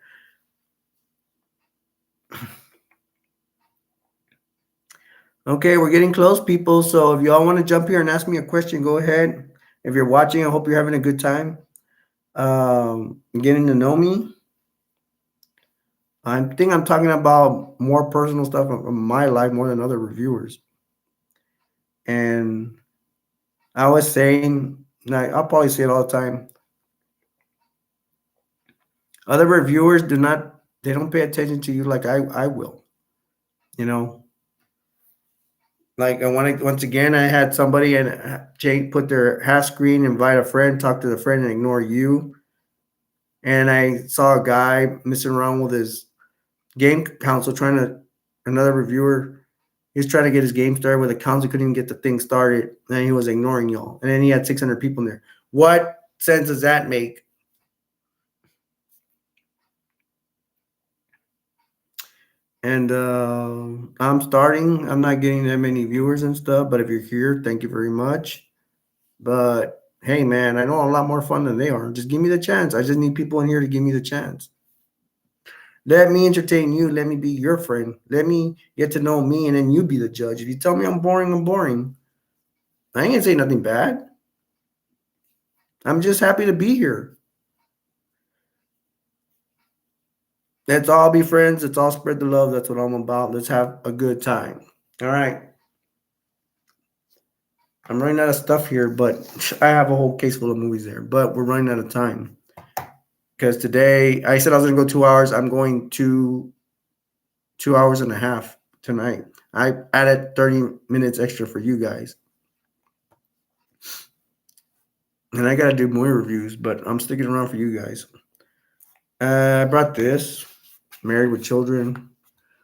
Okay, we're getting close, people. So if y'all want to jump here and ask me a question, go ahead. If you're watching, I hope you're having a good time. Getting to know me. I think I'm talking about more personal stuff of my life more than other reviewers. And I was saying, like, I'll probably say it all the time. Other reviewers they don't pay attention to you like I will. You know, like once again, I had somebody and Jake put their half screen, invite a friend, talk to the friend, and ignore you. And I saw a guy messing around with his game console, another reviewer. He's trying to get his game started with a console, couldn't even get the thing started, and he was ignoring y'all. And then he had 600 people in there. What sense does that make? And I'm starting. I'm not getting that many viewers and stuff, but if you're here, thank you very much. But hey, man, I know a lot more fun than they are. Just give me the chance. I just need people in here to give me the chance. Let me entertain you. Let me be your friend. Let me get to know me, and then you be the judge. If you tell me I'm boring, I'm boring. I ain't gonna say nothing bad. I'm just happy to be here. Let's all be friends. Let's all spread the love. That's what I'm about. Let's have a good time. All right. I'm running out of stuff here, but I have a whole case full of movies there. But we're running out of time because today I said I was going to go 2 hours. I'm going to 2 hours and a half tonight. I added 30 minutes extra for you guys. And I got to do more reviews, but I'm sticking around for you guys. I brought this Married with Children.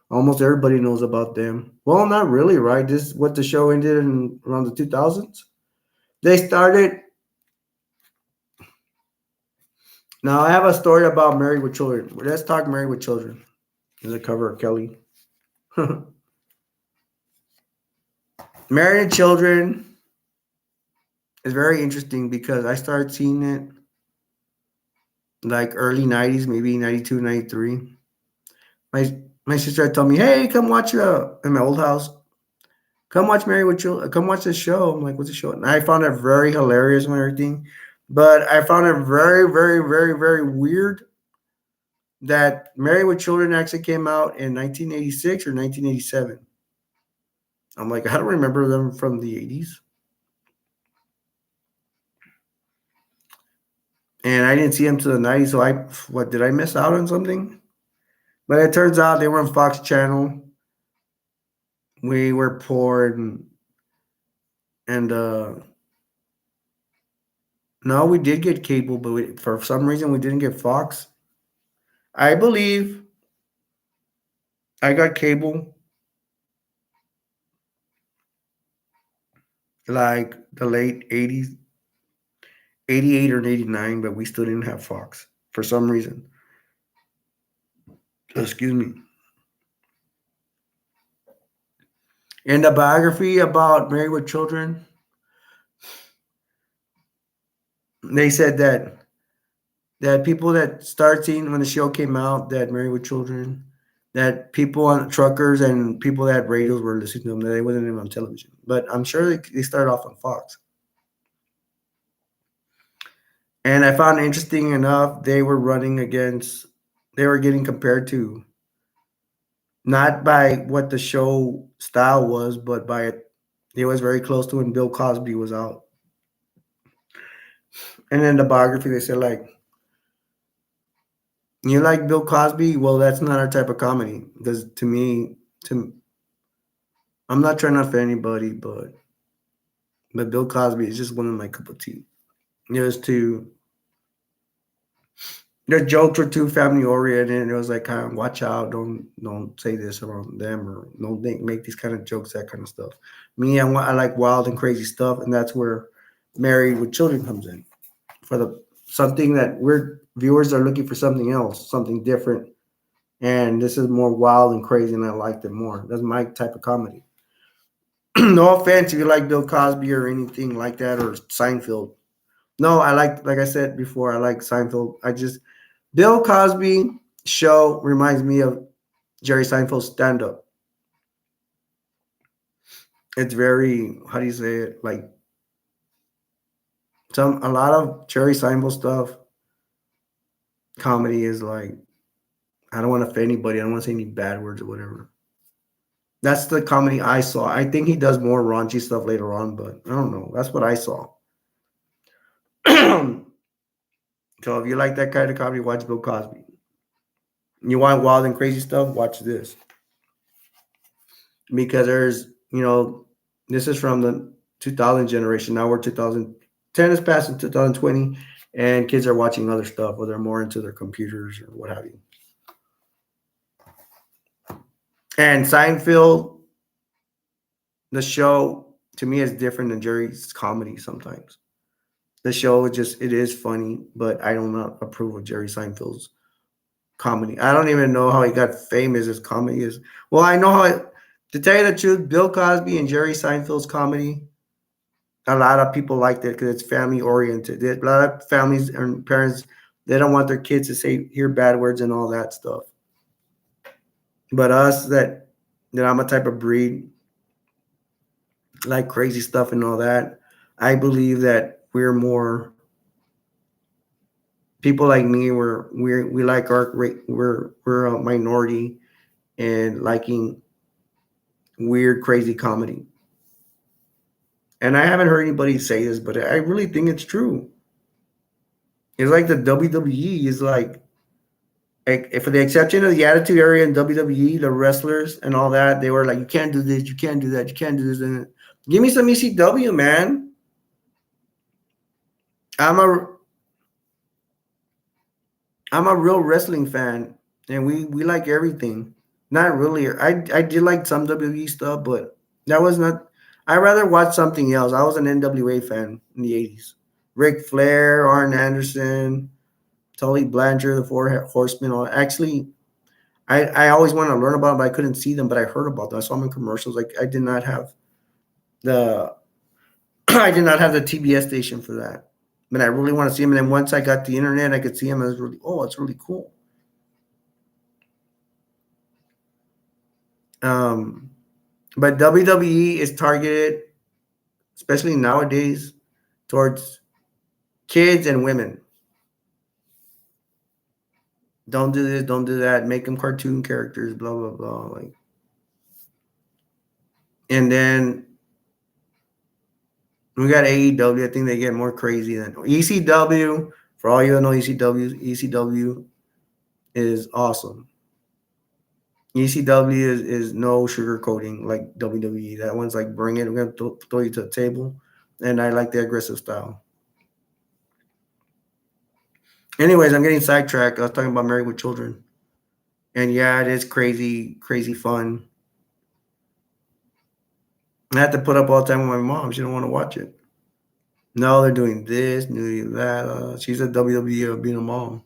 Almost everybody knows about them. Well, not really, right? This is what the show ended in around the 2000s. They started. Now, I have a story about Married with Children. Let's talk Married with Children. There's a cover of Kelly. Married Children is very interesting because I started seeing it like early 90s, maybe 92, 93. My sister had told me, hey, come watch in my old house. Come watch Married with Children. Come watch this show. I'm like, what's the show? And I found it very hilarious and everything. But I found it very, very, very, very weird that Married with Children actually came out in 1986 or 1987. I'm like, I don't remember them from the 80s. And I didn't see them to the 90s. So did I miss out on something? But it turns out they were on Fox Channel. We were poor and no, we did get cable, but for some reason we didn't get Fox. I believe I got cable like the late 80s, 88 or 89, but we still didn't have Fox for some reason. Excuse me. In the biography about Married with Children, they said that people that start seeing when the show came out, that Married with Children, that people on truckers and people that had radios were listening to them, that they wasn't even on television. But I'm sure they started off on Fox. And I found interesting enough, they were getting compared to not by what the show style was, but by it was very close to when Bill Cosby was out. And in the biography, they said like You like Bill Cosby? Well, that's not our type of comedy. Because to me, to I'm not trying to offend anybody, but Bill Cosby is just one of my cup of tea. There's too their jokes were too family oriented, and it was like kind of watch out, don't say this around them, or don't make these kind of jokes, that kind of stuff. Me, I like wild and crazy stuff, and that's where Married with Children comes in for the something that we're viewers are looking for something else, something different, and this is more wild and crazy, and I liked it more. That's my type of comedy. No offense if you like Bill Cosby or anything like that, or Seinfeld. No, like I said before, I like Seinfeld. I just Bill Cosby show reminds me of Jerry Seinfeld's stand up. It's very, how do you say it? Like a lot of Jerry Seinfeld stuff, comedy is like, I don't want to offend anybody. I don't want to say any bad words or whatever. That's the comedy I saw. I think he does more raunchy stuff later on, but I don't know. That's what I saw. So if you like that kind of comedy, watch Bill Cosby. You want wild and crazy stuff? Watch this. Because this is from the 2000 generation. Now we're 2010 is passing 2020, and kids are watching other stuff, or they're more into their computers or what have you. And Seinfeld, the show, to me, is different than Jerry's comedy sometimes. The show it is funny, but I do not approve of Jerry Seinfeld's comedy. I don't even know how he got famous as comedy is. Well, I know to tell you the truth, Bill Cosby and Jerry Seinfeld's comedy, a lot of people liked it because it's family oriented. A lot of families and parents, they don't want their kids to hear bad words and all that stuff. But us that I'm a type of breed, like crazy stuff and all that, I believe that we're more people like me. We like we're a minority and liking weird, crazy comedy. And I haven't heard anybody say this, but I really think it's true. It's like the WWE is like for the exception of the Attitude Era in WWE, the wrestlers and all that, they were like, you can't do this, you can't do that, you can't do this. And give me some ECW, man. I'm a I'm a real wrestling fan, and we like everything. Not really. I did like some WWE stuff, but that was not. I rather watch something else. I was an NWA fan in the '80s. Ric Flair, Arn Anderson, Tully Blanchard, the Four Horsemen. Actually, I always wanted to learn about them, but I couldn't see them. But I heard about them. I saw them in commercials. Like I did not have the I did not have the TBS station for that. But I really want to see them. And then once I got the internet, I could see them. And it was really, it's really cool. Um, but WWE is targeted, especially nowadays, towards kids and women. Don't do this, don't do that. Make them cartoon characters, blah blah blah. Like, and then we got AEW. I think they get more crazy than ECW. For all you that know, ECW is awesome. ECW is no sugarcoating like WWE. That one's like bring it. We're gonna throw you to the table, and I like the aggressive style. Anyways, I'm getting sidetracked. I was talking about Married with Children, and yeah, it is crazy, crazy fun. I had to put up all the time with my mom. She don't want to watch it. No, they're doing this, doing that. She's a WWE of being a mom.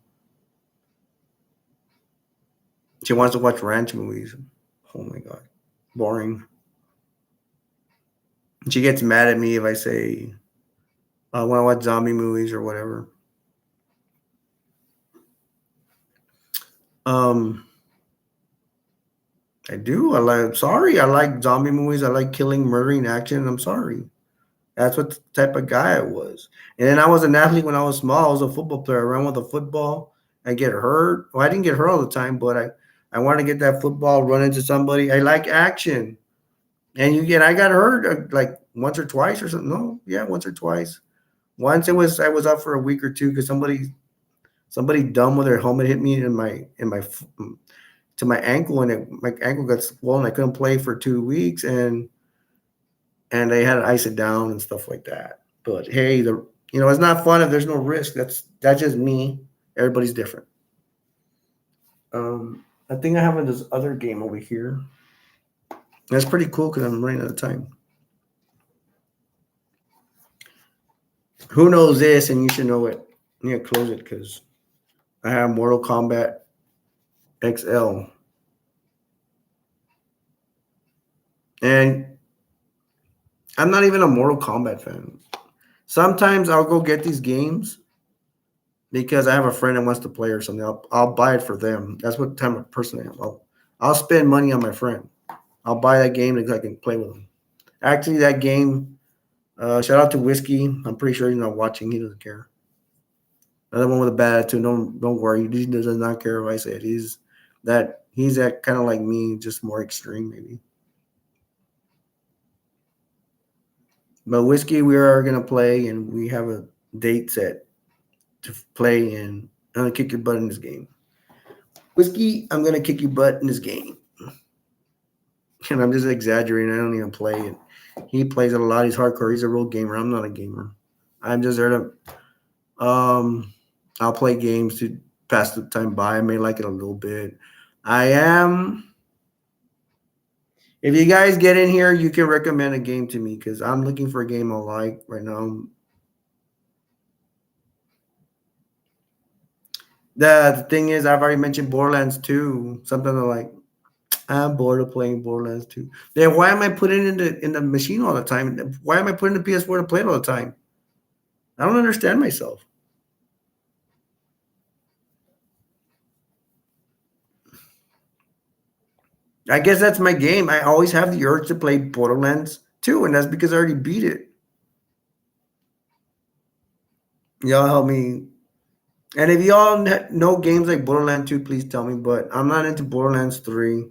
She wants to watch ranch movies. Oh my god, boring. She gets mad at me if I say I want to watch zombie movies or whatever. Um, I do. Sorry. I like zombie movies. I like killing, murdering action. I'm sorry. That's what the type of guy I was. And then I was an athlete when I was small. I was a football player. I ran with a football. I get hurt. Well, I didn't get hurt all the time, but I want to get that football, run into somebody. I like action. And I got hurt like once or twice or something. No, yeah, once or twice. Once I was out for a week or two because Somebody dumb with their helmet hit me to my ankle, and my ankle got swollen. I couldn't play for 2 weeks, and they had to ice it down and stuff like that. But hey, it's not fun if there's no risk. That's just me. Everybody's different. I think I have this other game over here. That's pretty cool because I'm running out of time. Who knows this? And you should know it. I need to close it because I have Mortal Kombat XL. And I'm not even a Mortal Kombat fan. Sometimes I'll go get these games because I have a friend that wants to play or something. I'll buy it for them. That's what type of person I am. I'll spend money on my friend. I'll buy that game because I can play with him. Actually, that game, shout out to Whiskey. I'm pretty sure he's not watching. He doesn't care. Another one with a bad attitude. Don't worry. He does not care if I say it. He's that kind of like me, just more extreme maybe. But Whiskey, we are gonna play, and we have a date set to play, and I'm gonna kick your butt in this game. Whiskey, I'm gonna kick your butt in this game. And I'm just exaggerating. I don't even play it. He plays it a lot. He's hardcore. He's a real gamer. I'm not a gamer. I'm just there to I'll play games to pass the time by. I may like it a little bit. If you guys get in here, you can recommend a game to me because I'm looking for a game I like right now. The thing is, I've already mentioned Borderlands 2. Something like, I'm bored of playing Borderlands 2. Then why am I putting it in the machine all the time? Why am I putting the PS4 to play it all the time? I don't understand myself. I guess that's my game. I always have the urge to play Borderlands 2, and that's because I already beat it. Y'all help me. And if y'all know games like Borderlands 2, please tell me. But I'm not into Borderlands 3.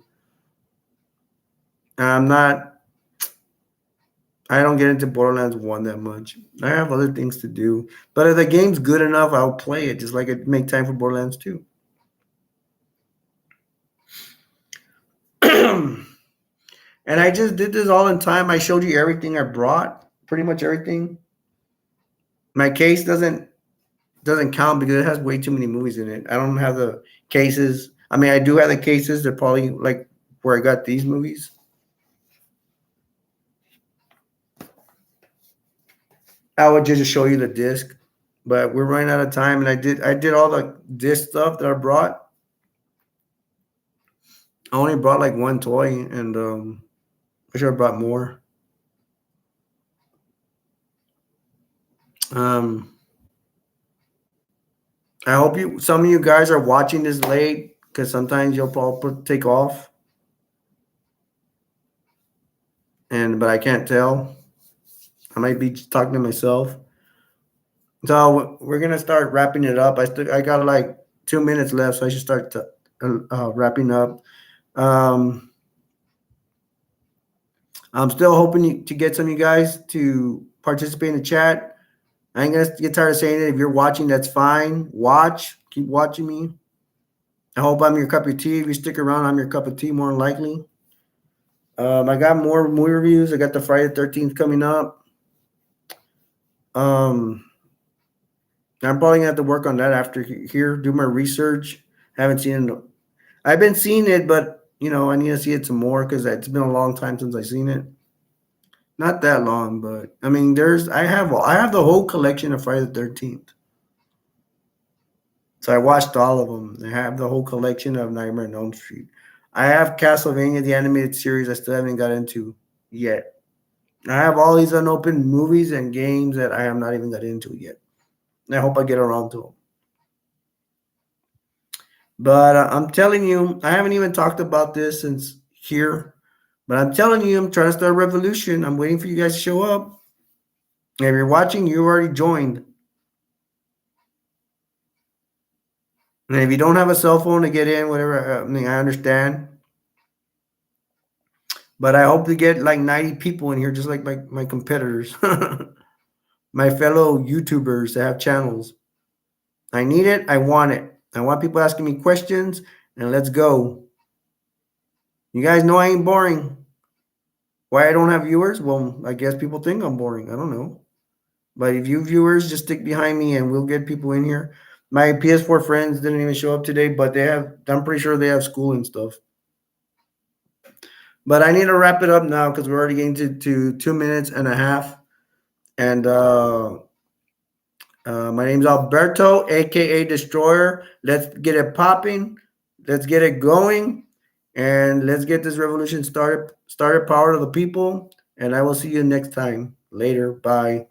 I'm not. I don't get into Borderlands 1 that much. I have other things to do. But if the game's good enough, I'll play it, just like I make time for Borderlands 2. And I just did this all in time. I showed you everything I brought, pretty much everything. My case doesn't count because it has way too many movies in it. I don't have the cases. I mean, I do have the cases. They're probably like where I got these movies. I would just show you the disc, but we're running out of time. And I did all the disc stuff that I brought. I only brought like one toy, and I should have brought more. I hope some of you guys are watching this late because sometimes you'll probably take off, but I can't tell. I might be talking to myself. So we're gonna start wrapping it up. I got like 2 minutes left, so I should start wrapping up. I'm still hoping to get some of you guys to participate in the chat. I ain't gonna get tired of saying it. If you're watching, that's fine. Keep watching me. I hope I'm your cup of tea. If you stick around, I'm your cup of tea more than likely. I got more movie reviews. I got the Friday the 13th coming up. I'm probably gonna have to work on that after here. Do my research. Haven't seen it. I've been seeing it, but I need to see it some more because it's been a long time since I've seen it. Not that long, but I mean, I have the whole collection of Friday the 13th. So I watched all of them. I have the whole collection of Nightmare on Elm Street. I have Castlevania, the animated series. I still haven't got into yet. I have all these unopened movies and games that I have not even got into yet. I hope I get around to them. But I'm telling you, I haven't even talked about this since here. But I'm telling you, I'm trying to start a revolution. I'm waiting for you guys to show up. If you're watching, you already joined. And if you don't have a cell phone to get in, whatever, I mean, I understand. But I hope to get like 90 people in here, just like my competitors, my fellow YouTubers that have channels. I need it. I want it. I want people asking me questions, and let's go. You guys know I ain't boring. Why I don't have viewers? Well, I guess people think I'm boring. I don't know. But if you viewers just stick behind me and we'll get people in here. My PS4 friends didn't even show up today, but they have, I'm pretty sure they have school and stuff. But I need to wrap it up now because we're already getting to 2 minutes and a half. And my name's Alberto, aka Destroyer. Let's get it popping. Let's get it going. And let's get this revolution started. Started. Power to the people. And I will see you next time. Later. Bye.